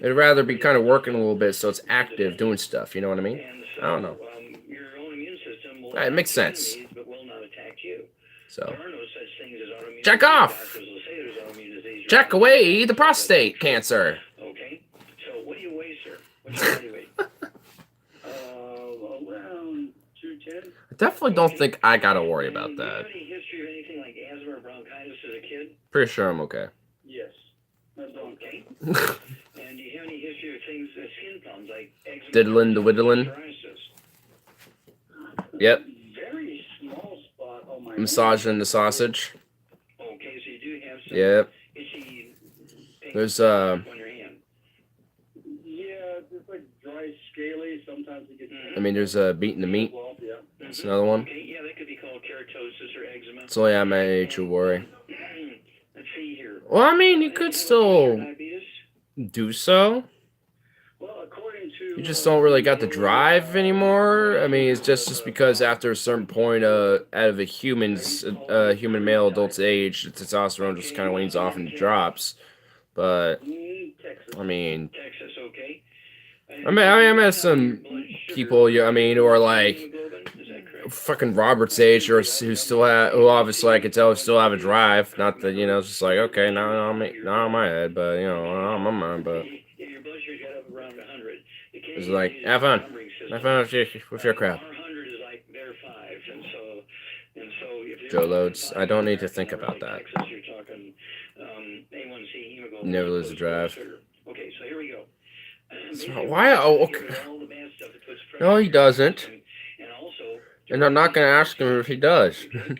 It'd rather be kind of working a little bit, so it's active, doing stuff, you know what I mean? I don't know. Your own immune system will It makes sense. but will not attack you. So, There are no such things as autoimmune check disease. off! Doctors will say there's autoimmune disease. Check away the prostate cancer. Okay. So what do you weigh, sir? What's your body weight? Around 210. I definitely don't think I gotta worry about Do you that. have any history of anything like asthma or bronchitis as a kid? Pretty sure I'm okay. Yes. Okay. And do you have any history of things, skin problems like eczema? Diddlin' the whittling. Psoriasis? Yep. Very small spot on my Massaging the sausage. Okay, so you do have some. Yep. Is she There's on your hand? Yeah, it's like dry, scaly. Sometimes it gets. I mean, there's beating the meat. Yeah. That's another one. Okay, yeah, that could be called keratosis or eczema. That's only my age to worry. Let's see here. Well, I mean, you could still do so. Well, according to You just don't really got the drive anymore. I mean, it's just because after a certain point, out of a human male adult's age, the testosterone just kind of wanes off and drops. But I mean, Texas, okay. I met some people, I mean, who are like fucking Robert's age, or who obviously I could tell still have a drive. Not that, you know, it's just like, okay, not on my head, but you know, on my mind. But Your blood sugar got up around 100. it's like, have fun with your crap. Our 100 is like their 5, and so if Joe Loads. I don't need to think about that. Texas, you're talking A1C hemoglobin. Never lose a drive. Okay, so here we go. Why? Oh, okay. No, he doesn't. And also, And I'm not going to ask him if he does. the things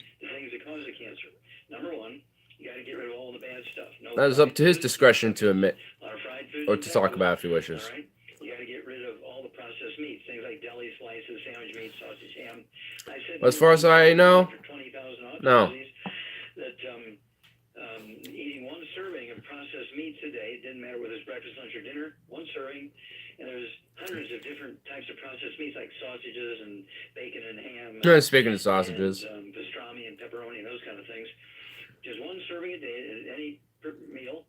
that cause the cancer. Number 1, you got to get rid of all the bad stuff. That is up to his discretion to admit A lot of fried food or to talk about if he wishes. All right? You got to get rid of all the processed meats, things like deli slices, sandwich meat, sausage, ham. I said As far as I know, no. that eating one serving of processed meats a day, it didn't matter whether it's breakfast, lunch, or dinner, one serving, and there's hundreds of different types of processed meats like sausages and bacon and ham. Speaking of sausages. And, pastrami and pepperoni and those kind of things. Just one serving a day at any meal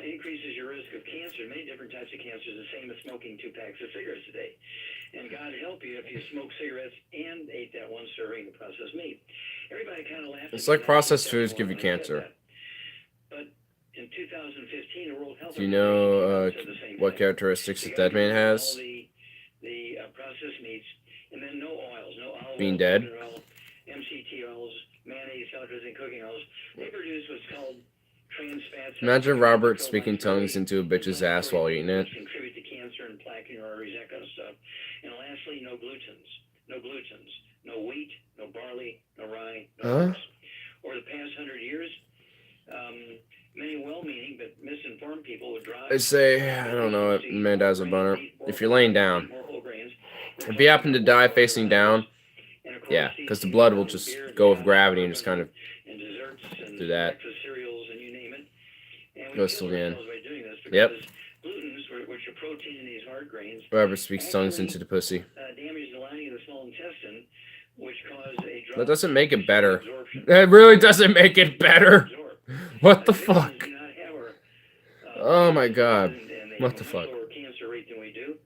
increases your risk of cancer, many different types of cancers, the same as smoking 2 packs of cigarettes a day. And God help you if you smoke cigarettes and ate that one serving of processed meat. Everybody kind of laughs. It's like processed foods give you cancer. But in 2015, the World Health Do you know what characteristics the dead man has? The processed meats, and then no oils, no olive Being oil, dead? coconut oil, MCT oils, mayonnaise, salad dressing, cooking oils. They produce what's called trans fats. Imagine Robert speaking tongues into a bitch's ass while eating it. Contribute to cancer and plaque in your arteries, that kind of stuff. And lastly, no glutens, no wheat, no barley, no rye, no oats. Over the past 100 years, many well-meaning but misinformed people would drive. I say, I don't know, it man dies a bunner. If you're laying down, if you happen to die facing down, yeah, because the blood will just go with gravity and just kind of do that. Goes till the end. Yep. Glutens, which are protein in these hard grains, Robert speaks tongues into the pussy. damage the lining of the small intestine, which cause a drop. That doesn't make it better. That really doesn't make it better. What the fuck? Oh my god. What the fuck? Lower cancer rate than we do.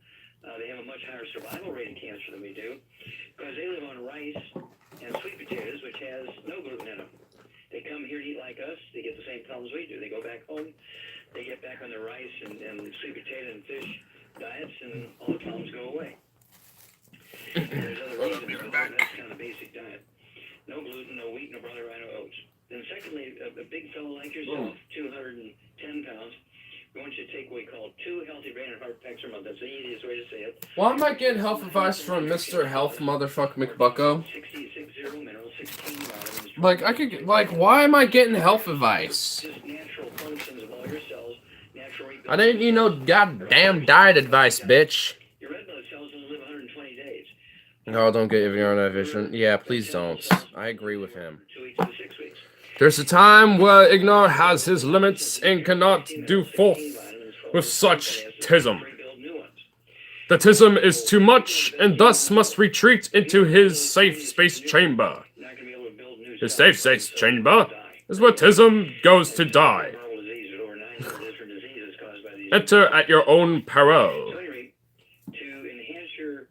They have a much higher survival rate in cancer than we do because they live on rice and sweet potatoes, which has no gluten in them. They come here to eat like us. They get the same problems we do. They go back home. They get back on their rice and sweet potato and fish diets, and all the problems go away. And there's other reasons, but that's kind of basic diet. No gluten, no wheat, no barley, rye, no oats. Then secondly, a big fellow like yourself, 210 pounds, we want you to take what we call 2 healthy brain and heart packs a month. That's the easiest way to say it. Why am I getting health advice from Mr. Health Motherfucker McBucko? 60 minerals, 16 vitamins. Like, I could, like, why am I getting health advice? Just natural functions of all your cells, natural I didn't need no goddamn diet advice, bitch. Your red blood cells only live 120 days. No, don't get your own vision. Yeah, please don't. I agree with him. 2 weeks to 6 weeks. There's a time where Ignore has his limits and cannot do forth with such tism. The tism is too much, and thus must retreat into his safe space chamber. His safe space chamber is where tism goes to die. Enter at your own peril. To enhance your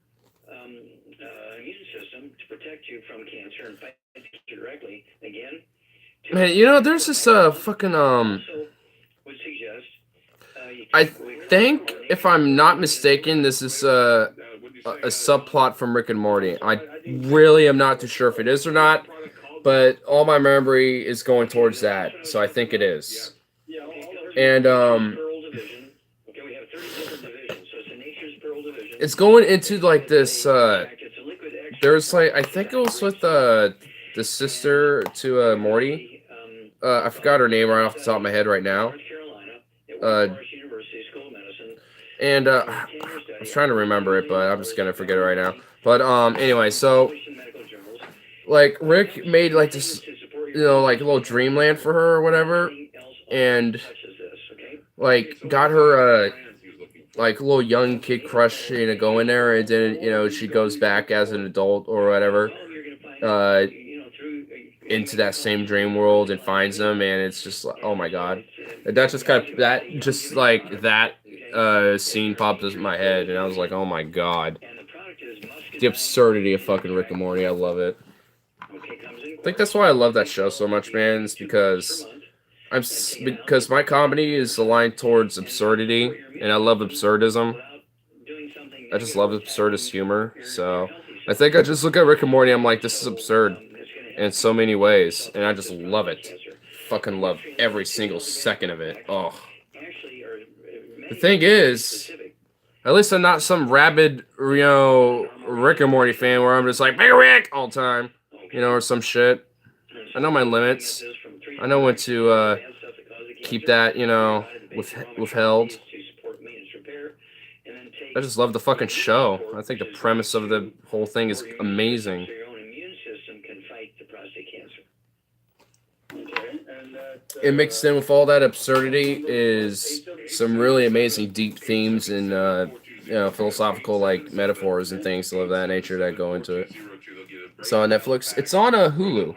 immune system to protect you from cancer and fight it directly, again. Man, you know, there's this fucking I think, if I'm not mistaken, this is a subplot from Rick and Morty. I really am not too sure if it is or not, but all my memory is going towards that, so I think it is. And it's going into like this. There's like, I think it was with the the sister to Morty. I forgot her name right off the top of my head right now. And I was trying to remember it, but I'm just gonna forget it right now. But anyway, so like Rick made like this, like a little dreamland for her or whatever, and like got her like a little young kid crush, go in there, and then she goes back as an adult or whatever, into that same dream world and finds them, and it's just like, oh my god, that scene popped into my head, and I was like, oh my god, the absurdity of fucking Rick and Morty, I love it. I think that's why I love that show so much, man. It's because my comedy is aligned towards absurdity, and I love absurdism. I just love absurdist humor, so I think I just look at Rick and Morty, I'm like, this is absurd in so many ways, and I just love it. Fucking love every single second of it. Oh. The thing is, at least I'm not some rabid, Rick and Morty fan where I'm just like, "Hey, Rick!" all the time, or some shit. I know my limits. I know when to keep that, withheld. I just love the fucking show. I think the premise of the whole thing is amazing. It mixed in with all that absurdity is some really amazing deep themes and philosophical like metaphors and things of that nature that go into it. It's on Netflix. It's on Hulu.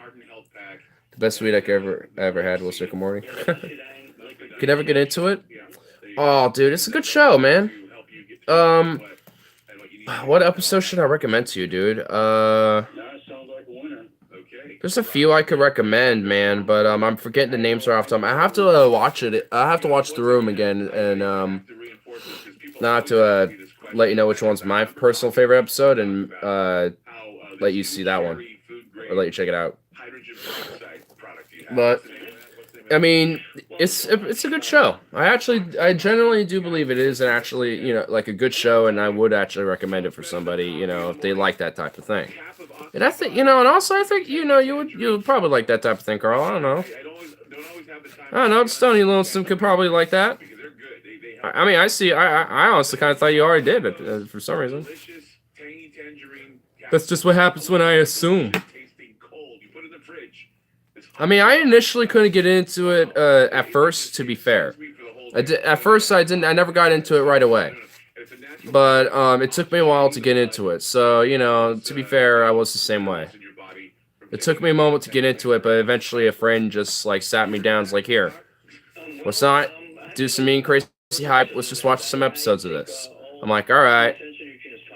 The best weed I ever had was Rick and Morty. Could never get into it. Oh, dude, it's a good show, man. What episode should I recommend to you, dude? There's a few I could recommend, man, but I'm forgetting the names right off the top. I have to watch it. I have to watch The Room again, and now I have to let you know which one's my personal favorite episode, and let you see that one, or let you check it out. But I mean, it's a good show. I generally do believe it is, and actually, like a good show, and I would actually recommend it for somebody, if they like that type of thing. And I think, and also I think, you would probably like that type of thing, Carl. I don't know. Stony Lonesome could probably like that. I mean, I honestly kind of thought you already did, but for some reason. That's just what happens when I assume. I mean, I initially couldn't get into it at first, to be fair. At first, I never got into it right away. But it took me a while to get into it. So, to be fair, I was the same way. It took me a moment to get into it, but eventually a friend just, sat me down and was like, here, let's not do some mean, crazy hype. Let's just watch some episodes of this. I'm like, all right.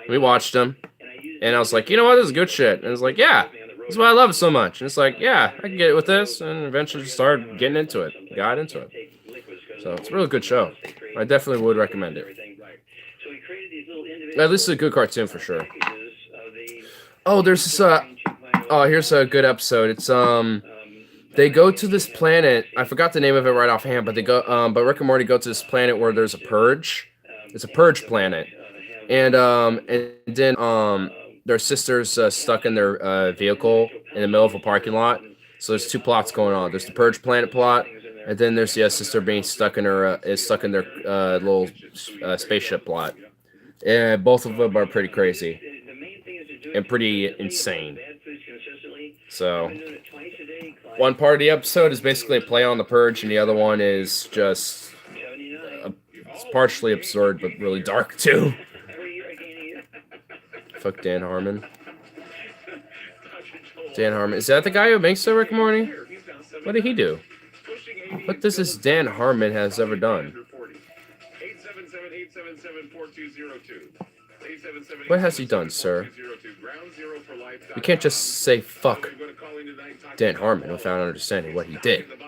We watched them. And I was like, you know what? This is good shit. And it's like, yeah. That's why I love it so much. And it's like, yeah, I can get it with this. And eventually just started getting into it. Got into it. So it's a really good show. I definitely would recommend it. At least it's a good cartoon for sure. Oh, there's this, here's a good episode. It's, they go to this planet. I forgot the name of it right offhand, but but Rick and Morty go to this planet where there's a purge. It's a purge planet. And then, their sister's stuck in their vehicle in the middle of a parking lot. So there's two plots going on. There's the Purge Planet plot, and then there's the sister being stuck in their little spaceship plot. And both of them are pretty crazy and pretty insane. So one part of the episode is basically a play on the Purge, and the other one is just it's partially absurd but really dark too. Fuck Dan Harmon. Dan Harmon. Is that the guy who makes the Rick and Morty? What did he do? What does this Dan Harmon has ever done? What has he done, sir? You can't just say fuck Dan Harmon without understanding what he did. I'm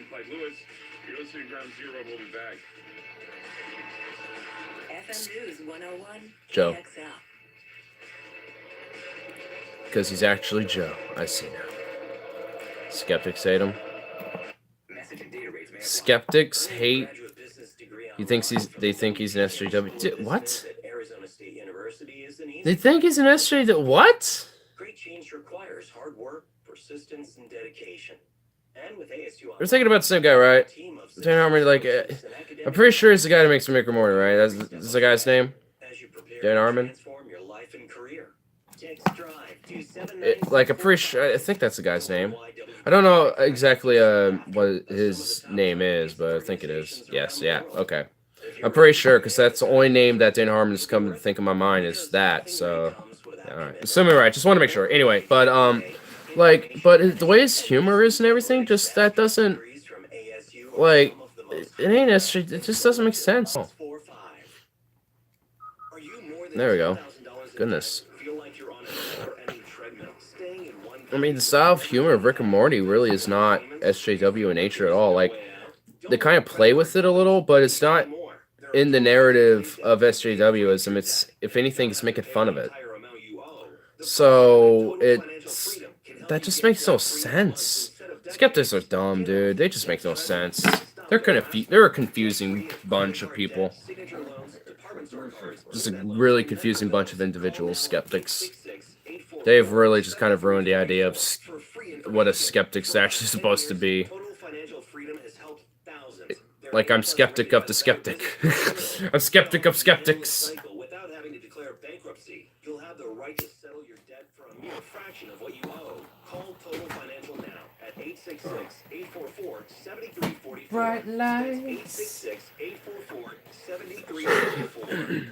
Clyde Lewis. You're listening to Ground Zero. We'll be back. FM News 101 Joe. Because he's actually Joe. I see now. Skeptics hate him. Skeptics hate. They think he's an SJW. What? Arizona State University is They think he's an SJ. What? Great change requires hard work, persistence, and dedication. And with ASU, We're thinking about the same guy, right? Dan Harmon, like, I'm pretty sure he's the guy who makes Rick and Morty, right? That's the guy's name? Dan Harmon? Like, I'm pretty sure, I think that's the guy's name. I don't know exactly what his name is, but I think it is. Yes, yeah, okay. I'm pretty sure, because that's the only name that Dan Harmon has come to think in my mind is that, so... Alright, assuming right, just want to make sure. Anyway, but, the way his humor is and everything, just, that doesn't... Like, it ain't SJ, it just doesn't make sense. Oh. There we go. Goodness. I mean, the style of humor of Rick and Morty really is not SJW in nature at all. Like, they kind of play with it a little, but it's not in the narrative of SJWism. It's, if anything, it's making fun of it. So, that just makes no sense. Skeptics are dumb, dude. They just make no sense. They're a confusing bunch of people. Just a really confusing bunch of individuals, skeptics. They've really just kind of ruined the idea of what a skeptic's actually supposed to be. Like, I'm skeptic of the skeptic. I'm skeptic of skeptics. Without having to declare bankruptcy, you'll have the right to settle your debt for a mere fraction of what you owe. Call Total Financial now at 866-844-7344. Bright lights. 866-844-7344.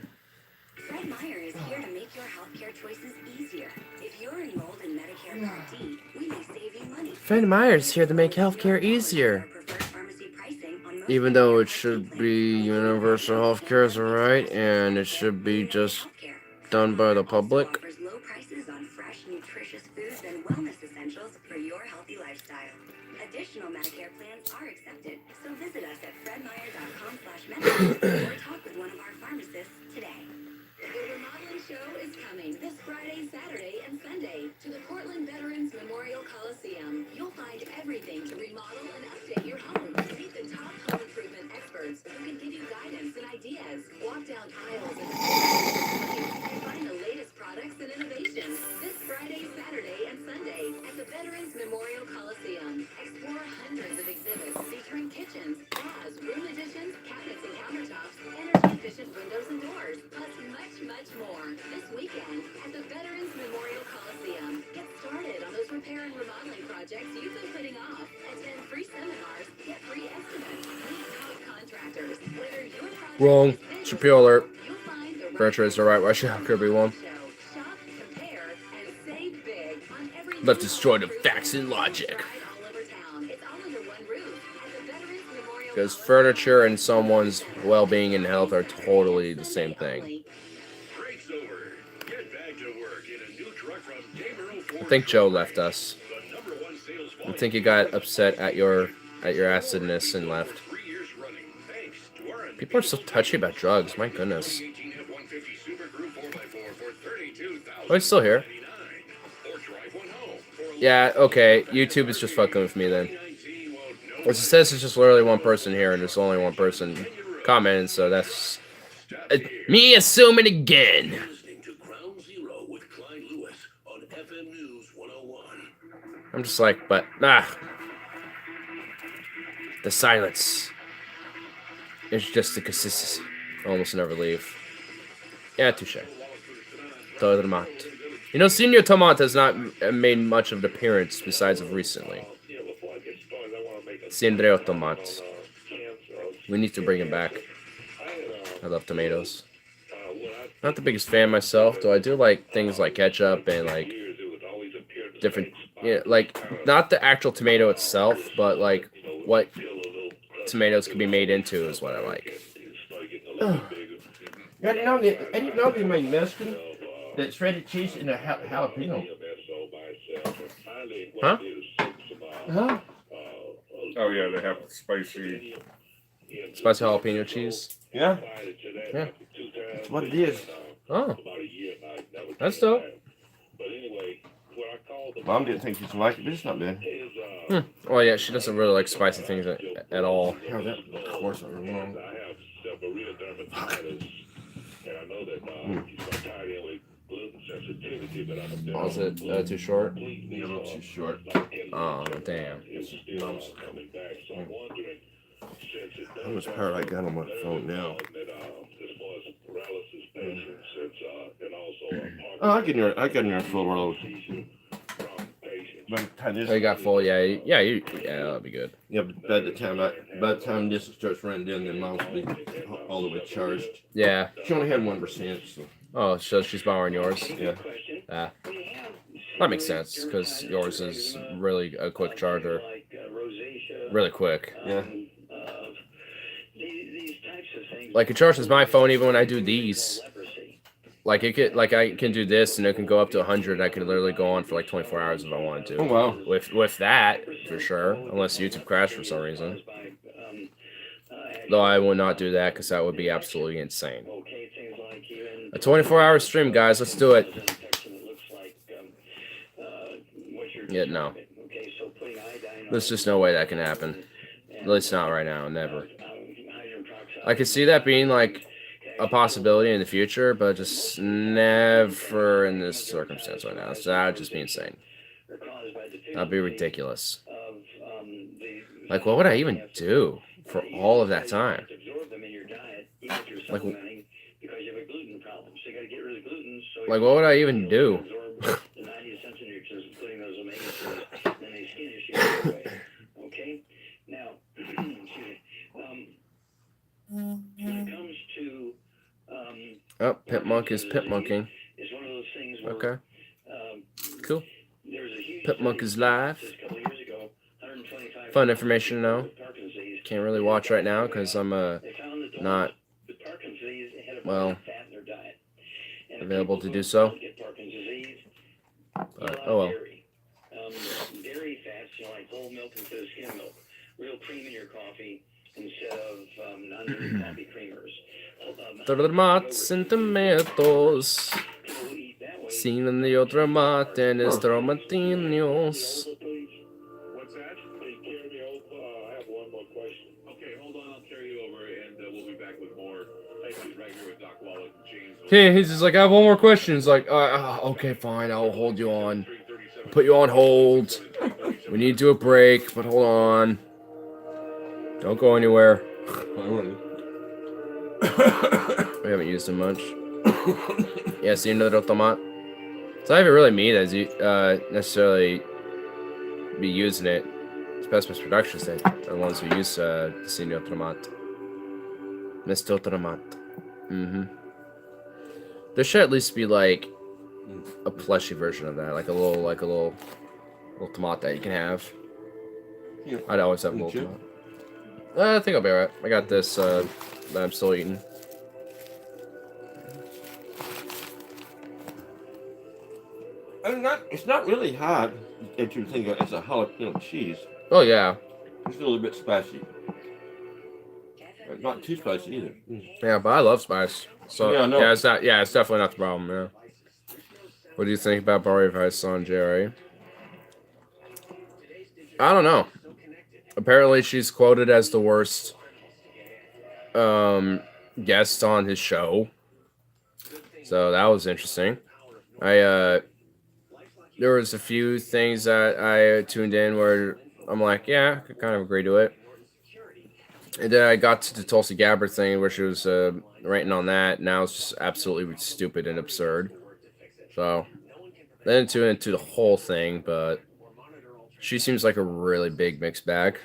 Fred Meyer is here to make your healthcare choices easier. If you're enrolled in Medicare Part D, we may save you money. Fred Meyer is here to make healthcare easier. Even though it should be universal healthcare is right, and it should be just done by the public. Offers low prices on fresh, nutritious foods and wellness essentials for your healthy lifestyle. Additional Medicare plans are accepted, so visit us at fredmeyer.com/Medicare or talk with one of our pharmacists today. The remodeling show is coming this Friday, Saturday, and Sunday to the Portland Veterans Memorial Coliseum. You'll find everything to remodel and update your home. Meet the top home improvement experts who can give you guidance and ideas. Walk down aisles and find the latest products and innovations. This Friday, Saturday, and Sunday at the Veterans Memorial Coliseum. Explore hundreds of exhibits featuring kitchens, spas, room additions, cabinets and countertops, energy-efficient windows and doors, plus much more. This weekend at the Veterans Memorial Coliseum. Get started on those repair and remodeling projects you've been putting off. Attend free seminars, get free estimates, meet top contractors. Whether your project Wrong. is big Shapiro alert. you'll find the Furniture is alright. Why should Kirby won? Shop, compare, and save big on every Let's destroy the facts and logic. all over town. It's all under one roof at the Veterans Memorial Because furniture and someone's well-being and health are totally the same thing. Break's over. Get back to work in a new truck from Gabriel Ford. I think Joe left us. The #1 sales I think he got upset at your acidness and left. 3 years running. Thanks to our People are so touchy about drugs. My goodness. 18 F-150 Super Crew 4x4 for Oh, he's still here. or drive one home for Yeah, okay. YouTube is just fucking with me then. It says it's just literally one person here, and there's only one person commenting, so that's me assuming again. listening to Ground Zero with Clyde Lewis on FM News 101. I'm just like, but the silence is just the consistency. I almost never leave. Yeah, touche. Todo tomato. You know, Senor Tomato has not made much of an appearance besides of recently. Senor Tomato. We need to bring him back. I love tomatoes. Not the biggest fan myself, though I do like things like ketchup and like different, like not the actual tomato itself, but like what tomatoes can be made into is what I like. I didn't know they made Mexican that shredded cheese and a jalapeno. Huh? Huh? Oh yeah, they have spicy jalapeno cheese. Yeah. Yeah. That's what it is. Oh. That's dope. Mom didn't think you'd like it, but it's not bad. Oh yeah, she doesn't really like spicy things at all. How's that? Of course I'm wrong. And I know that he's tied in with gluten Was it too short? A little too short. Oh, damn. How much power I got on my phone now? Oh, I got in there full load. By the time this, Oh, you got full, yeah, that'll be good. yeah, but by the time this starts running down, then mine will be all the way charged. Yeah. She only had 1%, so. Oh, so she's borrowing yours? Yeah. That makes sense, because yours is really a quick charger. Really quick. Yeah. Like, it charges my phone even when I do these. Like, I can do this, and it can go up to 100, and I can literally go on for like 24 hours if I wanted to. Oh, wow. With that, for sure. Unless YouTube crashed for some reason. Though I will not do that, because that would be absolutely insane. A 24-hour stream, guys. Let's do it. Yeah, no. There's just no way that can happen. At least not right now. Never. I could see that being, like, a possibility in the future, but just never in this circumstance right now. So that would just be insane. That'd be ridiculous. Like, what would I even do for all of that time? Like, what would I even do? Okay, now, when it comes to oh, Pipmunk is pipmunking. it's one of those things where, Okay. Cool. Pipmunk is live. Fun information to know. Can't really watch right now because I'm not, well, available to do so. But, oh well. Dairy fats, like whole milk instead of skim milk. Real cream in your coffee instead of non-dairy coffee creamers. Tomats and tomatoes. Sin the otro mate en estromatinios. What's that? Hey, carry me over. I have one more question. Okay, hold on. I'll carry you over, and we'll be back with more. Right here with Doc Wallet and James. Okay, he's just like, I have one more question. He's like, okay, fine, I'll hold you on. Put you on hold. We need to do a break, but hold on. Don't go anywhere. We haven't used him much. Yeah, see another tomat. It's not even really me that's necessarily be using it. It's best productions that are the ones who use Senor Tomat. Mr. Tomat. There should at least be like a plushy version of that, like a little tomat that you can have. Yeah. I'd always have a little tomat. I think I'll be alright. I got this that I'm still eating. It's not really hot if you think it's a jalapeno cheese. Oh yeah. It's a little bit spicy. Not too spicy either. Yeah, but I love spice. So yeah, no. It's definitely not the problem, yeah. What do you think about Barry Vice on Jerry? I don't know. Apparently she's quoted as the worst guest on his show. So that was interesting. There was a few things that I tuned in where I'm like, yeah, I could kind of agree to it. And then I got to the Tulsi Gabbard thing where she was ranting on that. Now it's just absolutely stupid and absurd. So then into the whole thing, but she seems like a really big mixed bag.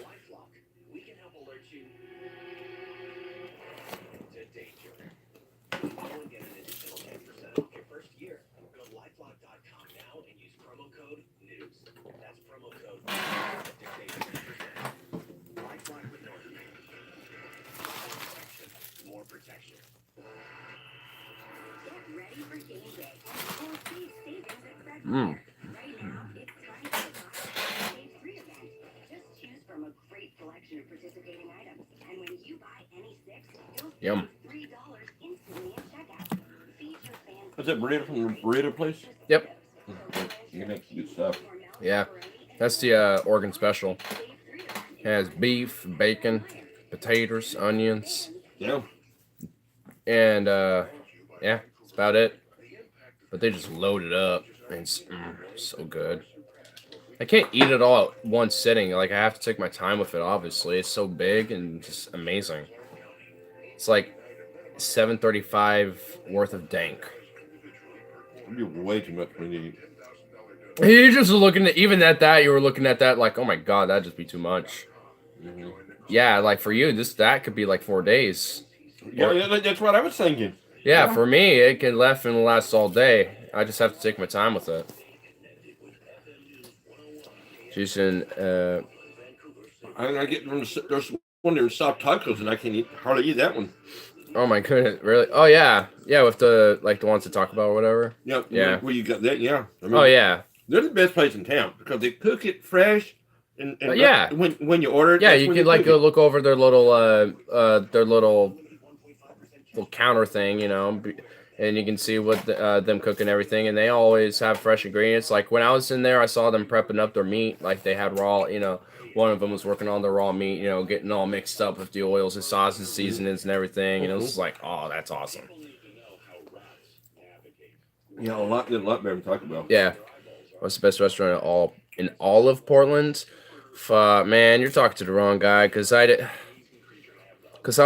Yum. Is that burrito from the burrito place? Yep. You have good stuff. Yeah. That's the Oregon special. It has beef, bacon, potatoes, onions. Yeah. And yeah, that's about it. But they just load it up. It's so good. I can't eat it all at one sitting. Like, I have to take my time with it, obviously. It's so big and just amazing. It's like $7.35 worth of dank. You way too much when you eat. You're just looking at, even at that, you were looking at that like, oh my god, that'd just be too much. Mm-hmm. Yeah, like for you, that could be like 4 days. Yeah, that's what I was thinking. Yeah, for me, it can last all day. I just have to take my time with it. Jason, I get there's one there soft tacos and I can't hardly eat that one. Oh my goodness, really? Oh yeah, with the the ones to talk about or whatever. Yep. Yeah. Where you got that? Yeah. I mean, Oh yeah. They're the best place in town because they cook it fresh, and yeah. When you order it, yeah, you can go look over their little counter thing, and you can see what them cooking everything, and they always have fresh ingredients. Like when I was in there, I saw them prepping up their meat, like they had raw, one of them was working on the raw meat, getting all mixed up with the oils and sauces, seasonings, and everything. And it was like, oh, that's awesome. Yeah, a lot better to talk about. Yeah, what's the best restaurant in all of Portland? Man, you're talking to the wrong guy, because I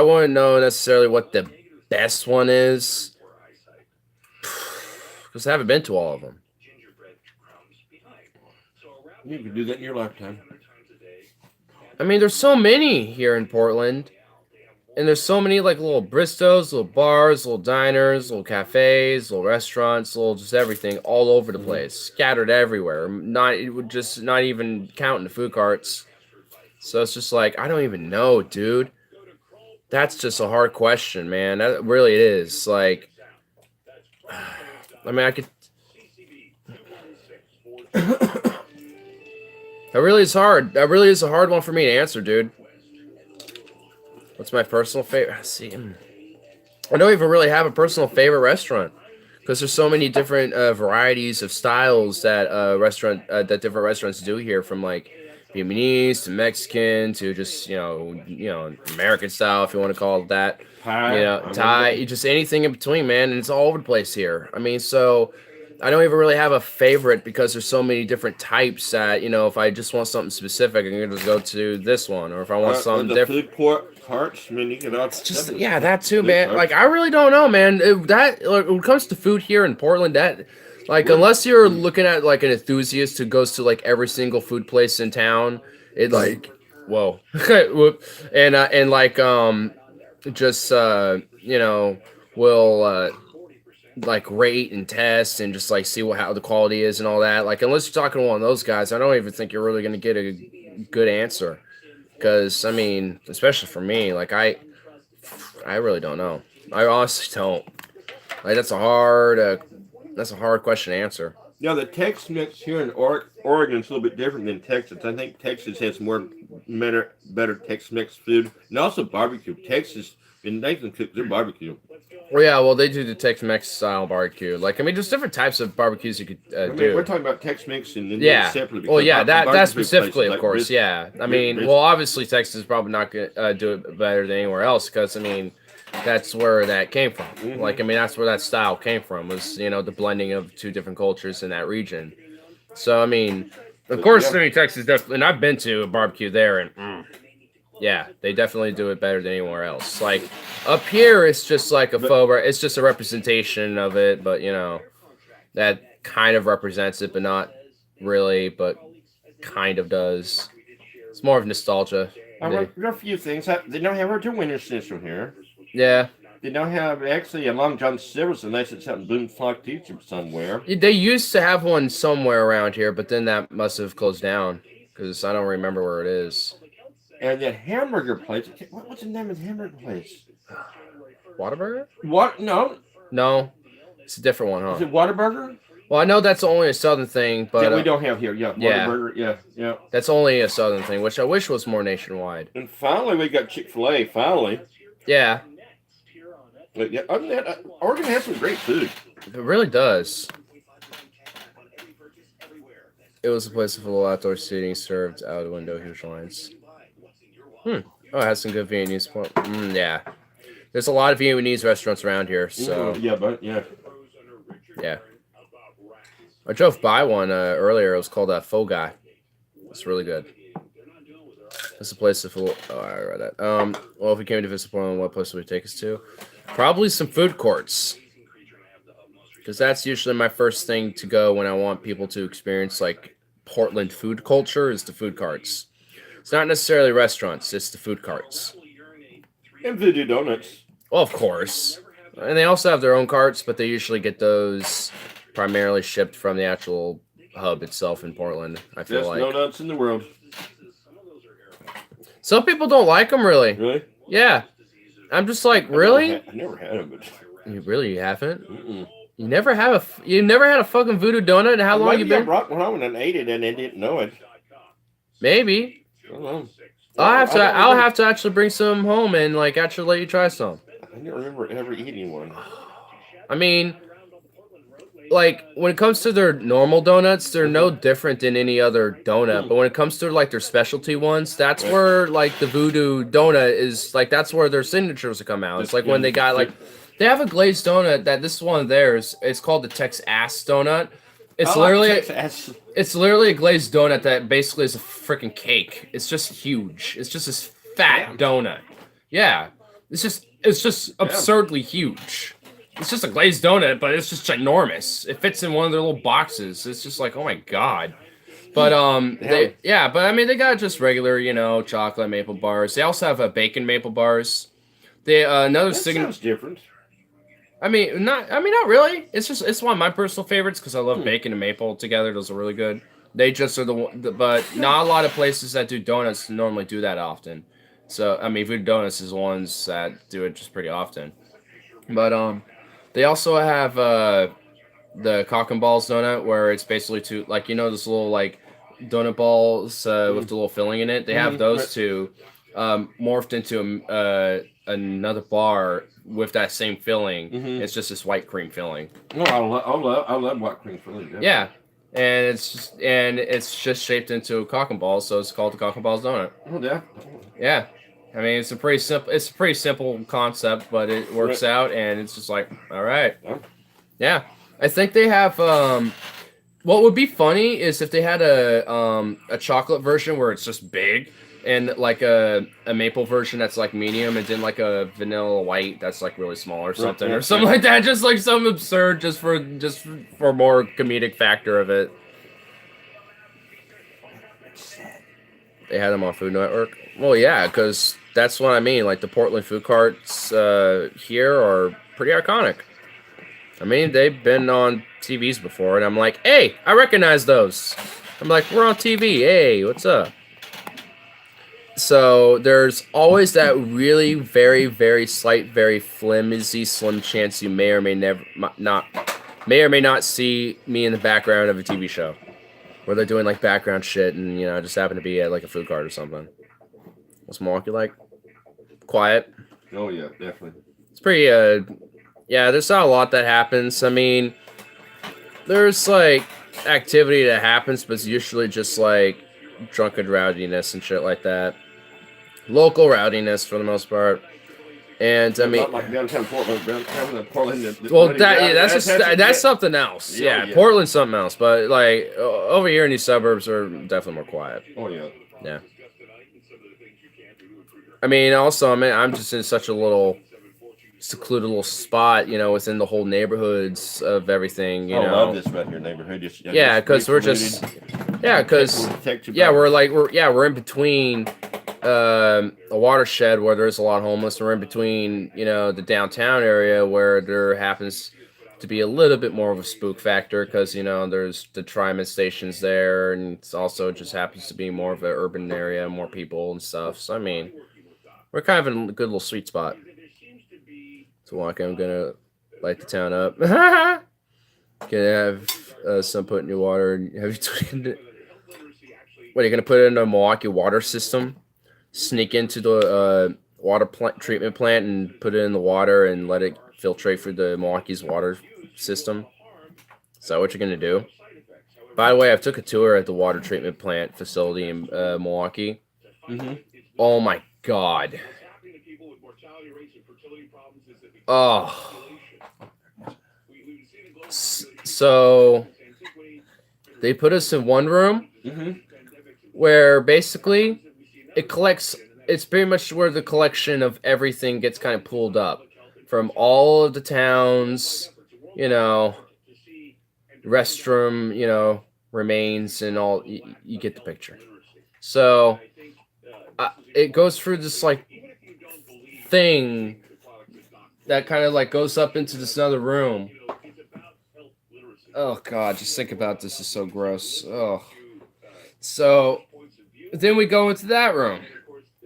wouldn't know necessarily what the best one is, because I haven't been to all of them. You can do that in your lifetime. I mean, there's so many here in Portland, and there's so many like little Bristos, little bars, little diners, little cafes, little restaurants, little just everything all over the place, scattered everywhere. Not even counting the food carts. So it's just like, I don't even know, dude. That's just a hard question, man. That really is. Like, I mean, I could. That really is hard. That really is a hard one for me to answer, dude. What's my personal favorite? See, I don't even really have a personal favorite restaurant, because there's so many different varieties of styles that different restaurants do here, from like Vietnamese to Mexican to just American style, if you want to call it that. Thai, just anything in between, man. And it's all over the place here. I mean, so I don't even really have a favorite, because there's so many different types that, if I just want something specific, I can just go to this one. Or if I want something different. Food carts, I mean, you can that too, man. Like, I really don't know, man. When it comes to food here in Portland, that, like, unless you're looking at like an enthusiast who goes to like every single food place in town, it like, whoa, and like just will like rate and test and just like see how the quality is and all that. Like, unless you're talking to one of those guys, I don't even think you're really gonna get a good answer. Because I mean, especially for me, like I really don't know. I honestly don't. Like, that's a hard question to answer. Yeah, the Tex-Mex here in Oregon is a little bit different than Texas. I think Texas has better Tex-Mex food, and also barbecue. Texas, and they can cook their barbecue. Well, yeah, they do the Tex-Mex style barbecue. Like, I mean, there's different types of barbecues you could do. We're talking about Tex-Mex and then separately. Well, yeah, that specifically, of course, yeah. I mean, obviously, Texas is probably not going to do it better than anywhere else, because, I mean, that's where that came from. Mm-hmm. Like, I mean, that's where that style came from, was, the blending of two different cultures in that region. So, I mean, of course, I mean, Texas definitely, and I've been to a barbecue there, and yeah, they definitely do it better than anywhere else. Like, up here, it's just like it's just a representation of it, but, that kind of represents it, but not really, but kind of does. It's more of nostalgia. There are a few things. They don't have our winter system here. Yeah. They don't have, actually, a Long John Silver's unless it's out in Boone Flock Teacher somewhere. They used to have one somewhere around here, but then that must have closed down, because I don't remember where it is. And that hamburger place. What's the name of the hamburger place? Whataburger? What? No. No. It's a different one, huh? Is it Whataburger? Well, I know that's only a southern thing, but... we don't have here. Yeah, Whataburger. Yeah. That's only a southern thing, which I wish was more nationwide. And finally, we got Chick-fil-A, finally. Yeah. But yeah, other than that, Oregon has some great food. It really does. It was a place with a little outdoor seating served out of the window, huge lines. Oh, it has some good Vietnamese. Yeah. There's a lot of Vietnamese restaurants around here, so... Yeah. I drove by one earlier. It was called Faux Guy. It's really good. That's the place to full. Oh, I read that. Well, if we came to visit Portland, what place would we take us to? Probably some food courts, because that's usually my first thing to go when I want people to experience like Portland food culture. Is the food carts. It's not necessarily restaurants. It's the food carts. And Voodoo Donuts. Well, of course, and they also have their own carts, but they usually get those primarily shipped from the actual hub itself in Portland. I feel Best like donuts in the world. Some people don't like them, really. Really? Yeah. I'm just like, really? I never had them, but You haven't? Mm-mm. You never had a fucking Voodoo Donut? And how long you been? I brought one home and ate it and they didn't know it. Maybe. I don't know. I'll have to actually bring some home and like actually let you try some. I don't remember ever eating one. I mean, like when it comes to their normal donuts, they're no different than any other donut. But when it comes to like their specialty ones, that's where like the Voodoo Donut is like that's where their signatures will come out. It's like when they got like they have a glazed donut that this is one of theirs. It's called the Texas Donut. It's literally a glazed donut that basically is a freaking cake. It's just huge. It's just this fat donut. Yeah, it's just absurdly huge. It's just a glazed donut, but it's just ginormous. It fits in one of their little boxes. It's just like, oh my god. But but I mean they got just regular, chocolate maple bars. They also have bacon maple bars. They another sounds different. I mean, not really. It's one of my personal favorites because I love bacon and maple together. Those are really good. They just are but not a lot of places that do donuts normally do that often. So I mean, Voodoo Donuts is ones that do it just pretty often. But they also have the cock and balls donut where it's basically those little like donut balls with the little filling in it. They have those two morphed into another bar with that same filling. It's just this white cream filling. Oh, I love white cream filling. Definitely. Yeah, and it's just shaped into a cock and balls, so it's called the cock and balls donut. Oh yeah. Yeah. I mean, it's a pretty simple concept, but it works out, and it's just like, all right. Yeah. I think they have, what would be funny is if they had a chocolate version where it's just big, and like a maple version that's like medium, and then like a vanilla white that's like really small or something, or something like that. Just like something absurd, just for more comedic factor of it. They had them on Food Network. Well, yeah, because that's what I mean. Like the Portland food carts here are pretty iconic. I mean, they've been on TVs before, and I'm like, hey, I recognize those. I'm like, we're on TV. Hey, what's up? So there's always that really very, very slight, very flimsy, slim chance you may or may not see me in the background of a TV show. Where they're doing like background shit and just happen to be at like a food cart or something. What's Milwaukee like? Quiet. Oh yeah, definitely. It's pretty yeah, there's not a lot that happens. I mean, there's like activity that happens, but it's usually just like drunken rowdiness and shit like that. Local rowdiness for the most part. And I mean, not like downtown Portland. Well, that's something else. Yeah, Portland's something else. But like over here in these suburbs are definitely more quiet. Oh yeah. Yeah. I mean, also, I'm just in such a little secluded little spot, within the whole neighborhoods of everything. I love this about your neighborhood. Because we're in between. A watershed where there's a lot of homeless. We're in between, the downtown area where there happens to be a little bit more of a spook factor because, there's the Triman stations there, and it's also just happens to be more of an urban area, more people and stuff. So, I mean, we're kind of in a good little sweet spot. So, I'm gonna light the town up. Gonna have some put in your water. What, are you gonna put it in a Milwaukee water system? Sneak into the water treatment plant and put it in the water and let it filtrate through the Milwaukee's water system. Is that what you're gonna do? By the way, I took a tour at the water treatment plant facility in Milwaukee. Oh my god. Oh. So they put us in one room Mm-hmm. where basically it collects. It's pretty much where the collection of everything gets kind of pulled up from all of the towns, you know, restroom, you know, remains and all. You get the picture. So it goes through this like thing that kind of like goes up into this other room. Oh God, just think about this. Is so gross. Oh. So then we go into that room.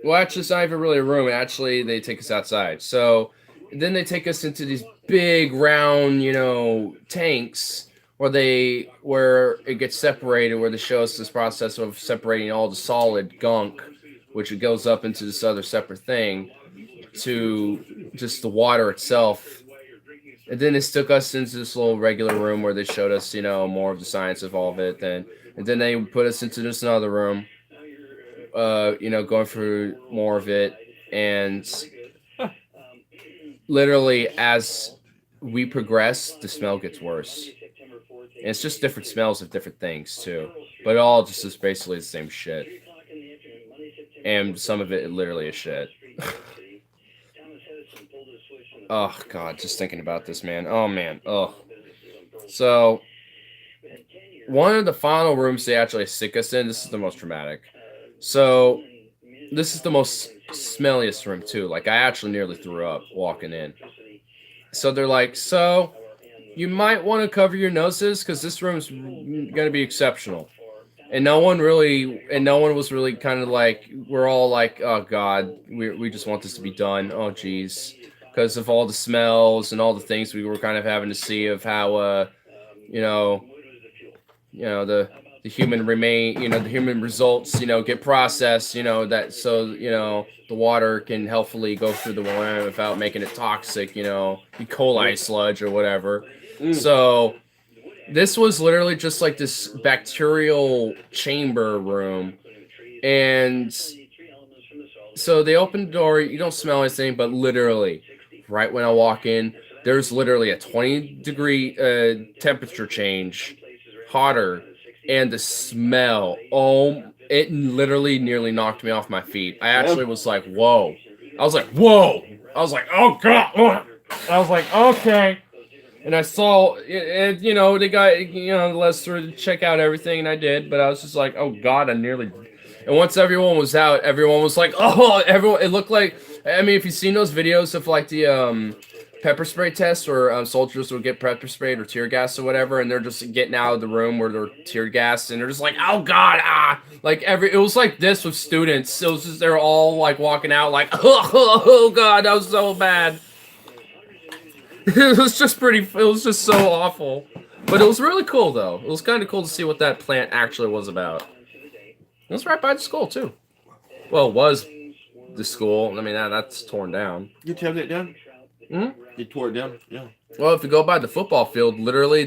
Well, actually, it's not even really a room. Actually, they take us outside. So then they take us into these big round, you know, tanks where it gets separated, where they show us this process of separating all the solid gunk, which it goes up into this other separate thing, to just the water itself. And then they took us into this little regular room where they showed us, you know, more of the science of all of it. And then they put us into this another room, you know, going through more of it. And literally, as we progress, the smell gets worse. And it's just different smells of different things, too. But it all just is basically the same shit. And some of it literally is shit. Oh, God, just thinking about this, man. Oh, man. Oh. So, one of the final rooms they actually stick us in, this is the most traumatic. So, this is the most smelliest room, too. Like, I actually nearly threw up walking in. So, they're like, so, you might want to cover your noses, because this room's going to be exceptional. And no one was really kind of like, we're all like, oh, God, we just want this to be done. Oh, geez. Because of all the smells and all the things we were kind of having to see of how, you know, the human the human results, you know, get processed, you know, that so, you know, the water can healthfully go through the water without making it toxic, you know, E. coli sludge or whatever. So this was literally just like this bacterial chamber room. And so they open the door, you don't smell anything, but literally, right when I walk in, there's literally a 20-degree temperature change, hotter, and the smell, it literally nearly knocked me off my feet. I actually was like, whoa. I was like, whoa. I was like, oh, God. I was like, okay. And I saw, you know, they got, you know, let us through to check out everything, and I did, but I was just like, oh, God, I nearly... And once everyone was out, everyone was like, oh, everyone, it looked like, I mean, if you've seen those videos of, like, the, pepper spray test where, soldiers will get pepper sprayed or tear gas or whatever, and they're just getting out of the room where they're tear gassed, and they're just like, oh, God, like, it was like this with students. It was just, they're all, like, walking out, like, oh, God, that was so bad. It was just so awful. But it was really cool, though. It was kind of cool to see what that plant actually was about. It was right by the school, too. Well, it was the school. I mean, that's torn down. You tear that down? Hmm? You tore it down? Yeah. Well, if you go by the football field, literally,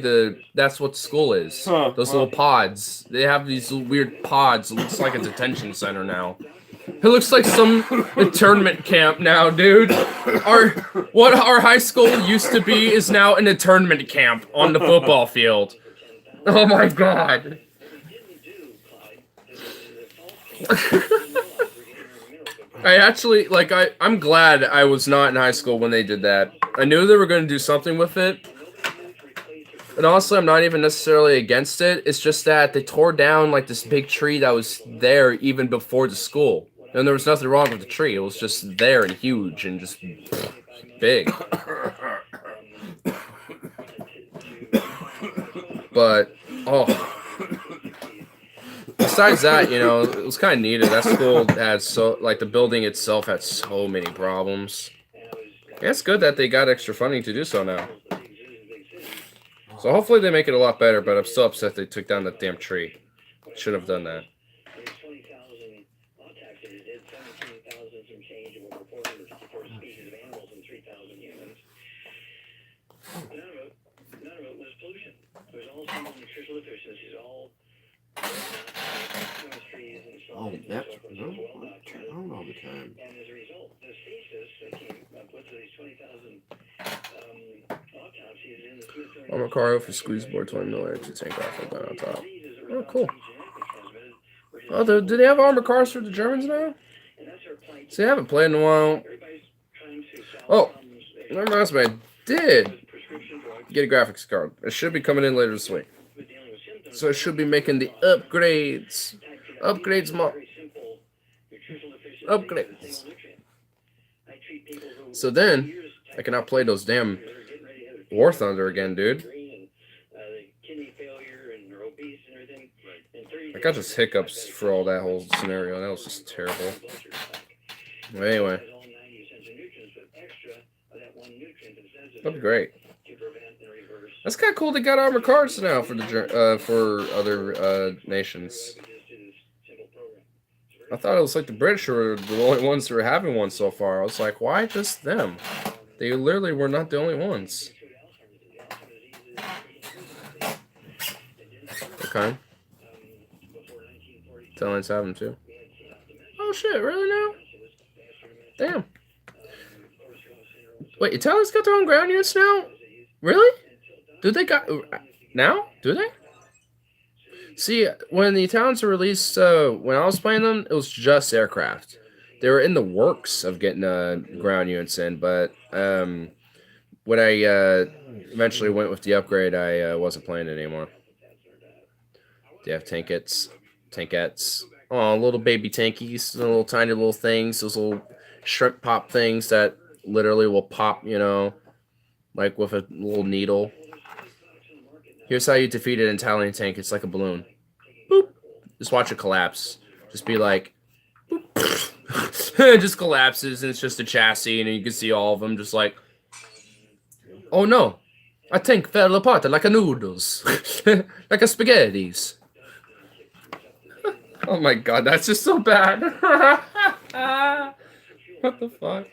that's what the school is. Those little pods. They have these weird pods. It looks like a detention center now. It looks like some internment camp now, dude. What our high school used to be is now an internment camp on the football field. Oh my God. I actually, like, I'm glad I was not in high school when they did that. I knew they were going to do something with it. And honestly, I'm not even necessarily against it. It's just that they tore down, like, this big tree that was there even before the school. And there was nothing wrong with the tree. It was just there and huge and just big. But, oh... Besides that, you know, it was kind of needed. That school had the building itself had so many problems. And it's good that they got extra funding to do so now. So hopefully they make it a lot better, but I'm still upset they took down that damn tree. Should have done that. Oh, that's on all the time. And as a result, the stasis that came with these 20,000 autopsies in the Smithsonian. Armor car for squeeze board 20 mil energy tank rifle down on top. Oh, cool. Oh, do they have armored cars for the Germans now? See, I haven't played in a while. Oh, that reminds me, I did get a graphics card. It should be coming in later this week. So I should be making the upgrades. Upgrades. So then, I can now play those damn War Thunder again, dude. I got just hiccups for all that whole scenario. That was just terrible. But anyway. That'd be great. That's kind of cool. They got armored cars now for the for other nations. I thought it was like the British were the only ones who were having one so far. I was like, why just them? They literally were not the only ones. Okay. Italians have them too. Oh shit! Really now? Damn. Wait, Italians got their own ground units now? Really? Do they got now? Do they? See, when the Italians were released, when I was playing them, it was just aircraft. They were in the works of getting ground units in, but when I eventually went with the upgrade, I wasn't playing it anymore. They have tankettes. Oh, little baby tankies, little tiny little things, those little shrimp pop things that literally will pop, you know, like with a little needle. Here's how you defeat an Italian tank. It's like a balloon. Boop. Just watch it collapse. Just be like, boop. It just collapses, and it's just a chassis, and you can see all of them just like, oh no, a tank fell apart like a noodles, like a spaghettis. Oh my god, that's just so bad. What the fuck?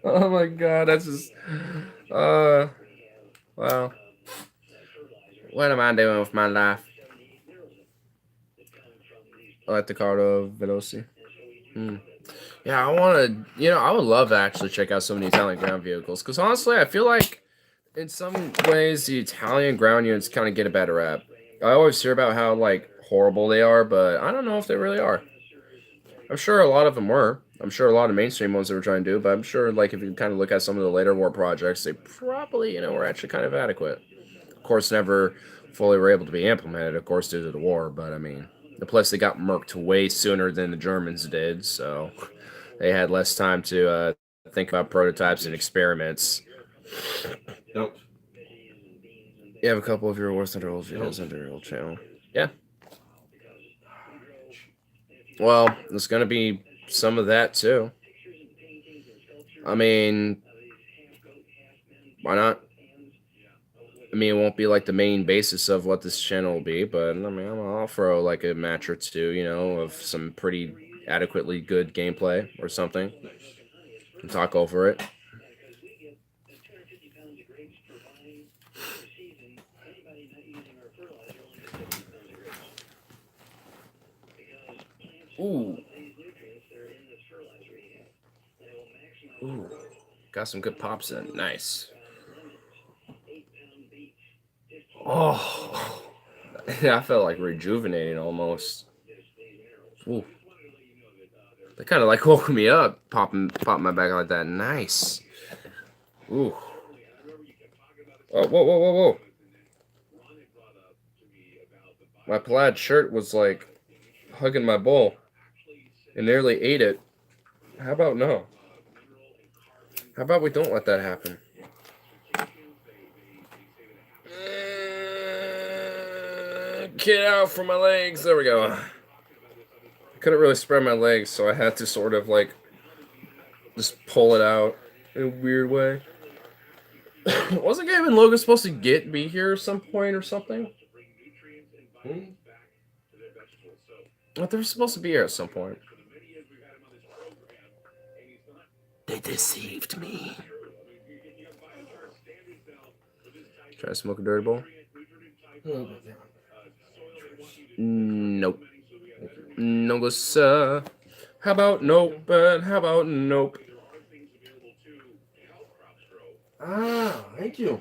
Oh my god, that's just... well... What am I doing with my life? I like the card of Veloci. Yeah, I want to... You know, I would love to actually check out some of the Italian ground vehicles. Because honestly, I feel like in some ways the Italian ground units kind of get a bad rap. I always hear about how, like, horrible they are, but I don't know if they really are. I'm sure a lot of them were. I'm sure a lot of mainstream ones they were trying to do, but I'm sure, like, if you kind of look at some of the later war projects, they probably, you know, were actually kind of adequate. Of course, never fully were able to be implemented, of course, due to the war, but, I mean, plus they got murked way sooner than the Germans did, so they had less time to think about prototypes and experiments. Nope. You have a couple of your War Thunder old videos on your old channel. Yeah. Well, there's going to be some of that, too. I mean, why not? I mean, it won't be like the main basis of what this channel will be, but I mean, I'll throw like a match or two, you know, of some pretty adequately good gameplay or something and talk over it. Ooh. Ooh. Got some good pops in. Nice. Oh. I felt like rejuvenating almost. Ooh. They kind of like woke me up, popping my back like that. Nice. Ooh. Oh, whoa. My plaid shirt was like hugging my bowl and nearly ate it. How about no? How about we don't let that happen? Get out from my legs. There we go. I couldn't really spread my legs, so I had to sort of like just pull it out in a weird way. Wasn't Gabe and Logan supposed to be here at some point or something? Well, they were supposed to be here at some point. They deceived me. Try to smoke a dirty bowl? Nope. No go, sir. How about nope? How about nope? Ah, thank you.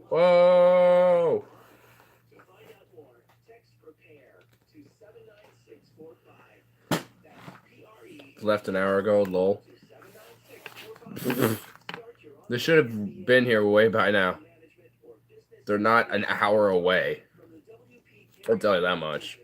Whoa! Left an hour ago, lol. They should have been here way by now. They're not an hour away. I'll tell you that much.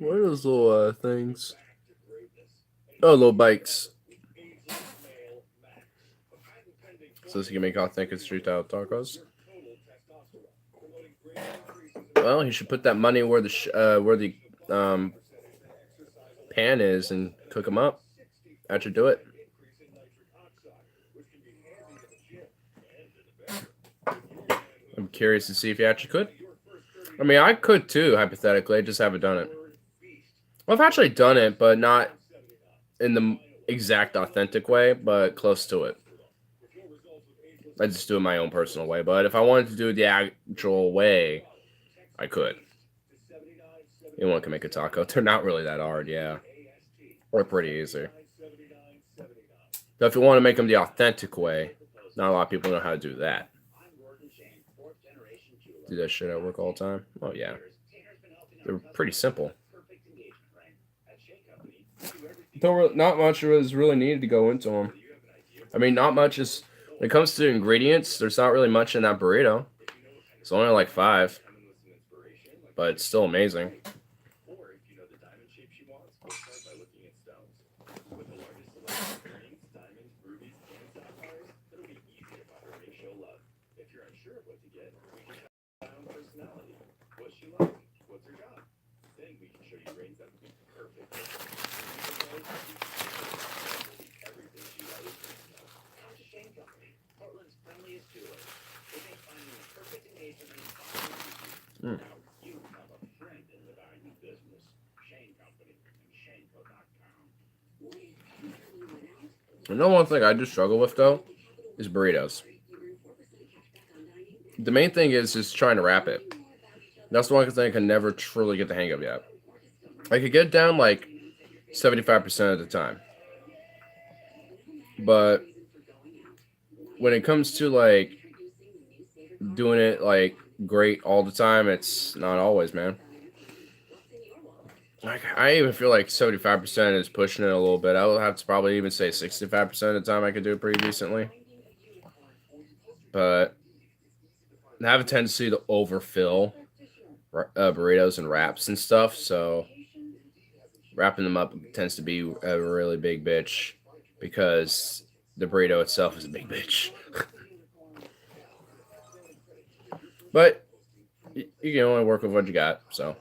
What are those little things? Oh, little bikes. So this can make authentic street style tacos. Well, he should put that money where the pan is and cook them up. That should do it. I'm curious to see if you actually could. I mean, I could too, hypothetically. I just haven't done it. Well, I've actually done it, but not in the exact authentic way, but close to it. I just do it my own personal way. But if I wanted to do it the actual way, I could. Anyone can make a taco. They're not really that hard, yeah. Or pretty easy. But if you want to make them the authentic way, not a lot of people know how to do that. Do that shit at work all the time? Oh, yeah. They're pretty simple. Not much was really needed to go into them. I mean, not much is... When it comes to ingredients, there's not really much in that burrito. It's only like 5. But it's still amazing. You know one thing I do struggle with, though, is burritos. The main thing is just trying to wrap it. That's the one thing I can never truly get the hang of yet. I could get down like 75% of the time. But when it comes to like doing it like great all the time, it's not always, man. Like, I even feel like 75% is pushing it a little bit. I would have to probably even say 65% of the time I could do it pretty decently. But I have a tendency to overfill burritos and wraps and stuff, so wrapping them up tends to be a really big bitch because the burrito itself is a big bitch. But you can only work with what you got, so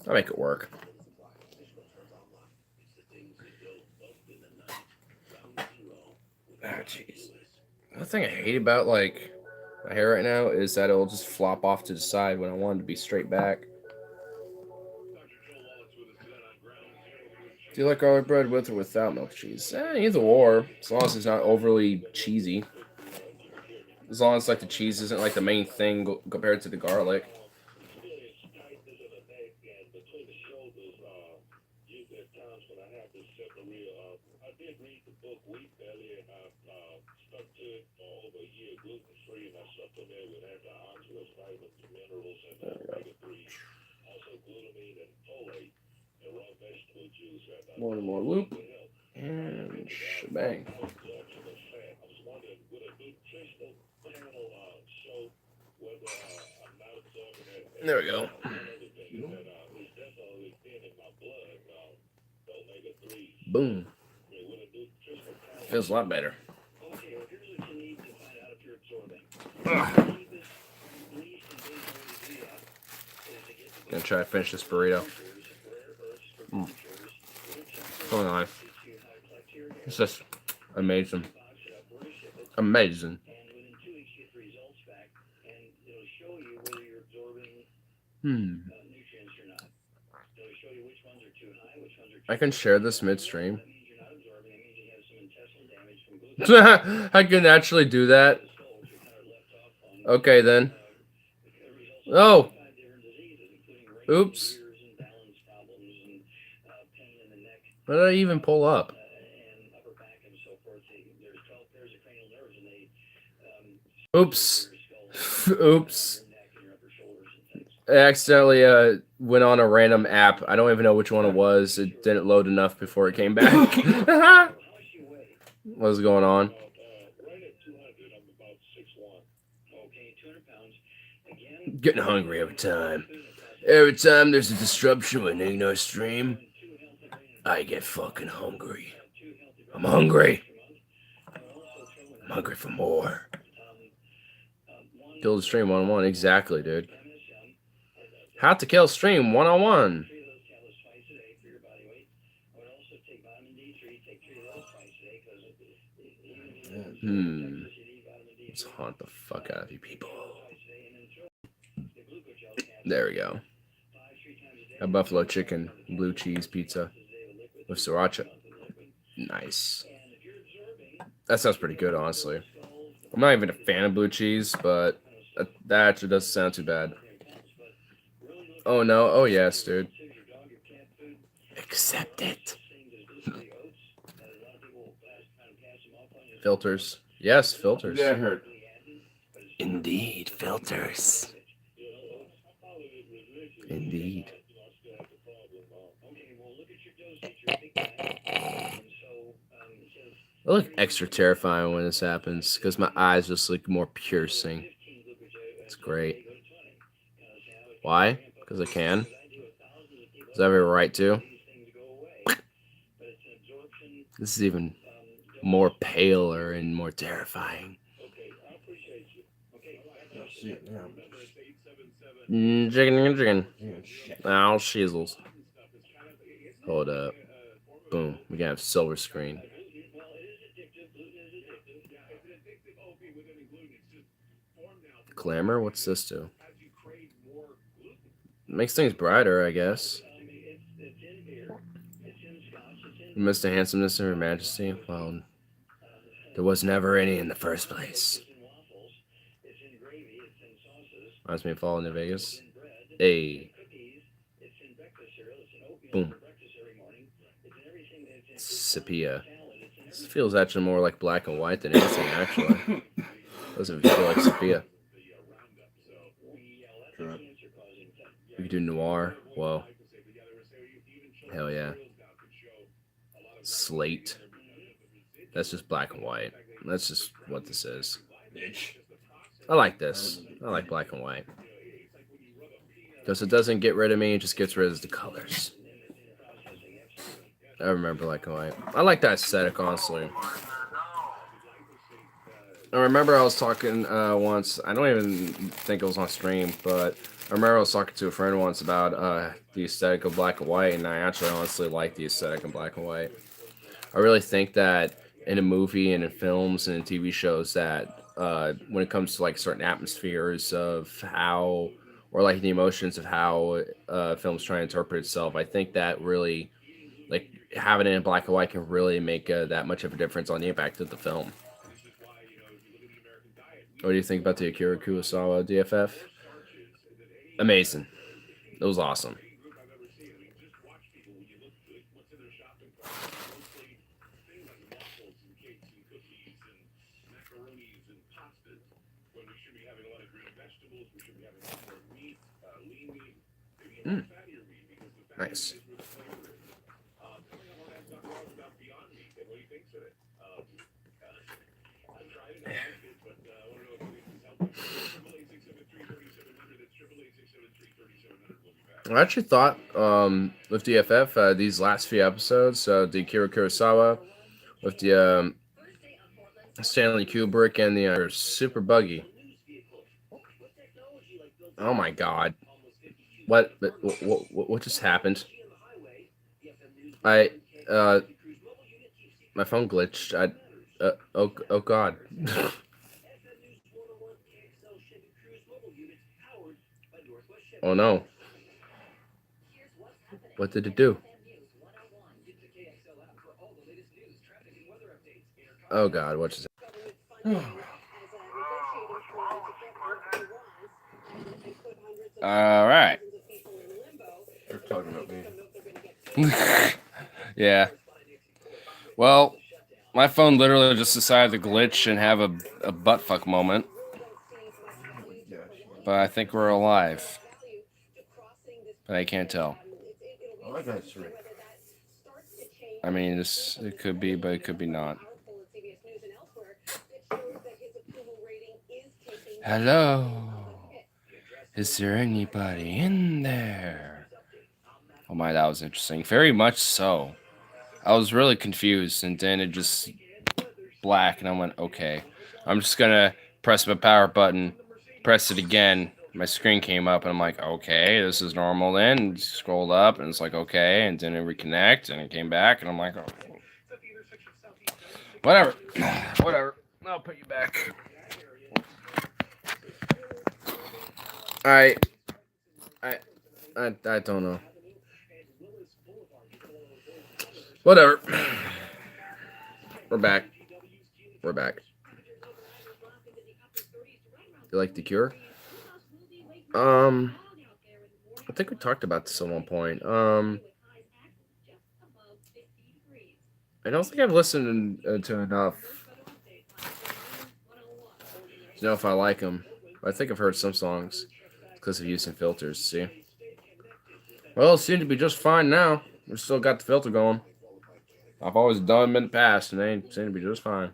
I'll make it work. Ah, jeez. The thing I hate about like my hair right now is that it'll just flop off to the side when I want it to be straight back. Do you like garlic bread with or without milk cheese? Either or, as long as it's not overly cheesy. As long as like the cheese isn't like the main thing compared to the garlic. More loop and shebang. There we go. Boom. Feels a lot better. Okay, well, here's what you need to find out if you're absorbing. The cheapest, least invasive way to do that is to get the Gonna try to finish this burrito. Hold on. It's just amazing. Amazing. And within 2 weeks, you get the results back, and it'll show you whether you're absorbing nutrients or not. It'll show you which ones are too high, which ones are too I can share this midstream. That means you're not absorbing. That means you have some intestinal damage from glucose. I can actually do that. Okay then. Oh. Oops. What did I even pull up? Oops. Oops. I accidentally went on a random app. I don't even know which one it was. It didn't load enough before it came back. What's going on? Getting hungry every time. Every time there's a disruption with Nino stream, I get fucking hungry. I'm hungry. I'm hungry for more. Kill the stream 1-on-1. Exactly, dude. How to kill stream 1-on-1. Let's haunt the fuck out of you people. There we go. A buffalo chicken blue cheese pizza with sriracha. Nice. That sounds pretty good, honestly. I'm not even a fan of blue cheese, but that actually doesn't sound too bad. Oh no. Oh yes, dude. Accept it. Filters. Yes, filters. That hurt. Indeed, filters. Indeed. I look extra terrifying when this happens because my eyes just look more piercing. It's great. Why? Because I can. Because I have a right to. This is even more paler and more terrifying. Chicken. Oh, shizzles. Hold up. Boom. We got a silver screen. Glamour? What's this do? Makes things brighter, I guess. Amidst the handsomeness of her majesty, well, there was never any in the first place. Reminds me of Falling to Vegas. Hey. Boom. Sepia. This feels actually more like black and white than anything, actually. Doesn't feel like sepia. We could do noir. Whoa. Hell yeah. Slate. That's just black and white. That's just what this is. I like this. I like black and white. Because it doesn't get rid of me, it just gets rid of the colors. I remember black and white. I like that aesthetic, honestly. I remember I was talking once, I don't even think it was on stream, but I remember I was talking to a friend once about the aesthetic of black and white, and I actually honestly like the aesthetic of black and white. I really think that in a movie and in films and in TV shows that when it comes to like certain atmospheres of how, or like the emotions of how films try to interpret itself, I think that really, like having it in black and white can really make that much of a difference on the impact of the film. What do you think about the Akira Kurosawa DFF? Amazing. It was awesome. Nice. I actually thought with DFF these last few episodes, the Akira Kurosawa with the Stanley Kubrick and the are super buggy. Oh my god. What just happened? My phone glitched. Oh god. Oh no. What did it do? Oh god, what just All right. They're talking about me. Yeah. Well, my phone literally just decided to glitch and have a buttfuck moment. But I think we're alive. But I can't tell. Oh, I got three. I mean, it could be, but it could be not. Hello. Is there anybody in there? Oh my, that was interesting. Very much so. I was really confused, and then it just black, and I went, okay. I'm just gonna press my power button, press it again. My screen came up, and I'm like, okay, this is normal then. And scrolled up, and it's like, okay, and then it reconnect, and it came back, and I'm like, oh. Whatever. Whatever. I'll put you back. I don't know. Whatever. We're back. We're back. You like The Cure? I think we talked about this at one point. I don't think I've listened to enough to know if I like them. I think I've heard some songs because of using filters. See? Well, it seemed to be just fine now. We still got the filter going. I've always done them in the past, and they seem to be just fine.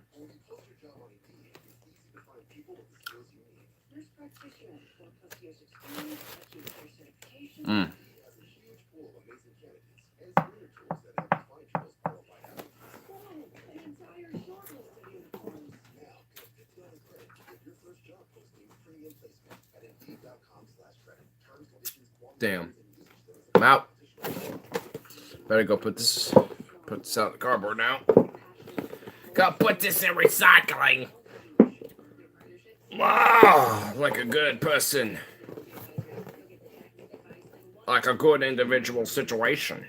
Damn. I'm out. Better go put this out in the cardboard now. Go put this in recycling. Wow, like a good person. Like a good individual situation.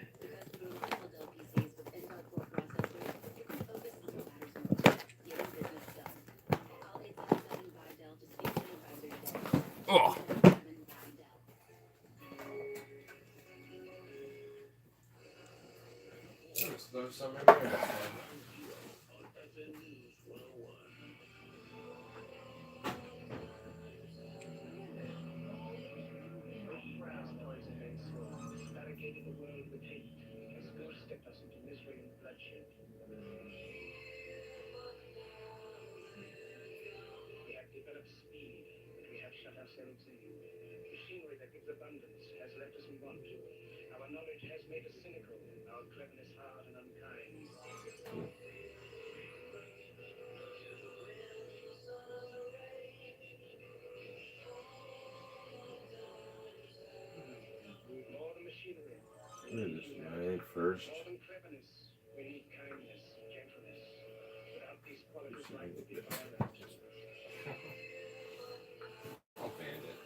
Oh. There's some in there. Machinery that gives abundance has left us in want. Our knowledge has made us cynical, our cleverness hard and unkind. More than machinery. First. More than cleverness. We need kindness, gentleness. Without these qualities, life would be violent. I'll band it.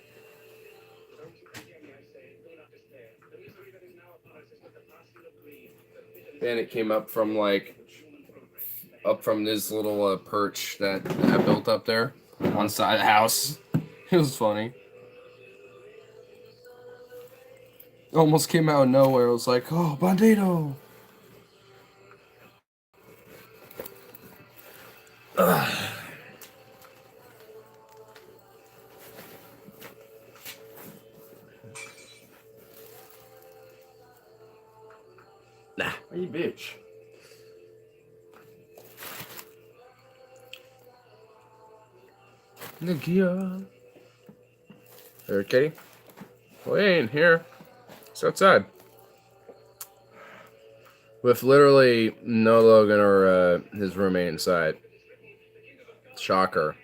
Don't you forget me, I say. Do not despair. The misery that is now upon us is but the passing of greed. Bandit came up from this little perch that I built up there on one side of the house. It was funny. Almost came out of nowhere. It was like, oh, bandito. Ugh. Nah, you bitch. Nagia. There, Kitty. Well, he ain't here. It's outside. With literally no Logan or his roommate inside. Shocker.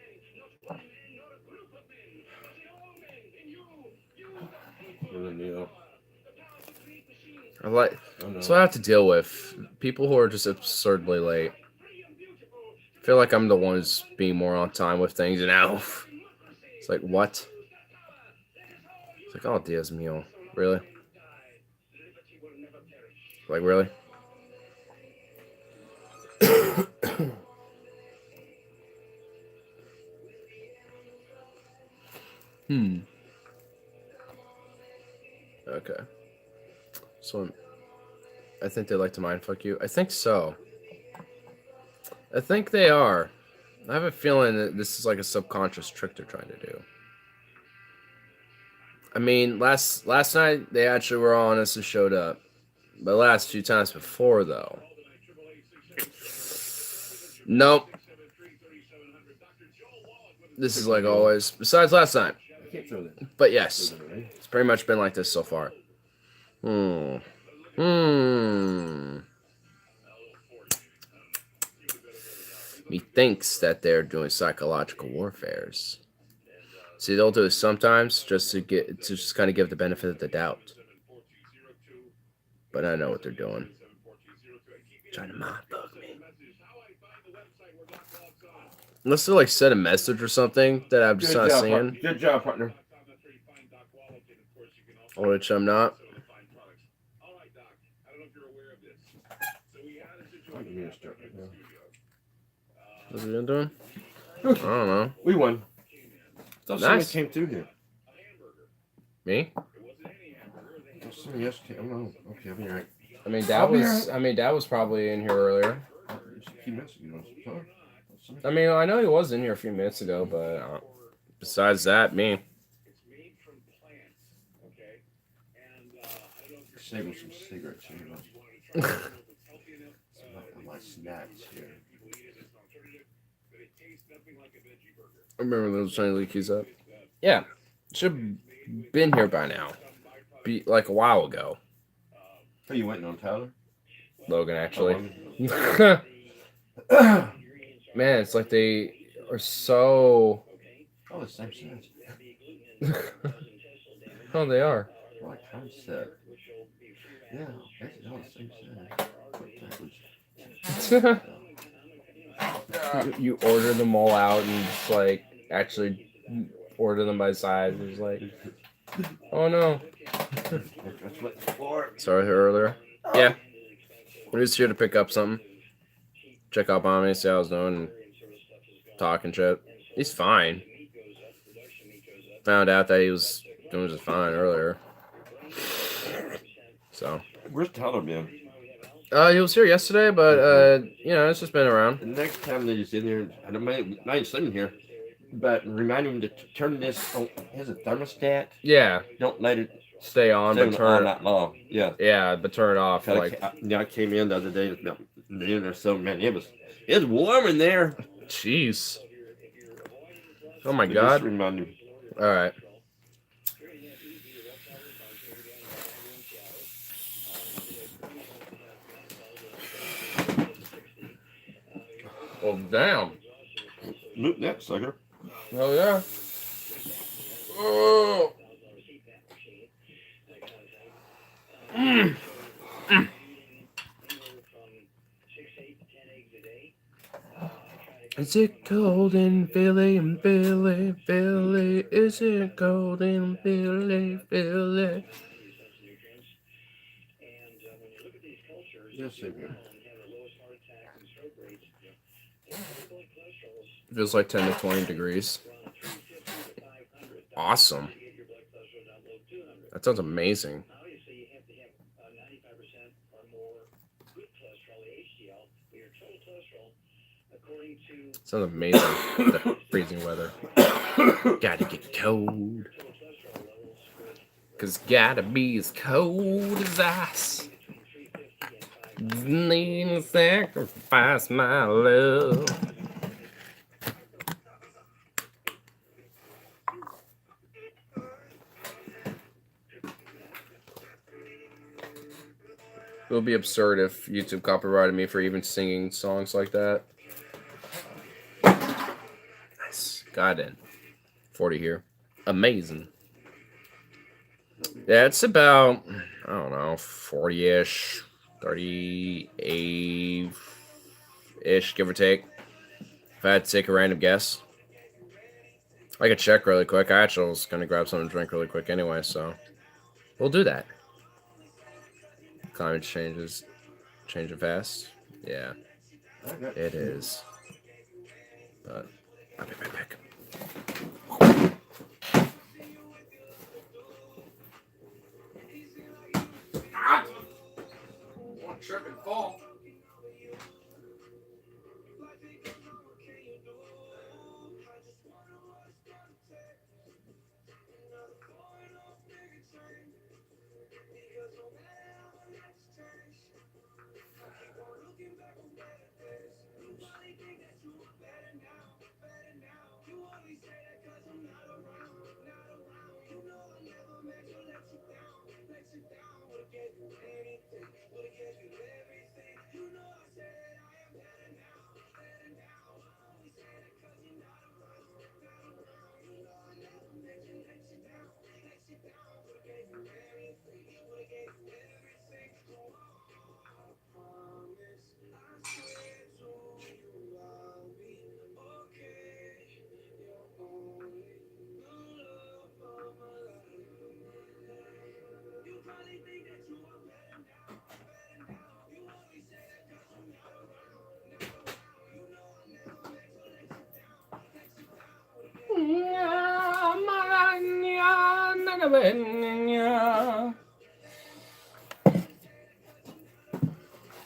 I like. That's what I have to deal with. People who are just absurdly late. I feel like I'm the one who's being more on time with things now. It's like, what? It's like, oh, Diaz Mio. Really? Like, really? Okay. So, I think they like to mindfuck you. I think so. I think they are. I have a feeling that this is like a subconscious trick they're trying to do. I mean, last night they actually were honest and showed up. But the last few times before, though. Nope. This is like always. Besides last night. But yes. It's pretty much been like this so far. Methinks that they're doing psychological warfares. See, they'll do it sometimes just to just kind of give the benefit of the doubt. But I know what they're doing. Trying to mindfuck me. Unless they like send a message or something that I'm just not seeing. Good job, partner. Which I'm not. What's he been doing? I don't know. We won. Thought Nice. somebody came through here. Me? Thought somebody else came. I don't know. Okay, I'll be right. I mean, Dad was probably in here earlier. A few minutes ago. I mean, I know he was in here a few minutes ago, but besides that, me. Saving some cigarettes here. Some of my snacks here. I remember those trying to leak keys up. Yeah, should have been here by now. Be like a while ago. Oh, you waiting on Tyler? Logan, actually. Man, it's like they are so. Oh, the same size. Oh, they are. Right concept. Yeah, that's all the same size. You order them all out and just like actually order them by size. It's like, oh no. Sorry earlier. Yeah. We're just here to pick up something. Check up on me, see how I was doing, and talk and shit. He's fine. Found out that he was doing just fine earlier. So. Where's Tyler been? He was here yesterday, but you know, it's just been around. The next time that he's in here, I don't mind sitting here, but remind him to turn this on. Has a thermostat. Yeah. Don't let it stay on, but turn it long. Yeah. Yeah, but turn it off. Like, I came in the other day, or so, man, it was warm in there. Jeez. Oh my God. Just remind him. All right. Well, damn. Look that sucker. Oh yeah. Oh. Is it cold in Philly, Philly? Is it cold in Philly, Philly? Yes, same here. Feels like 10 to 20 degrees. Awesome. That sounds amazing. Sounds amazing. The freezing weather. Gotta get cold. Cause gotta be as cold as ice. Need to sacrifice my love. It would be absurd if YouTube copyrighted me for even singing songs like that. got in. 40 here. Amazing. Yeah, it's about, I don't know, 40-ish, 38-ish, give or take. If I had to take a random guess. I could check really quick. I actually was going to grab something to drink really quick anyway, so we'll do that. Climate changes, changing fast. Yeah, it is. But I'll be right back. One trip and fall.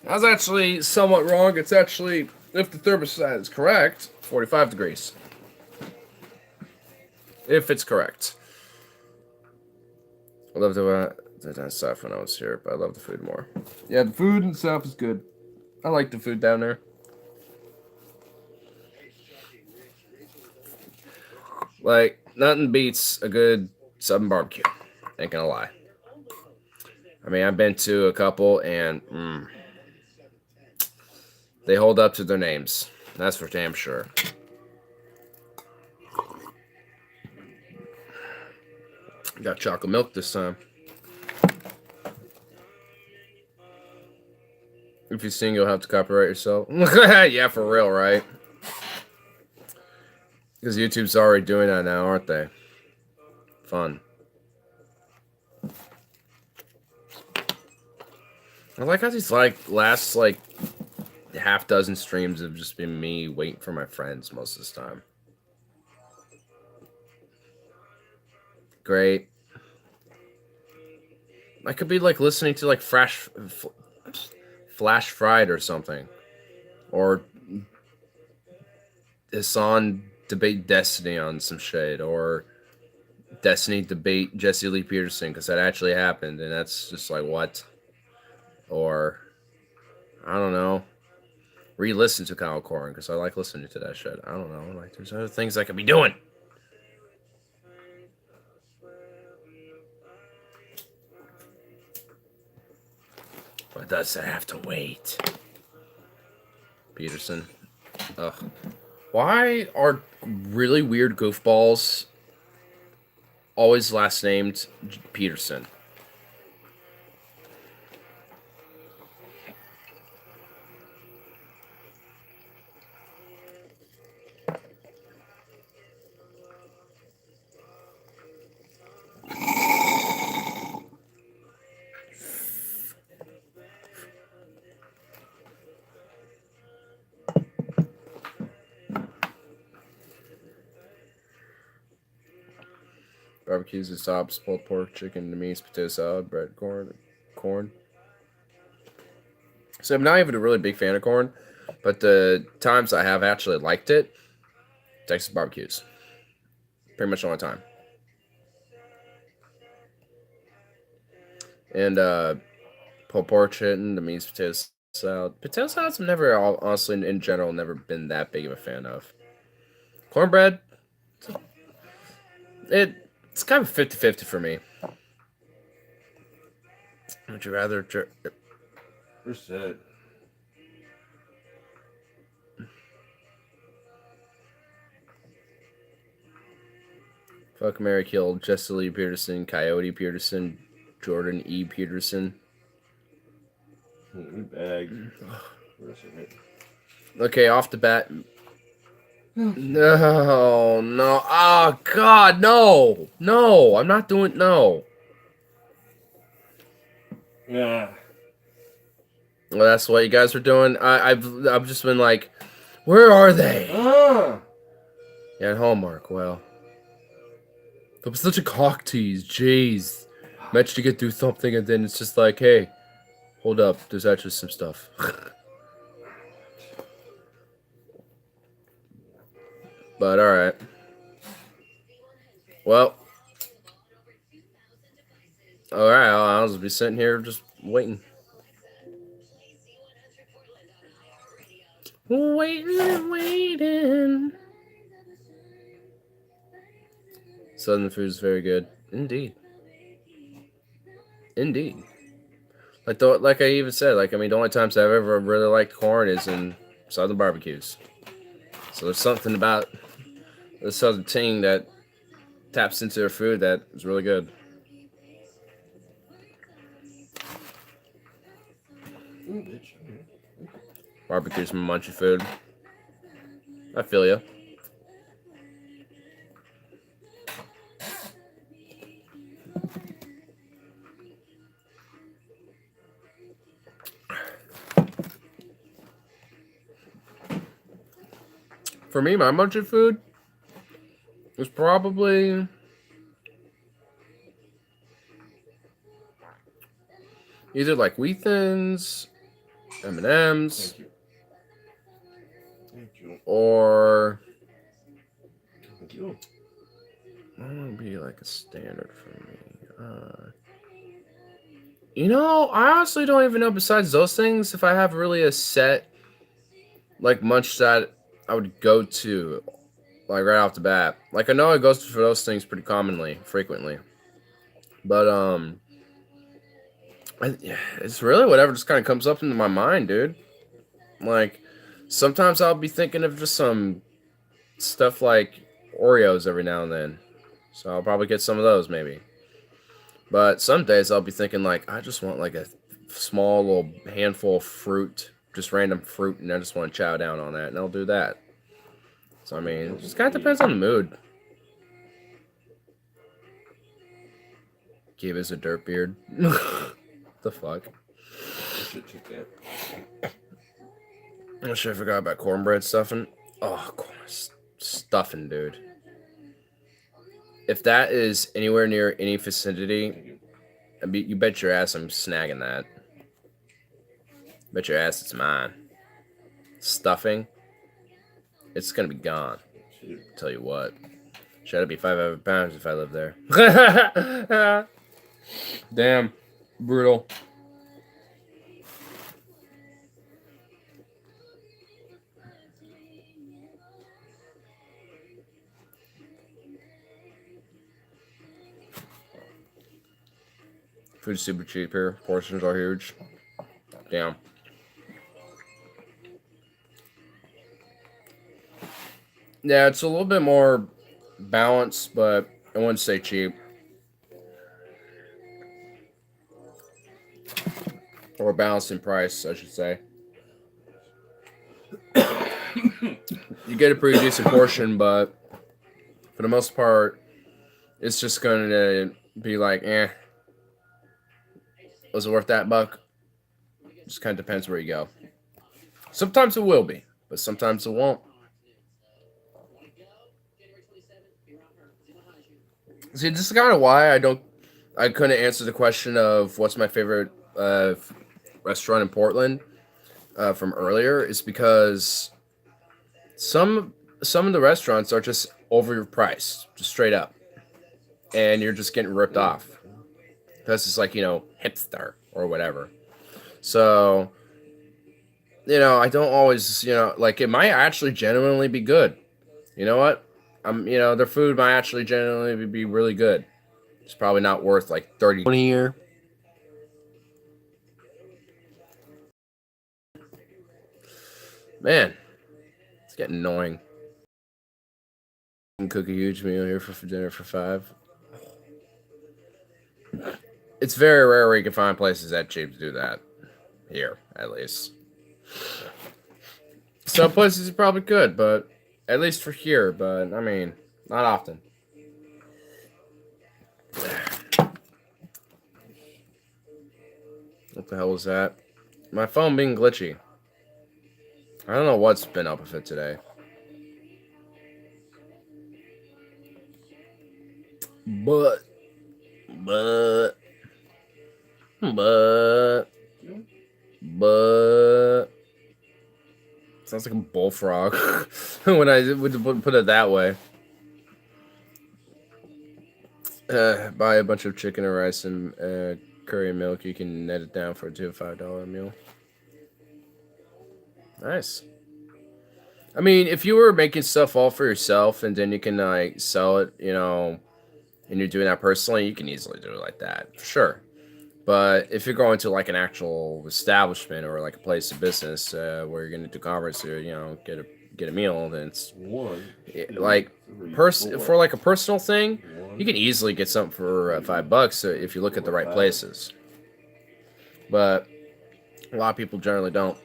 I was actually somewhat wrong. It's actually, if the thermostat is correct, 45 degrees. If it's correct. I love the stuff when I was here, but I love the food more. Yeah, the food and stuff is good. I like the food down there. Like, nothing beats a good Southern barbecue. Ain't gonna lie. I mean, I've been to a couple, and they hold up to their names. That's for damn sure. Got chocolate milk this time. If you sing, you'll have to copyright yourself. Yeah, for real, right? Because YouTube's already doing that now, aren't they? Fun. I like how these last half dozen streams have just been me waiting for my friends most of this time. Great. I could be listening to Flash Fried or something, or Hassan debate Destiny on some shit, or Destiny debate Jesse Lee Peterson, because that actually happened, and that's just what? Or I don't know. Re-listen to Kyle Corrin, because I like listening to that shit. I don't know. There's other things I could be doing. But does that have to wait? Peterson. Ugh. Why are really weird goofballs always last named Peterson? Barbecues and stops, pulled pork, chicken, meats, potato salad, bread, corn. So I'm not even a really big fan of corn, but the times I have actually liked it, Texas barbecues. Pretty much all the time. And pulled pork, chicken, the meats, potato salad. Potato salads I've never, honestly, in general, never been that big of a fan of. Cornbread, it's kind of 50-50 for me. Would you rather... Where's that? Fuck, Mary killed Jesse Lee Peterson, Coyote Peterson, Jordan E. Peterson. Bag. Okay, off the bat. No, no. Oh, God, no. No, I'm not doing, no. Yeah. Well, that's what you guys are doing. I've just been like, where are they? Yeah, at Hallmark. Well, that was such a cock tease. Jeez, managed to get through something, and then it's just like, hey, hold up. There's actually some stuff. But all right. Well, all right. I'll just be sitting here just waiting. Waiting. Southern food is very good. Indeed. Like I even said, like, I mean, the only times I've ever really liked corn is in Southern barbecues. So there's something about the Southern ting that taps into their food that is really good. Barbecue's my munchy food. I feel ya. For me, my munchy food was probably either like Wheat Thins, M&M's, or what would be like a standard for me? You know, I honestly don't even know besides those things if I have really a set like munch that I would go to like right off the bat. Like I know I go for those things pretty frequently. But it's really whatever just kind of comes up into my mind, dude. Like sometimes I'll be thinking of just some stuff like Oreos every now and then. So I'll probably get some of those maybe. But some days I'll be thinking like I just want like a small little handful of fruit, just random fruit, and I just want to chow down on that, and I'll do that. So I mean, it just kind of depends on the mood. Gabe is a dirt beard. The fuck? I'm sure I forgot about cornbread stuffing. Oh, stuffing, dude. If that is anywhere near any vicinity, you bet your ass I'm snagging that. Bet your ass it's mine. Stuffing, it's gonna be gone. Tell you what. Should be 500 pounds if I lived there. Damn. Brutal. Food's super cheap here. Portions are huge. Damn. Yeah, it's a little bit more balanced, but I wouldn't say cheap. Or balanced in price, I should say. You get a pretty decent portion, but for the most part, it's just going to be like, was it worth that buck? Just kind of depends where you go. Sometimes it will be, but sometimes it won't. See, this is kind of why I couldn't answer the question of what's my favorite restaurant in Portland from earlier, is because some of the restaurants are just overpriced, just straight up, and you're just getting ripped off. That's just like, hipster or whatever. So, I don't always, like it might actually genuinely be good. You know what? Their food might actually genuinely be really good. It's probably not worth like 30 a year. Man, it's getting annoying. And cook a huge meal here for dinner for 5. It's very rare where you can find places that cheap to do that. Here, at least. Some places you probably could, but at least for here, but I mean, not often. What the hell was that? My phone being glitchy. I don't know what's been up with it today. But sounds like a bullfrog when I would put it that way. Buy a bunch of chicken and rice and curry and milk. You can net it down for a $2 to $5 meal. Nice. I mean, if you were making stuff all for yourself and then you can like sell it, you know, and you're doing that personally, you can easily do it like that, for sure. But if you're going to like an actual establishment or like a place of business where you're going to do commerce or you know get a meal, then it's like for like a personal thing, you can easily get something for $5 if you look at the right places. But a lot of people generally don't.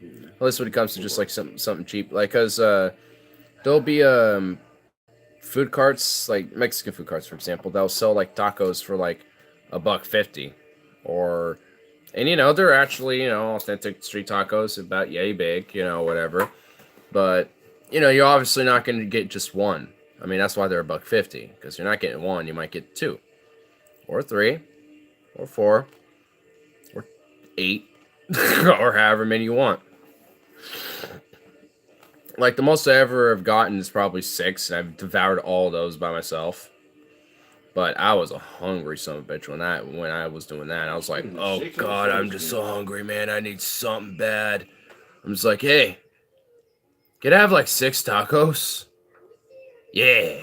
At least when it comes to just like something cheap, like because there'll be food carts, like Mexican food carts, for example, they'll sell like tacos for like $1.50, or and you know they're actually you know authentic street tacos, about yay big, you know whatever. But you know you're obviously not going to get just one. I mean that's why they're $1.50 because you're not getting one, you might get 2, or 3, or 4, or 8, or however many you want. Like, the most I ever have gotten is probably 6, and I've devoured all those by myself. But I was a hungry son of a bitch when I was doing that. I was like, oh, God, I'm just so hungry, man. I need something bad. I'm just like, hey, could I have, like, 6 tacos? Yeah.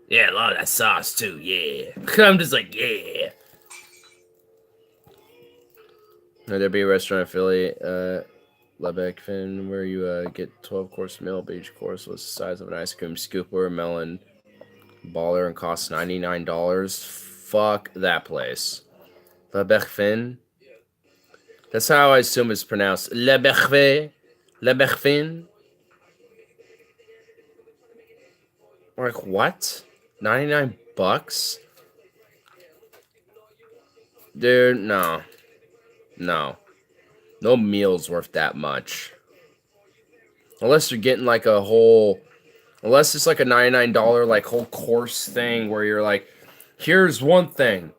Yeah, a lot of that sauce, too, yeah. I'm just like, yeah. There'd be a restaurant in Philly, Lebekfin, where you get 12-course meal, but each course was the size of an ice cream scoop or a melon baller and costs $99. Fuck that place. Lebekfin. That's how I assume it's pronounced. Lebekfin. Lebekfin. Like what? $99? Dude, no. No. No meal's worth that much. Unless you're getting like a whole... Unless it's like a $99 like whole course thing where you're like, here's one thing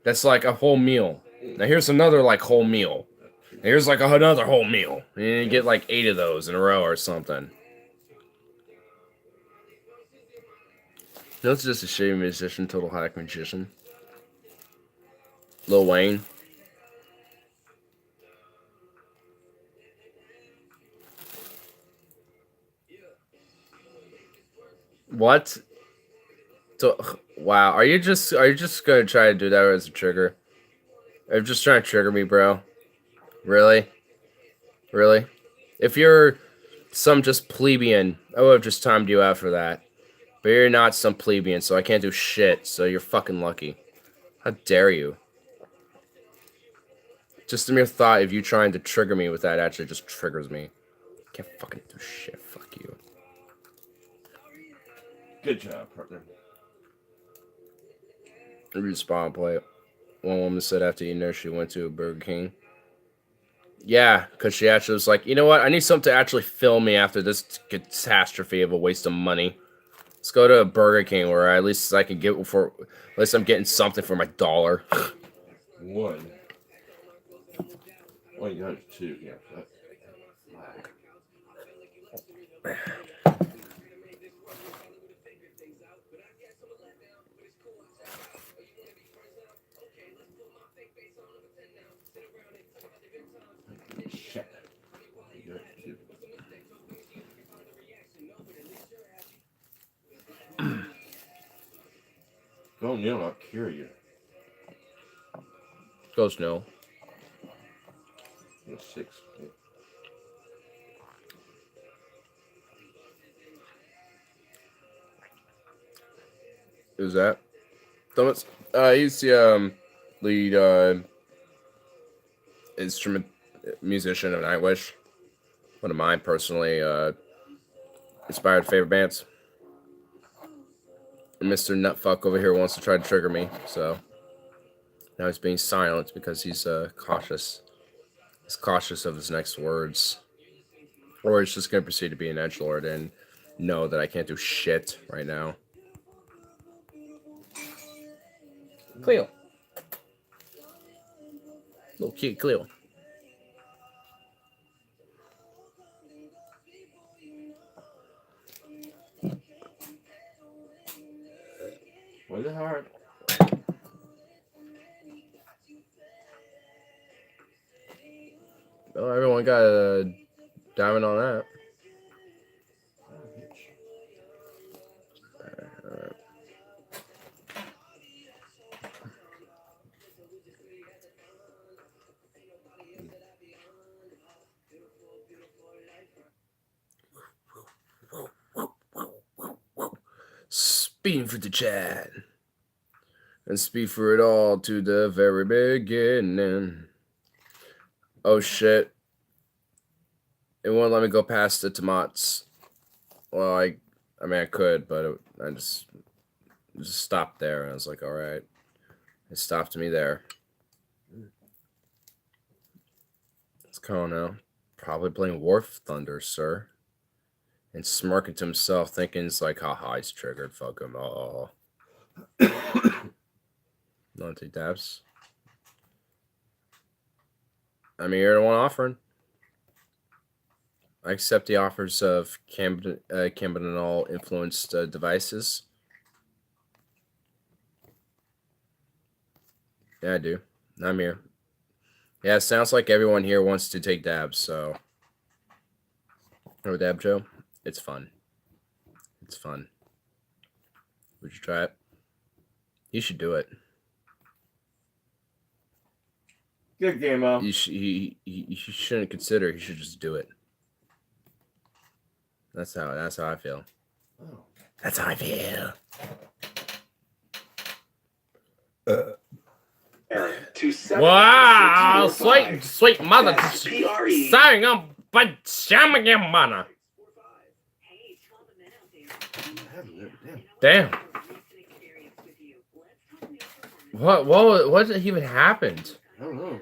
that's like a whole meal. Now here's another like whole meal. Now here's like another whole meal. And you get like 8 of those in a row or something. That's just a shitty musician, total hack magician. Lil Wayne. What? So, wow, are you just gonna try to do that as a trigger? Are you just trying to trigger me, bro? Really? Really? If you're some just plebeian, I would have just timed you out for that. But you're not some plebeian, so I can't do shit, so you're fucking lucky. How dare you? Just the mere thought of you trying to trigger me with that actually just triggers me. Can't fucking do shit. Fuck you. Good job, partner. Respawn play. One woman said after dinner she went to Burger King. Yeah, because she actually was like, you know what? I need something to actually fill me after this catastrophe of a waste of money. Let's go to Burger King where at least I can get for... At least I'm getting something for my dollar. One. Well, you got 2. Yeah. Shit. Go Neil, I'll cure you. Goes no. 6. Who's that? Thomas? He's the lead instrument musician of Nightwish. One of mine personally inspired favorite bands. And Mr. Nutfuck over here wants to try to trigger me, so now he's being silent because he's cautious. He's cautious of his next words. Or he's just going to proceed to be an edgelord and know that I can't do shit right now. Cleo. Little cute Cleo. Was it hard? Well, everyone got a diamond on that. Speed for the chat. And speed for it all to the very beginning. Oh shit. It won't let me go past the tomatoes. Well, I mean, I could, but I just stopped there. And I was like, all right. It stopped me there. It's calling now. Probably playing War Thunder, sir. And smirking to himself, thinking it's like, haha, he's triggered. Fuck him. Oh. Not take dabs. I mean, you're the one offering. I accept the offers of cannabinol influenced devices. Yeah, I do. I'm here. Yeah, it sounds like everyone here wants to take dabs, so. Oh, dab, Joe? It's fun. It's fun. Would you try it? You should do it. Good game, Mo. You shouldn't consider. You should just do it. That's how I feel. Oh. That's how I feel. Wow, sweet mother, saying I'm pajamas, mana. Damn. What even happened? I don't know.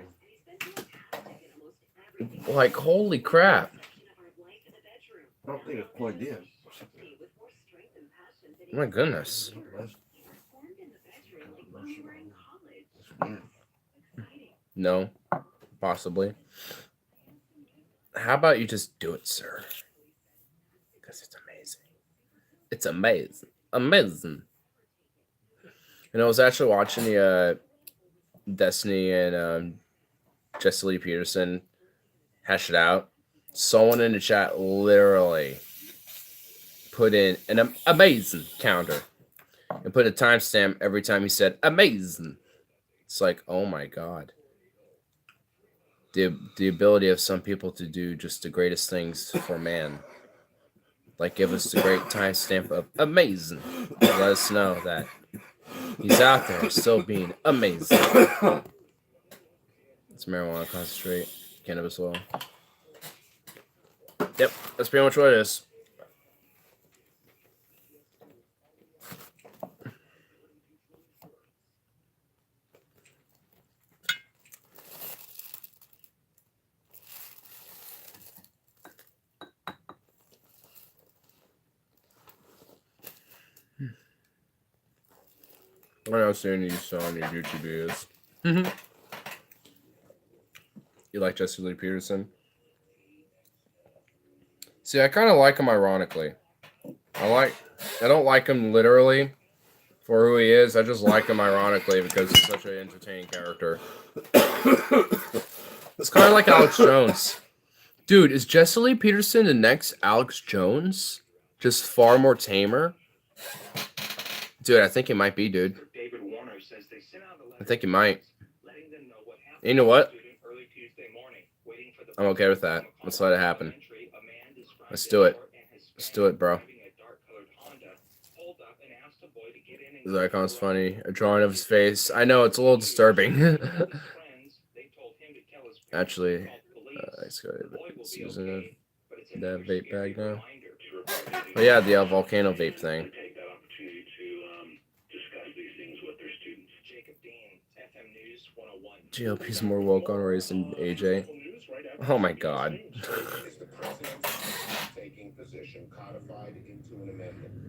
Like, holy crap. I don't think it's plugged in. Oh my goodness. No, possibly. How about you just do it, sir? Because it's amazing. It's amazing. Amazing. And I was actually watching the Destiny and Jesse Lee Peterson hash it out. Someone in the chat literally put in an amazing counter and put a timestamp every time he said amazing. It's like, oh my god. The ability of some people to do just the greatest things for man. Like give us the great timestamp of amazing. Let us know that he's out there still being amazing. It's marijuana concentrate, cannabis oil. Yep, that's pretty much what it is. What else do you saw on your YouTube videos? Mm-hmm. You like Jesse Lee Peterson? See, I kind of like him ironically. I don't like him literally for who he is. I just like him ironically because he's such an entertaining character. It's kind of like Alex Jones. Dude, is Jesse Lee Peterson the next Alex Jones? Just far more tamer? Dude, I think he might be, dude. I think he might. You know what? I'm okay with that. Let's let it happen. Let's do it. Let's do it, bro. His icon's funny. A drawing of his face. I know, it's a little disturbing. Actually, let's go to Susan. That vape bag now. Oh yeah, the volcano vape thing. GLP's more woke on race than AJ. Oh my god.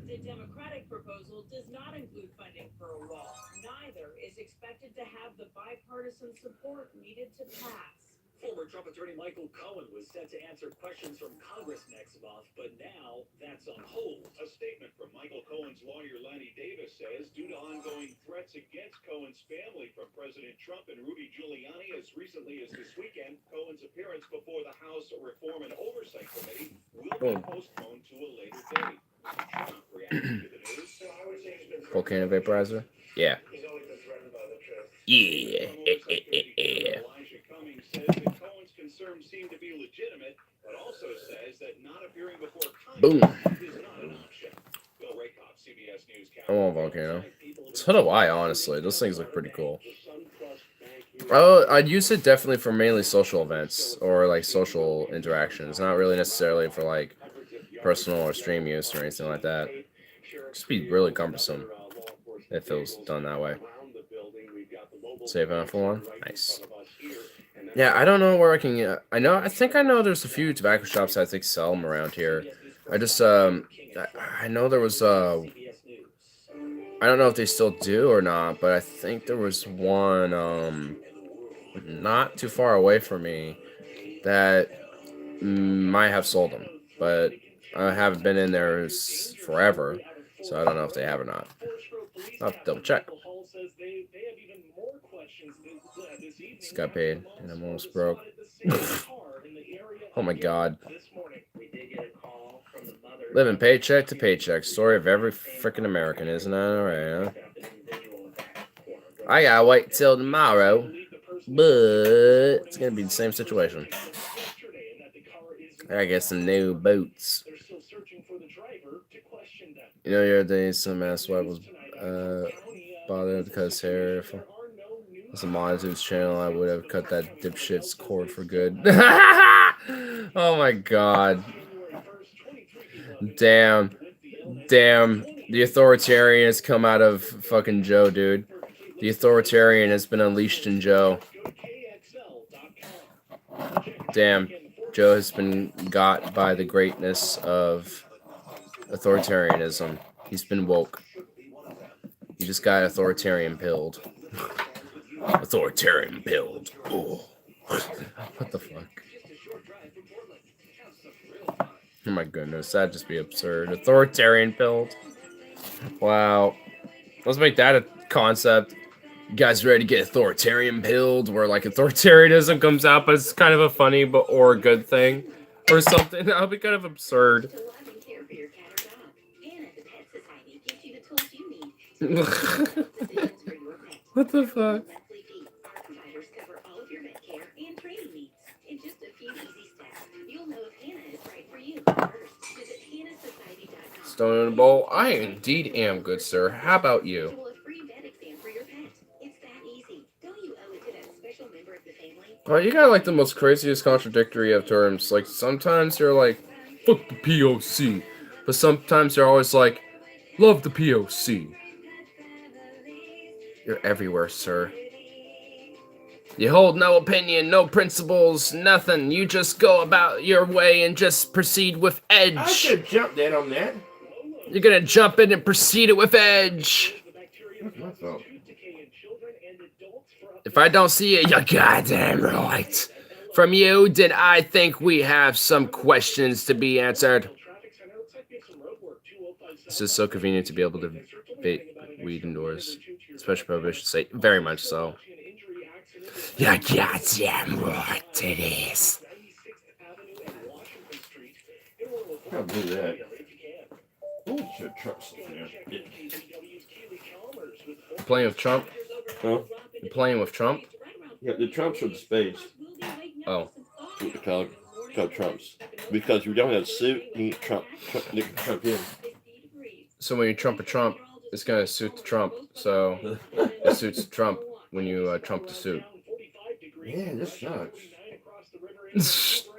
The Democratic proposal does not include funding for a wall. Neither is expected to have the bipartisan support needed to pass. Former Trump attorney Michael Cohen was set to answer questions from Congress next month, but now that's on hold. A statement from Michael Cohen's lawyer Lanny Davis says, due to ongoing threats against Cohen's family from President Trump and Rudy Giuliani as recently as this weekend, Cohen's appearance before the House Reform and Oversight Committee will be postponed to a later date. Trump reacted to the news. So I would say he's been Volcano vaporizer? Yeah. He's always been threatened by the truth. Yeah. Elijah Cummings says that Cohen's concerns seem to be legitimate, but also says that not appearing before Congress is not an option. Bill Raycott, CBS News. I want Volcano. So do I, honestly. Those things look pretty cool. Oh, I'd use it definitely for mainly social events or like social interactions, not really necessarily for like personal or stream use or anything like that. Just be really cumbersome if it was done that way. Save on for one. Nice. Yeah, I don't know where I can get. I think I know there's a few tobacco shops that I think sell them around here. I just I know there was I don't know if they still do or not, but I think there was one not too far away from me that might have sold them, but I haven't been in there forever, so I don't know if they have or not. I'll have to double check. Just got paid, and I'm almost broke. Oh my god. Living paycheck to paycheck. Story of every freaking American, isn't that alright, huh? I gotta wait till tomorrow, but it's gonna be the same situation. I gotta get some new boots. You know, the other day some asswipe was bothered to cut his hair. If it's a mod to his channel, I would have cut that dipshit's cord for good. Oh my god. Damn. The authoritarian has come out of fucking Joe, dude. The authoritarian has been unleashed in Joe. Damn. Joe has been got by the greatness of authoritarianism. He's been woke. He just got authoritarian pilled. Authoritarian pilled. Oh. What the fuck? Oh my goodness, that'd just be absurd. Authoritarian pilled. Wow. Let's make that a concept. You guys ready to get authoritarian pilled? Where like authoritarianism comes out, but it's kind of a funny or a good thing. Or something. That would be kind of absurd. What the fuck? Stone in a bowl? I indeed am, good sir. How about you? Well, you got like the most craziest contradictory of terms. Like sometimes you're like, fuck the POC. But sometimes you're always like, love the POC. You're everywhere, sir. You hold no opinion, no principles, nothing. You just go about your way and just proceed with edge. I should jump that on that. You're gonna jump in and proceed it with edge. That's my fault. If I don't see it, you're goddamn right. From you, then I think we have some questions to be answered. It's just so convenient to be able to vape weed indoors. Especially prohibition state. Very much so. You're goddamn right it is. I'll do that. Oh, shit, Trump's in there. Playing with Trump? Huh? You're playing with Trump? Yeah, the Trumps are the space. Oh. What they call Trumps. Because you don't have a suit, you need Trump in. So when you Trump a Trump, it's gonna suit Trump. So it suits Trump when you Trump the suit. Yeah, this sucks.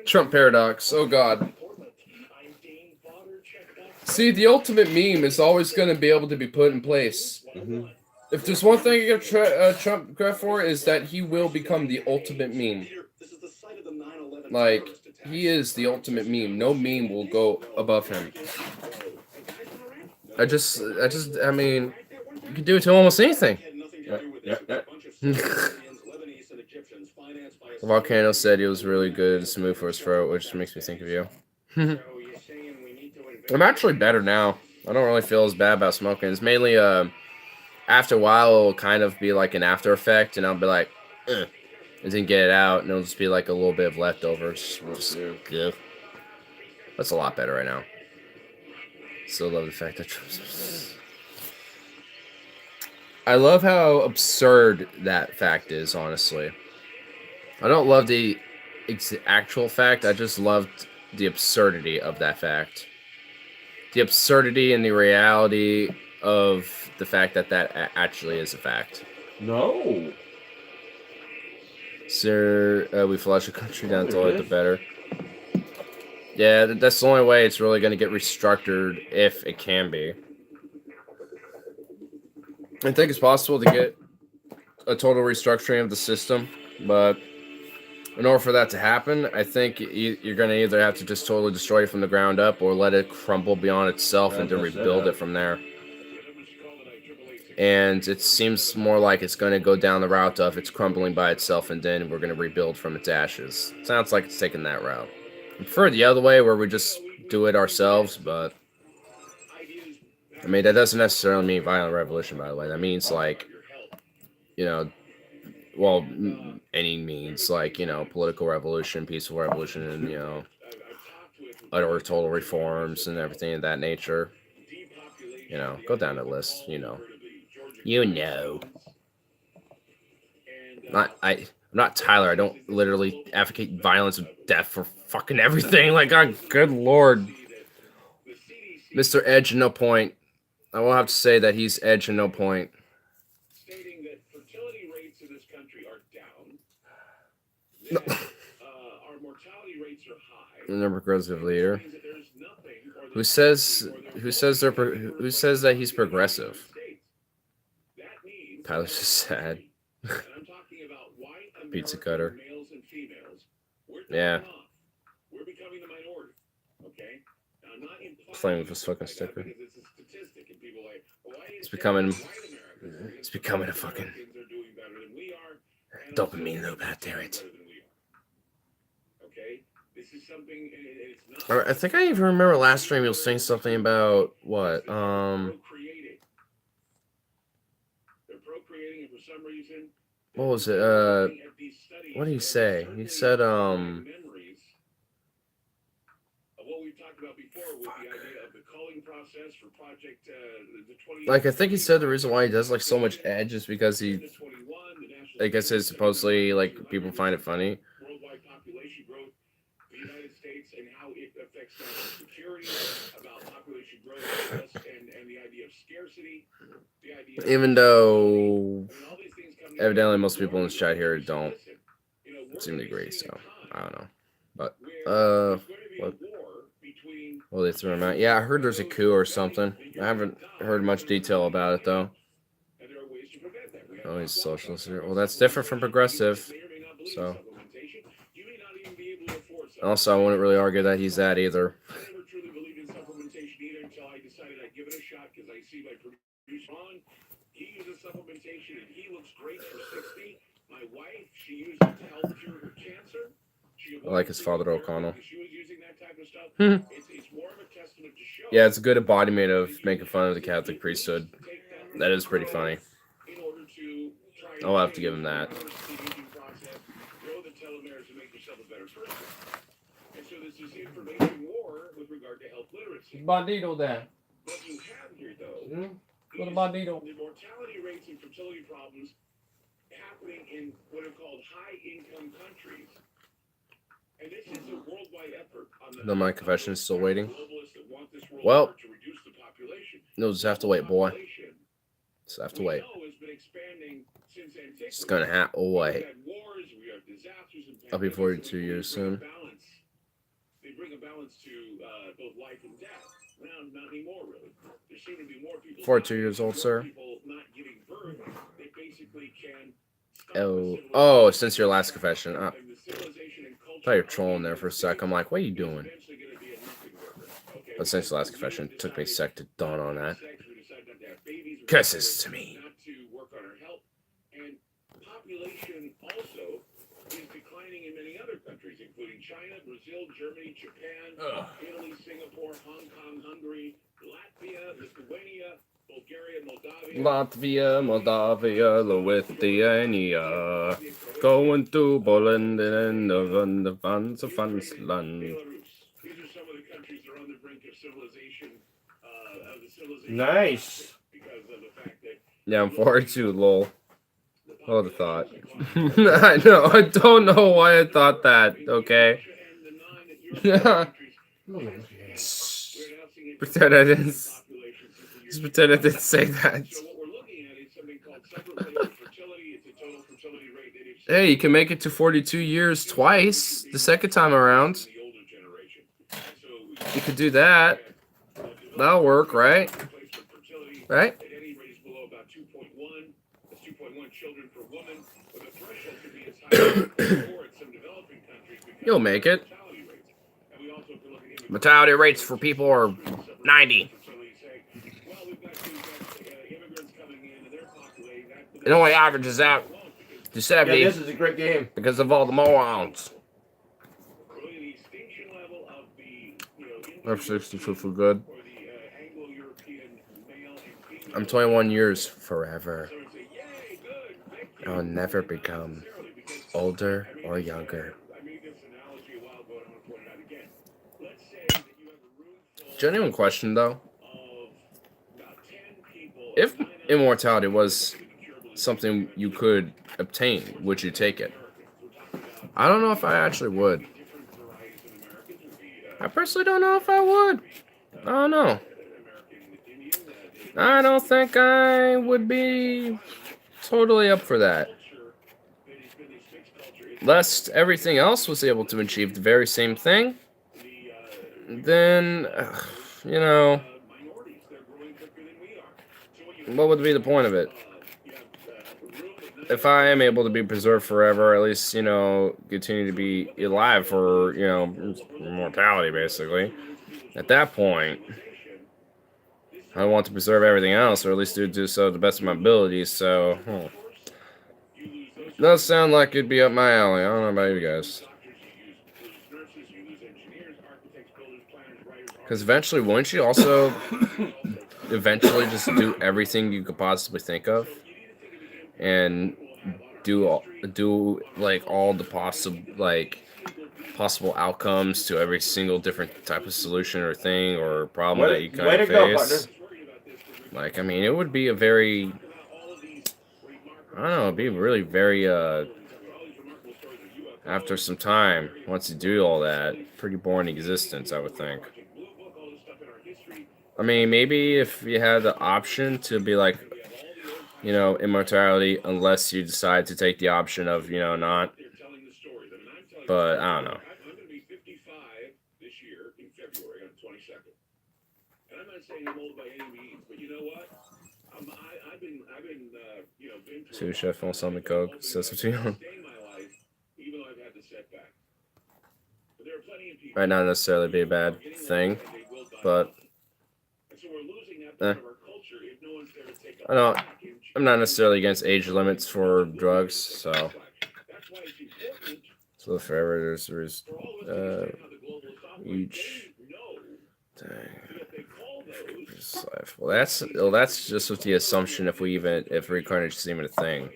Trump paradox. Oh God. See, the ultimate meme is always going to be able to be put in place. Mm-hmm. If there's one thing you give Trump credit for, is that he will become the ultimate meme. Like, he is the ultimate meme. No meme will go above him. I mean, you can do it to almost anything. Volcano said he was really good and smooth for his throat, which makes me think of you. I'm actually better now. I don't really feel as bad about smoking. It's mainly after a while it'll kind of be like an after effect, and I'll be like, ugh, and then get it out, and it'll just be like a little bit of leftovers. Ugh. That's a lot better right now. Still love the fact that I love how absurd that fact is, honestly. I don't love the actual fact, I just loved the absurdity of that fact. The absurdity and the reality of the fact that that actually is a fact. No. Sir, we flush a country down to the better. Yeah, that's the only way it's really going to get restructured, if it can be. I think it's possible to get a total restructuring of the system, but in order for that to happen, I think you're going to either have to just totally destroy it from the ground up or let it crumble beyond itself and then rebuild it from there. And it seems more like it's going to go down the route of it's crumbling by itself and then we're going to rebuild from its ashes. Sounds like it's taking that route. I prefer the other way where we just do it ourselves, but I mean, that doesn't necessarily mean violent revolution, by the way. That means, like, you know, well, any means, like, you know, political revolution, peaceful revolution, and, you know, utter total reforms and everything of that nature. You know, go down the list, you know. You know. I'm not Tyler. I don't literally advocate violence and death for fucking everything. Like, God, good lord. Mr. Edge, no point. I will have to say that he's Edge and no point. Stating that fertility rates in this country are down. Our mortality rates are high. The progressive leader. Who says that he's progressive? Tyler's just sad. Pizza cutter. Yeah. Playing with his fucking sticker. It's becoming a fucking dopamine loop. God damn it. I think I even remember last stream he was saying something about what? What was it? What did he say? He said, like, I think he said the reason why he does, like, so much Edge is because he, I guess it's supposedly, like, people find it funny. Even though evidently most people in this chat here don't seem to agree, so I don't know. But well, they threw him out. Yeah, I heard there's a coup or something. I haven't heard much detail about it though. Oh, he's a socialist here. Well, that's different from progressive. So also, I wouldn't really argue that he's that either. He uses supplementation and he looks great for 60. My wife, she uses it to help cure her cancer. I like his father O'Connell. She was using that type of stuff. It's more of a testament to show. Yeah, it's a good embodiment of making fun of the Catholic priesthood. That is pretty funny. I'll have to give him that. Bandito there. What you have here, though, What about Bandito? the mortality rates and fertility problems happening in what are called high-income countries. And this is a worldwide effort on the No, my confession is still waiting. Well, you'll just have to wait, boy. So I have to wait. It's gonna happen. Oh, wait. I'll be 42 years soon. They bring a balance to both life and death. Well, not anymore, really. There seem to be more people 42 years old, sir. People not giving birth. They basically can Oh, since your last confession. I thought you were trolling there for a sec. I'm like, what are you doing? But since the last confession, it took me a sec to dawn on that. Kisses to me. Not to work on her health. And population also is declining in many other countries, including China, Brazil, Germany, Japan, Italy, Singapore, Hong Kong, Hungary, Latvia, Lithuania, Bulgaria, Moldavia, Lithuania, going to Poland and the fans of Fansland. These are some of the countries that are on the brink of civilization. Nice. Because of the fact that Yeah, I'm 42, lol. Hold the thought. I know, I don't know why I thought that, okay? Pretend I didn't. Just pretend I didn't say that. Hey, you can make it to 42 years twice, the second time around. You could do that. That'll work, right? Right? You'll make it. Mortality rates for people are 90. It only averages out to 70. Yeah, this is a great game. Because of all the morons. F62 for good. I'm 21 years forever. I'll never become older or younger. Genuine question though. If immortality was something you could obtain, would you take it? I don't know if I actually would. I personally don't know if I would. I don't know. I don't think I would be totally up for that. Lest everything else was able to achieve the very same thing, then, you know, what would be the point of it? If I am able to be preserved forever, at least, you know, continue to be alive for, you know, immortality, basically. At that point, I want to preserve everything else, or at least do so to the best of my abilities, so, does sound like it'd be up my alley. I don't know about you guys. Because eventually, wouldn't you also eventually just do everything you could possibly think of? And do like all the possible outcomes to every single different type of solution or thing or problem that you kind of face. Like, I mean, it would be a very, I don't know, it'd be really very after some time, once you do all that, pretty boring existence, I would think. I mean, maybe if you had the option to be like, you know, immortality, unless you decide to take the option of, you know, not. But I don't know. I'm going to be 55 this year in February on the 22nd. And I'm not saying I'm old by any means, but you know what? I've been you know, been through chef wants something coke. Says what you know. Even though I've had the setback. But there are plenty of people. Might not necessarily be a bad thing, but I don't. I'm not necessarily against age limits for drugs, so. So forever there's each. Dang. Well, that's just with the assumption if reincarnation is even a thing,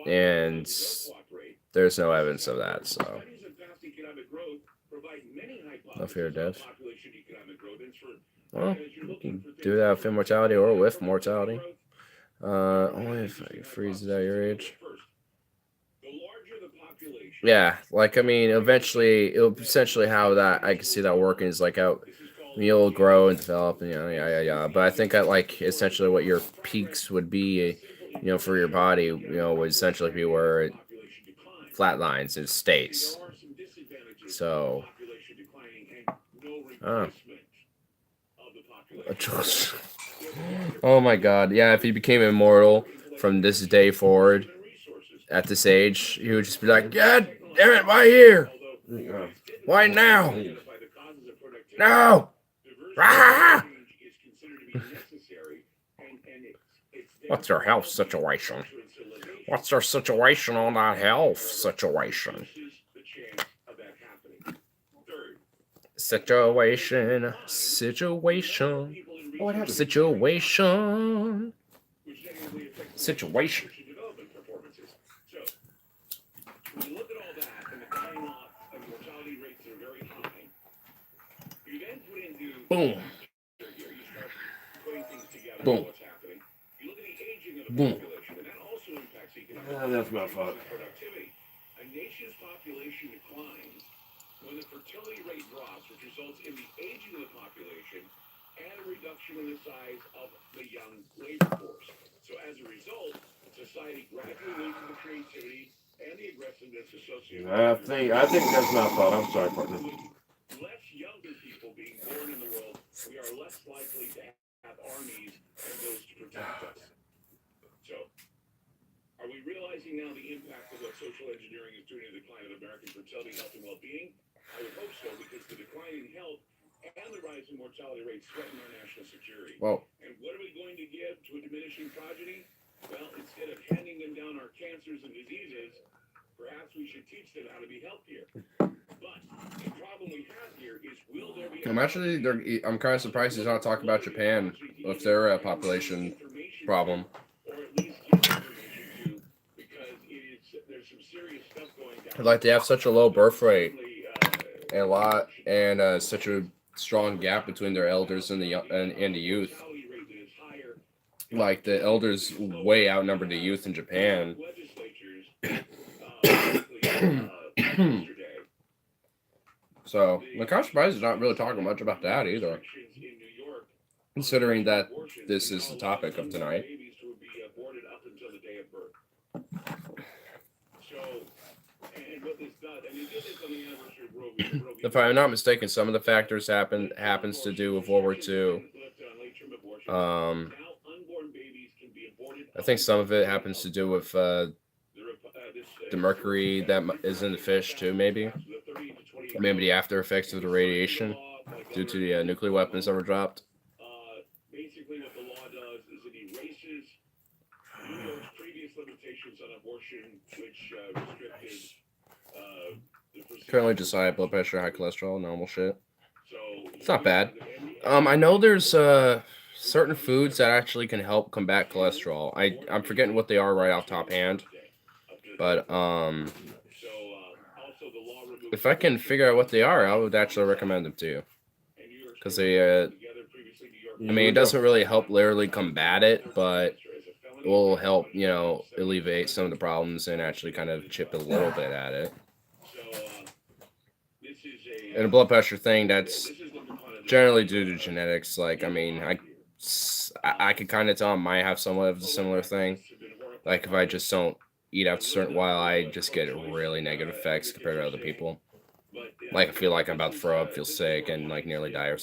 and there's no evidence of that, so. No fear of death. Well, you can do that with immortality or with mortality. Only if I freeze it at your age. Yeah, like, I mean, eventually, it'll essentially how that I can see that working is like out You'll grow and develop, and yeah. But I think that like essentially what your peaks would be, for your body, would essentially be where it flatlines and stays. So, oh my God, yeah. If he became immortal from this day forward, at this age, he would just be like, God damn it, why here? Why now? No! Ah! What's their health situation? What's their situation on that health situation? Situation. Oh, I have situation. Situation. When you look at all that and the cutting off of mortality rates that are very high, you then put into boom. Here, you start putting things together. Boom. What's happening? You look at the aging of the Boom. population, and that also impacts economic That's my fault. productivity. A nation's population declines when the fertility rate drops, which results in the aging of the population and a reduction in the size of the young labor force. So as a result, society gradually loses the creativity and the aggressiveness associated with I think that's my fault. I'm sorry, partner. less younger people being born in the world, we are less likely to have armies and those to protect us. So, are we realizing now the impact of what social engineering is doing to the decline of American fertility, health, and well-being? I would hope so, because the decline in health and the rise in mortality rates threaten our national security. Whoa. And what are we going to give to a diminishing progeny? Well, instead of handing them down our cancers and diseases, perhaps we should teach them how to be healthier. But the problem we have here is, will there be... I'm kind of surprised he's not talking about Japan with their population problem. Or at least give information to, because there's some serious stuff going down. Like they have such a low birth rate and such a strong gap between their elders and the youth. Like the elders way outnumber the youth in Japan. So the kind of surprised is not really talking much about that either, considering that this is the topic of tonight. If I'm not mistaken, some of the factors happens to do with World War II. I think some of it happens to do with the mercury that is in the fish too, maybe the after effects of the radiation due to the nuclear weapons that were dropped. Basically, what the law does is it erases New York's previous limitations on abortion, which restricted Currently just high blood pressure, high cholesterol, normal shit. It's not bad. I know there's certain foods that actually can help combat cholesterol. I'm forgetting what they are right off top hand. But if I can figure out what they are, I would actually recommend them to you. Because they it doesn't really help literally combat it, but it will help, alleviate some of the problems and actually kind of chip a little bit at it. And a blood pressure thing, that's generally due to genetics. Like, I could kind of tell I might have somewhat of a similar thing. Like, if I just don't eat after a certain while, I just get really negative effects compared to other people. Like, I feel like I'm about to throw up, feel sick, and, like, nearly die or